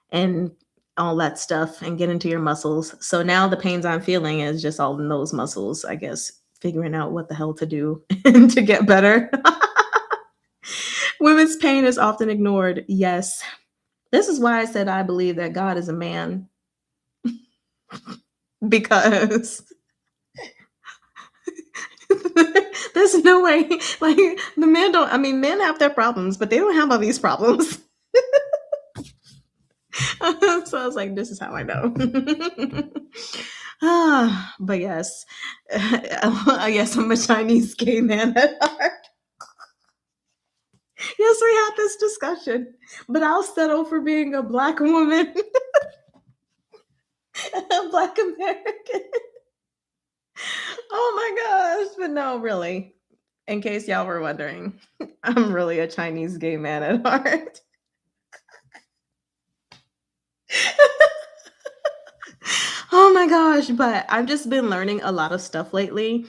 Speaker 1: and all that stuff and get into your muscles. So now the pains I'm feeling is just all in those muscles, I guess, figuring out what the hell to do to get better. Women's pain is often ignored. Yes. This is why I said I believe that God is a man because there's no way, like, the men don't, I mean, men have their problems, but they don't have all these problems. So I was like, this is how I know. But yes, I guess I'm a Chinese gay man at heart. Yes, we had this discussion, but I'll settle for being a Black woman, a Black American. Oh my gosh, but no, really. In case y'all were wondering, I'm really a Chinese gay man at heart. Oh my gosh, but I've just been learning a lot of stuff lately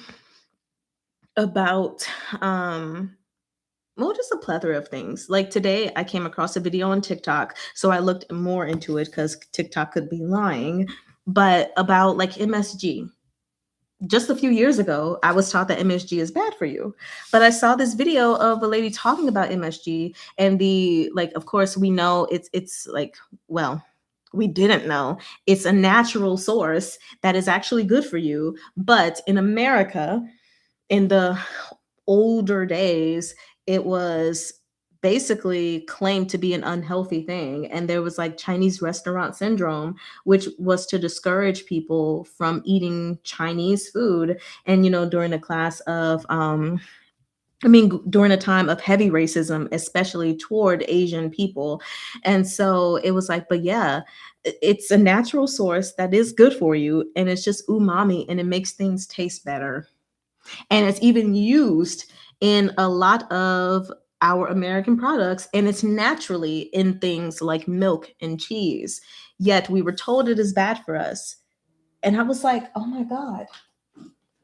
Speaker 1: about well, just a plethora of things. Like today I came across a video on TikTok, so I looked more into it cuz TikTok could be lying, but about like MSG. Just a few years ago, I was taught that MSG is bad for you. But I saw this video of a lady talking about MSG and the like of course we know it's like well, we didn't know. It's a natural source that is actually good for you, but in America in the older days, it was basically claimed to be an unhealthy thing. And there was like Chinese restaurant syndrome, which was to discourage people from eating Chinese food. And, during a class of, during a time of heavy racism, especially toward Asian people. And so it was like, but yeah, it's a natural source that is good for you. And it's just umami and it makes things taste better. And it's even used in a lot of our American products, and it's naturally in things like milk and cheese. Yet we were told it is bad for us. And I was like, oh my God,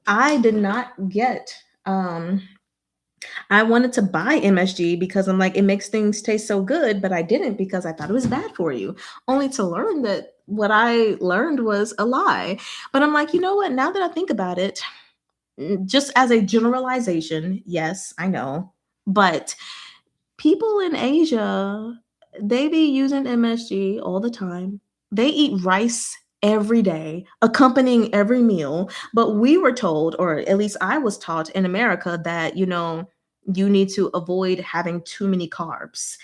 Speaker 1: I did not get. I wanted to buy MSG because I'm like, it makes things taste so good, but I didn't because I thought it was bad for you, only to learn that what I learned was a lie. But I'm like, you know what? Now that I think about it, just as a generalization, yes, I know, but people in Asia, they be using MSG all the time. They eat rice every day, accompanying every meal. But we were told, or at least I was taught in America, that, you need to avoid having too many carbs,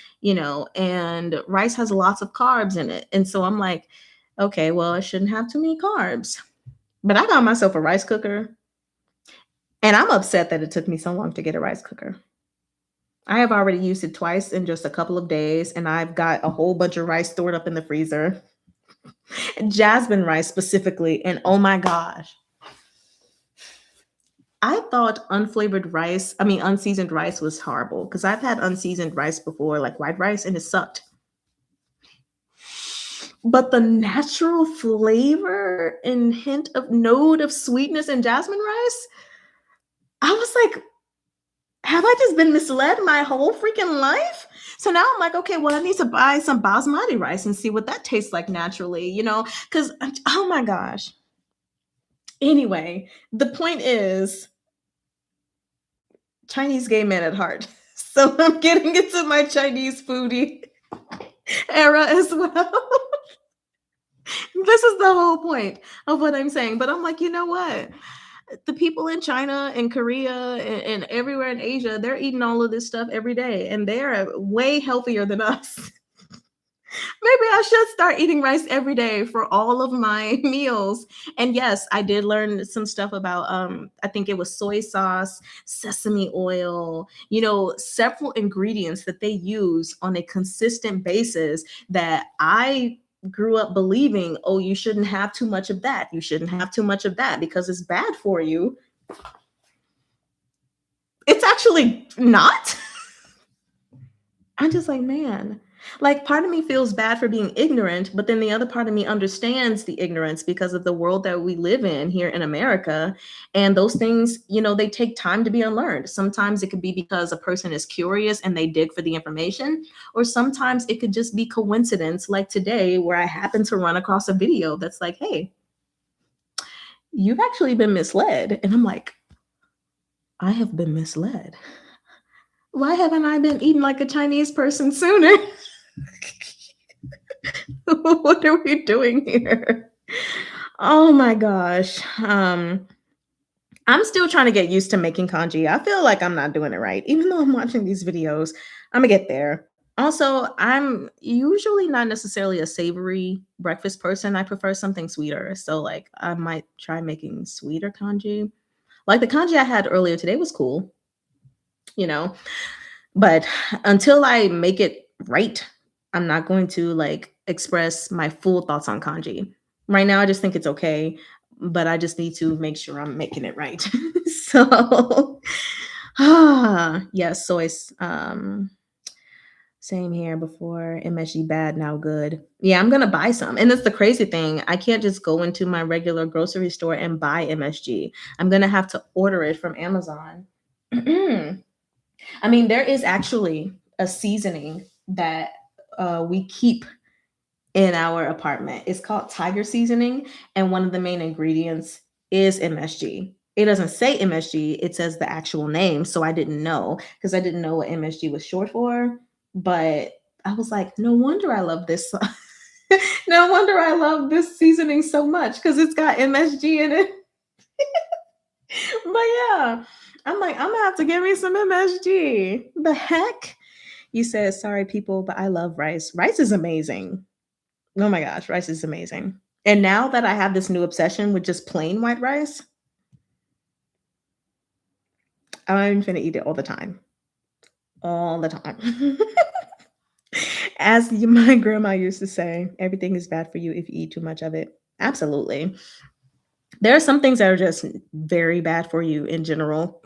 Speaker 1: and rice has lots of carbs in it. And so I'm like, okay, well, I shouldn't have too many carbs. But I got myself a rice cooker and I'm upset that it took me so long to get a rice cooker. I have already used it twice in just a couple of days, and I've got a whole bunch of rice stored up in the freezer. Jasmine rice specifically, and oh my gosh. I thought unseasoned rice was horrible because I've had unseasoned rice before, like white rice, and it sucked. but the natural flavor and hint of note of sweetness in jasmine rice, I was like, have I just been misled my whole freaking life? So now I'm like, okay, well, I need to buy some basmati rice and see what that tastes like naturally, because, oh my gosh. Anyway, the point is Chinese gay man at heart. So I'm getting into my Chinese foodie era as well. This is the whole point of what I'm saying. But I'm like, you know what? The people in China and Korea and everywhere in Asia, they're eating all of this stuff every day and they're way healthier than us. Maybe I should start eating rice every day for all of my meals. And yes, I did learn some stuff about I think it was soy sauce, sesame oil, several ingredients that they use on a consistent basis that I grew up believing, oh, you shouldn't have too much of that. You shouldn't have too much of that because it's bad for you. It's actually not. I'm just like, man, like part of me feels bad for being ignorant, but then the other part of me understands the ignorance because of the world that we live in here in America. And those things, they take time to be unlearned. Sometimes it could be because a person is curious and they dig for the information, or sometimes it could just be coincidence, like today, where I happen to run across a video that's like, hey, you've actually been misled. And I'm like, I have been misled. Why haven't I been eating like a Chinese person sooner? What are we doing here? Oh my gosh. I'm still trying to get used to making kanji. I feel like I'm not doing it right. Even though I'm watching these videos, I'm gonna get there. Also, I'm usually not necessarily a savory breakfast person. I prefer something sweeter. So like I might try making sweeter kanji. Like the kanji I had earlier today was cool, you know. But until I make it right, I'm not going to like express my full thoughts on kanji. Right now, I just think it's okay, but I just need to make sure I'm making it right. So, yes, so it's same here before MSG bad, now good. Yeah, I'm gonna buy some. And that's the crazy thing. I can't just go into my regular grocery store and buy MSG. I'm gonna have to order it from Amazon. I mean, there is actually a seasoning that we keep in our apartment. It's called Tiger seasoning, and one of the main ingredients is MSG. It doesn't say MSG, it says the actual name. So I didn't know because I didn't know what MSG was short for. But I was like, no wonder I love this. No wonder I love this seasoning so much because it's got MSG in it. But yeah, I'm like, I'm gonna have to give me some MSG. The heck? You said, sorry, people, but I love rice. Rice is amazing. Oh my gosh, rice is amazing. And now that I have this new obsession with just plain white rice, I'm gonna eat it all the time. All the time. As my grandma used to say, everything is bad for you if you eat too much of it. Absolutely. There are some things that are just very bad for you in general.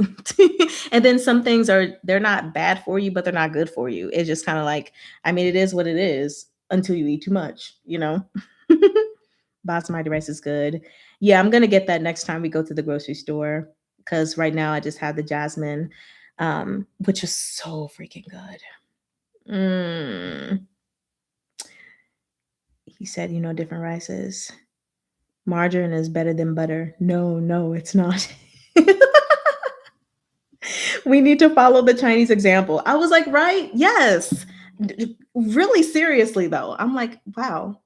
Speaker 1: And then some things they're not bad for you, but they're not good for you. It's just kind of like, I mean, it is what it is until you eat too much. Basmati rice is good. Yeah, I'm gonna get that next time we go to the grocery store because right now I just have the jasmine, which is so freaking good. Mm. He said, different rices. Margarine is better than butter. No, no, it's not. We need to follow the Chinese example. I was like, right? Yes. Really seriously, though. I'm like, wow,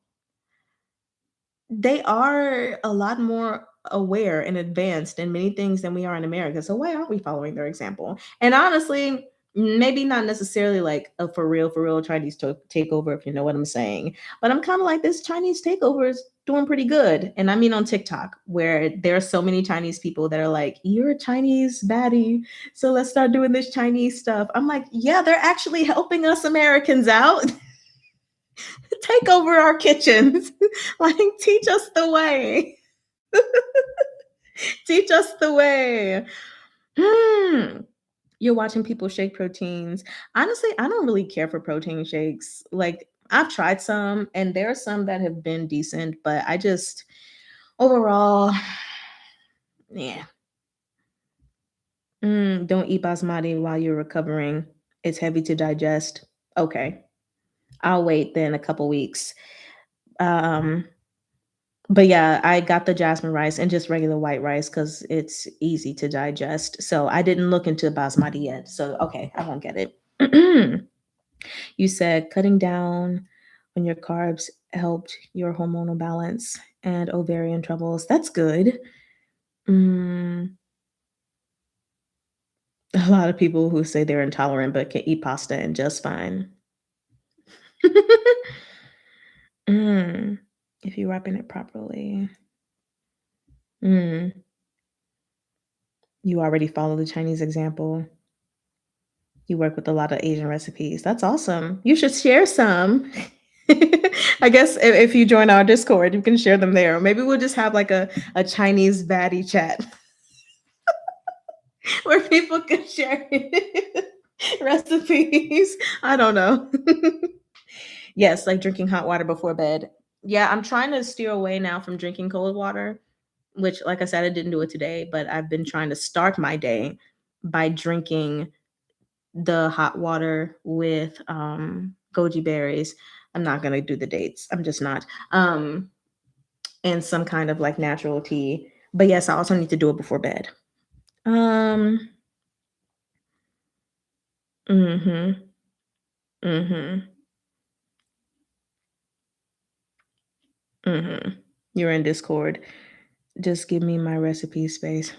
Speaker 1: they are a lot more aware and advanced in many things than we are in America. So why aren't we following their example? And honestly, maybe not necessarily like a for real Chinese takeover, if you know what I'm saying. But I'm kind of like this Chinese takeover is doing pretty good. And I mean on TikTok, where there are so many Chinese people that are like, you're a Chinese baddie, so let's start doing this Chinese stuff. I'm like, yeah, they're actually helping us Americans out. Take over our kitchens. Like, teach us the way. Teach us the way. You're watching people shake proteins. Honestly, I don't really care for protein shakes. Like, I've tried some, and there are some that have been decent, but I just overall, yeah. Don't eat basmati while you're recovering. It's heavy to digest. Okay, I'll wait then a couple weeks. Um, but yeah, I got the jasmine rice and just regular white rice because it's easy to digest. So I didn't look into basmati yet. So okay, I won't get it. You said cutting down on your carbs helped your hormonal balance and ovarian troubles. That's good. Mm, a lot of people who say they're intolerant but can eat pasta and just fine. Mm, if you ripen it properly. Mm, you already follow the Chinese example. You work with a lot of Asian recipes. That's awesome. You should share some. I guess if you join our Discord, you can share them there. Maybe we'll just have like a Chinese baddie chat where people can share recipes. I don't know. Yes, like drinking hot water before bed. Yeah, I'm trying to steer away now from drinking cold water, which, like I said, I didn't do it today, but I've been trying to start my day by drinking the hot water with goji berries. I'm not gonna do the dates. I'm just not. And some kind of like natural tea. But yes, I also need to do it before bed. Um, mm-hmm. Mm-hmm. Mm-hmm. You're in Discord. Just give me my recipe space.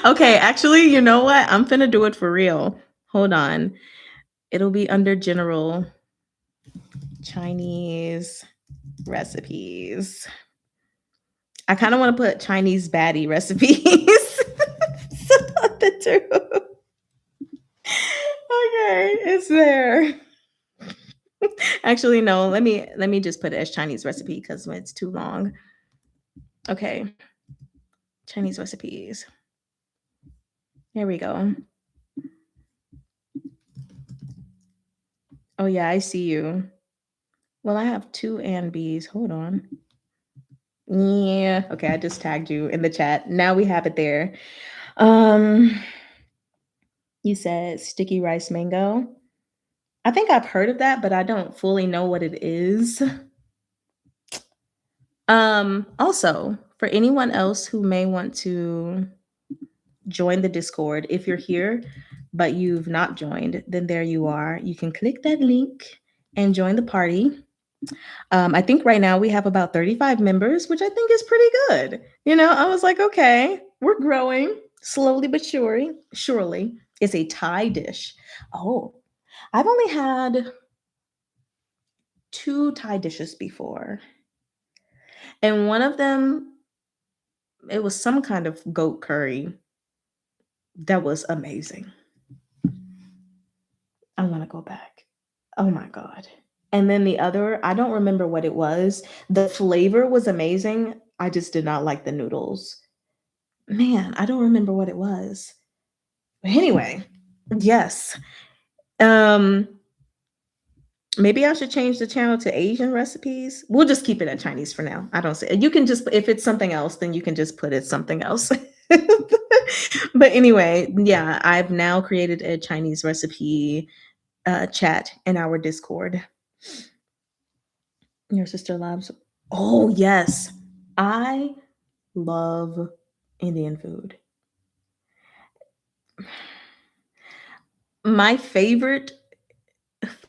Speaker 1: Okay, actually, you know what? I'm finna do it for real. Hold on. It'll be under general Chinese recipes. I kind of want to put Chinese baddie recipes. The two. Okay, it's there. Actually, no. Let me just put it as Chinese recipe because it's too long. Okay, Chinese recipes. Here we go. Oh yeah, I see you. Well, I have two and B's. Hold on. Yeah. Okay, I just tagged you in the chat. Now we have it there. Um, you said sticky rice mango. I think I've heard of that, but I don't fully know what it is. Also, for anyone else who may want to join the Discord, if you're here but you've not joined, then there you are. You can click that link and join the party. I think right now we have about 35 members, which I think is pretty good. I was like, okay, we're growing slowly but surely. Surely, it's a Thai dish. Oh, I've only had two Thai dishes before, and one of them it was some kind of goat curry that was amazing. I want to go back. Oh my god. And then the other, I don't remember what it was. The flavor was amazing. I just did not like the noodles. Man, I don't remember what it was. But anyway, yes. Um, maybe I should change the channel to Asian recipes. We'll just keep it at Chinese for now. I don't say you can just if it's something else, then you can just put it something else. But anyway, yeah, I've now created a Chinese recipe chat in our Discord. Your sister loves. Oh yes, I love Indian food. My favorite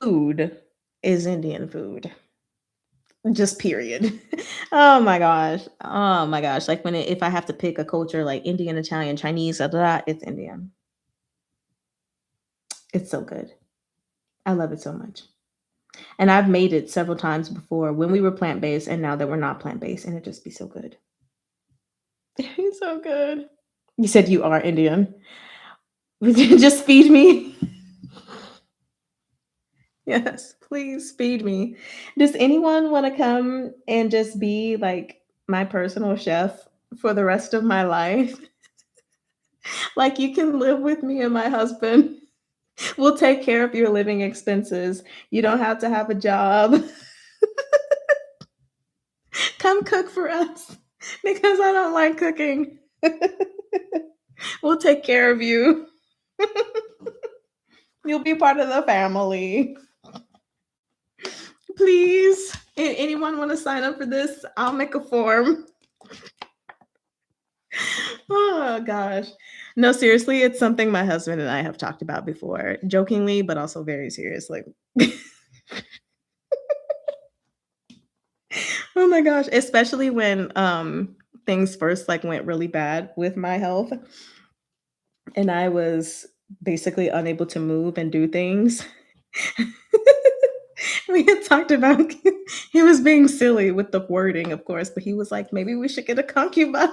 Speaker 1: food is Indian food. Just period. Oh my gosh. Oh my gosh. Like if I have to pick a culture like Indian, Italian, Chinese, blah, blah, blah, it's Indian. It's so good. I love it so much. And I've made it several times before when we were plant based and now that we're not plant based, and it just be so good. It's so good. You said you are Indian. Just feed me. Yes, please feed me. Does anyone want to come and just be like my personal chef for the rest of my life? Like you can live with me and my husband. We'll take care of your living expenses. You don't have to have a job. Come cook for us because I don't like cooking. We'll take care of you. You'll be part of the family. Please. Anyone want to sign up for this? I'll make a form. Oh gosh. No, seriously, it's something my husband and I have talked about before, jokingly, but also very seriously. Oh my gosh, especially when things first like went really bad with my health and I was basically unable to move and do things. We had talked about he was being silly with the wording, of course, but he was like, maybe we should get a concubine.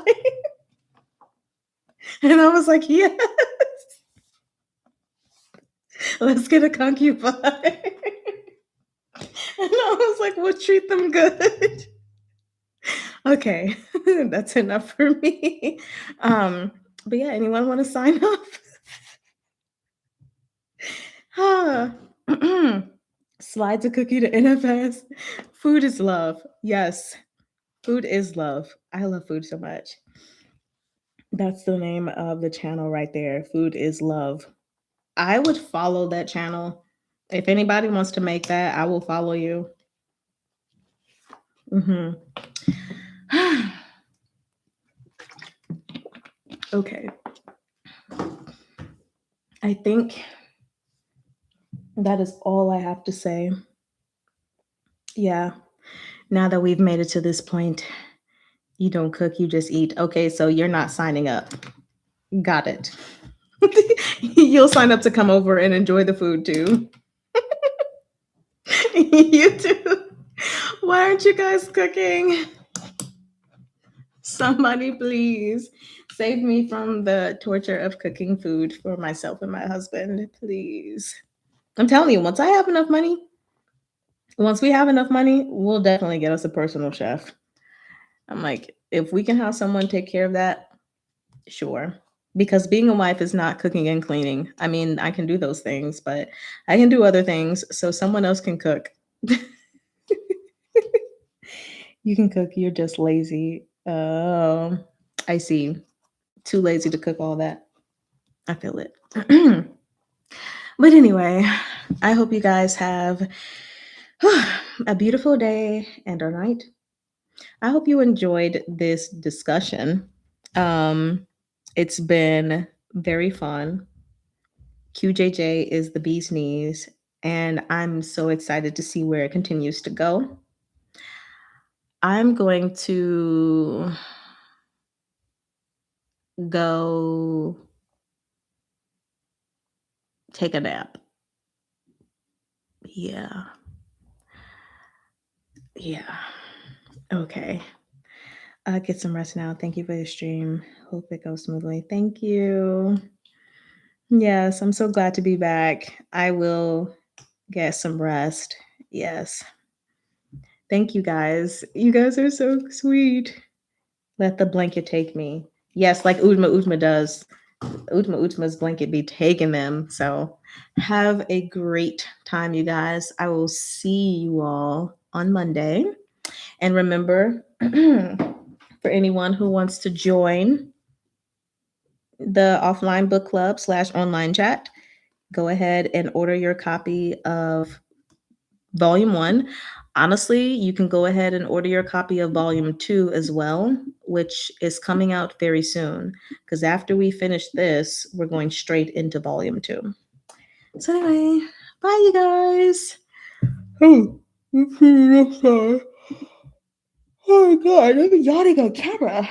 Speaker 1: And I was like, yes, let's get a concubine. And I was like, we'll treat them good. Okay, that's enough for me. But yeah, anyone want to sign up? Slides a cookie to NFS. Food is love. Yes, food is love. I love food so much. That's the name of the channel right there. Food is love. I would follow that channel. If anybody wants to make that, I will follow you. Hmm. Okay. I think that is all I have to say. Yeah. Now that we've made it to this point, you don't cook, you just eat. Okay, so you're not signing up. Got it. You'll sign up to come over and enjoy the food too. You too. Why aren't you guys cooking? Somebody please save me from the torture of cooking food for myself and my husband, please. I'm telling you, once we have enough money, we'll definitely get us a personal chef. I'm like, if we can have someone take care of that, sure. Because being a wife is not cooking and cleaning. I mean, I can do those things, but I can do other things so someone else can cook. You can cook, you're just lazy. Oh, I see. Too lazy to cook all that. I feel it. But anyway, I hope you guys have a beautiful day and a night. I hope you enjoyed this discussion. It's been very fun. QJJ is the bee's knees, and I'm so excited to see where it continues to go. I'm going to go take a nap. Yeah. Yeah. Okay. Get some rest now. Thank you for the stream. Hope it goes smoothly. Thank you. Yes, I'm so glad to be back. I will get some rest. Yes. Thank you guys. You guys are so sweet. Let the blanket take me. Yes, like Udma Udma does. Udma Udma's blanket be taking them. So have a great time, you guys. I will see you all on Monday. And remember, for anyone who wants to join the offline book club / online chat, go ahead and order your copy of Volume 1. Honestly, you can go ahead and order your copy of Volume 2 as well, which is coming out very soon. Because after we finish this, we're going straight into Volume 2. So anyway, bye you guys. Oh, I'm sorry. Oh my god, I'm yawning on camera.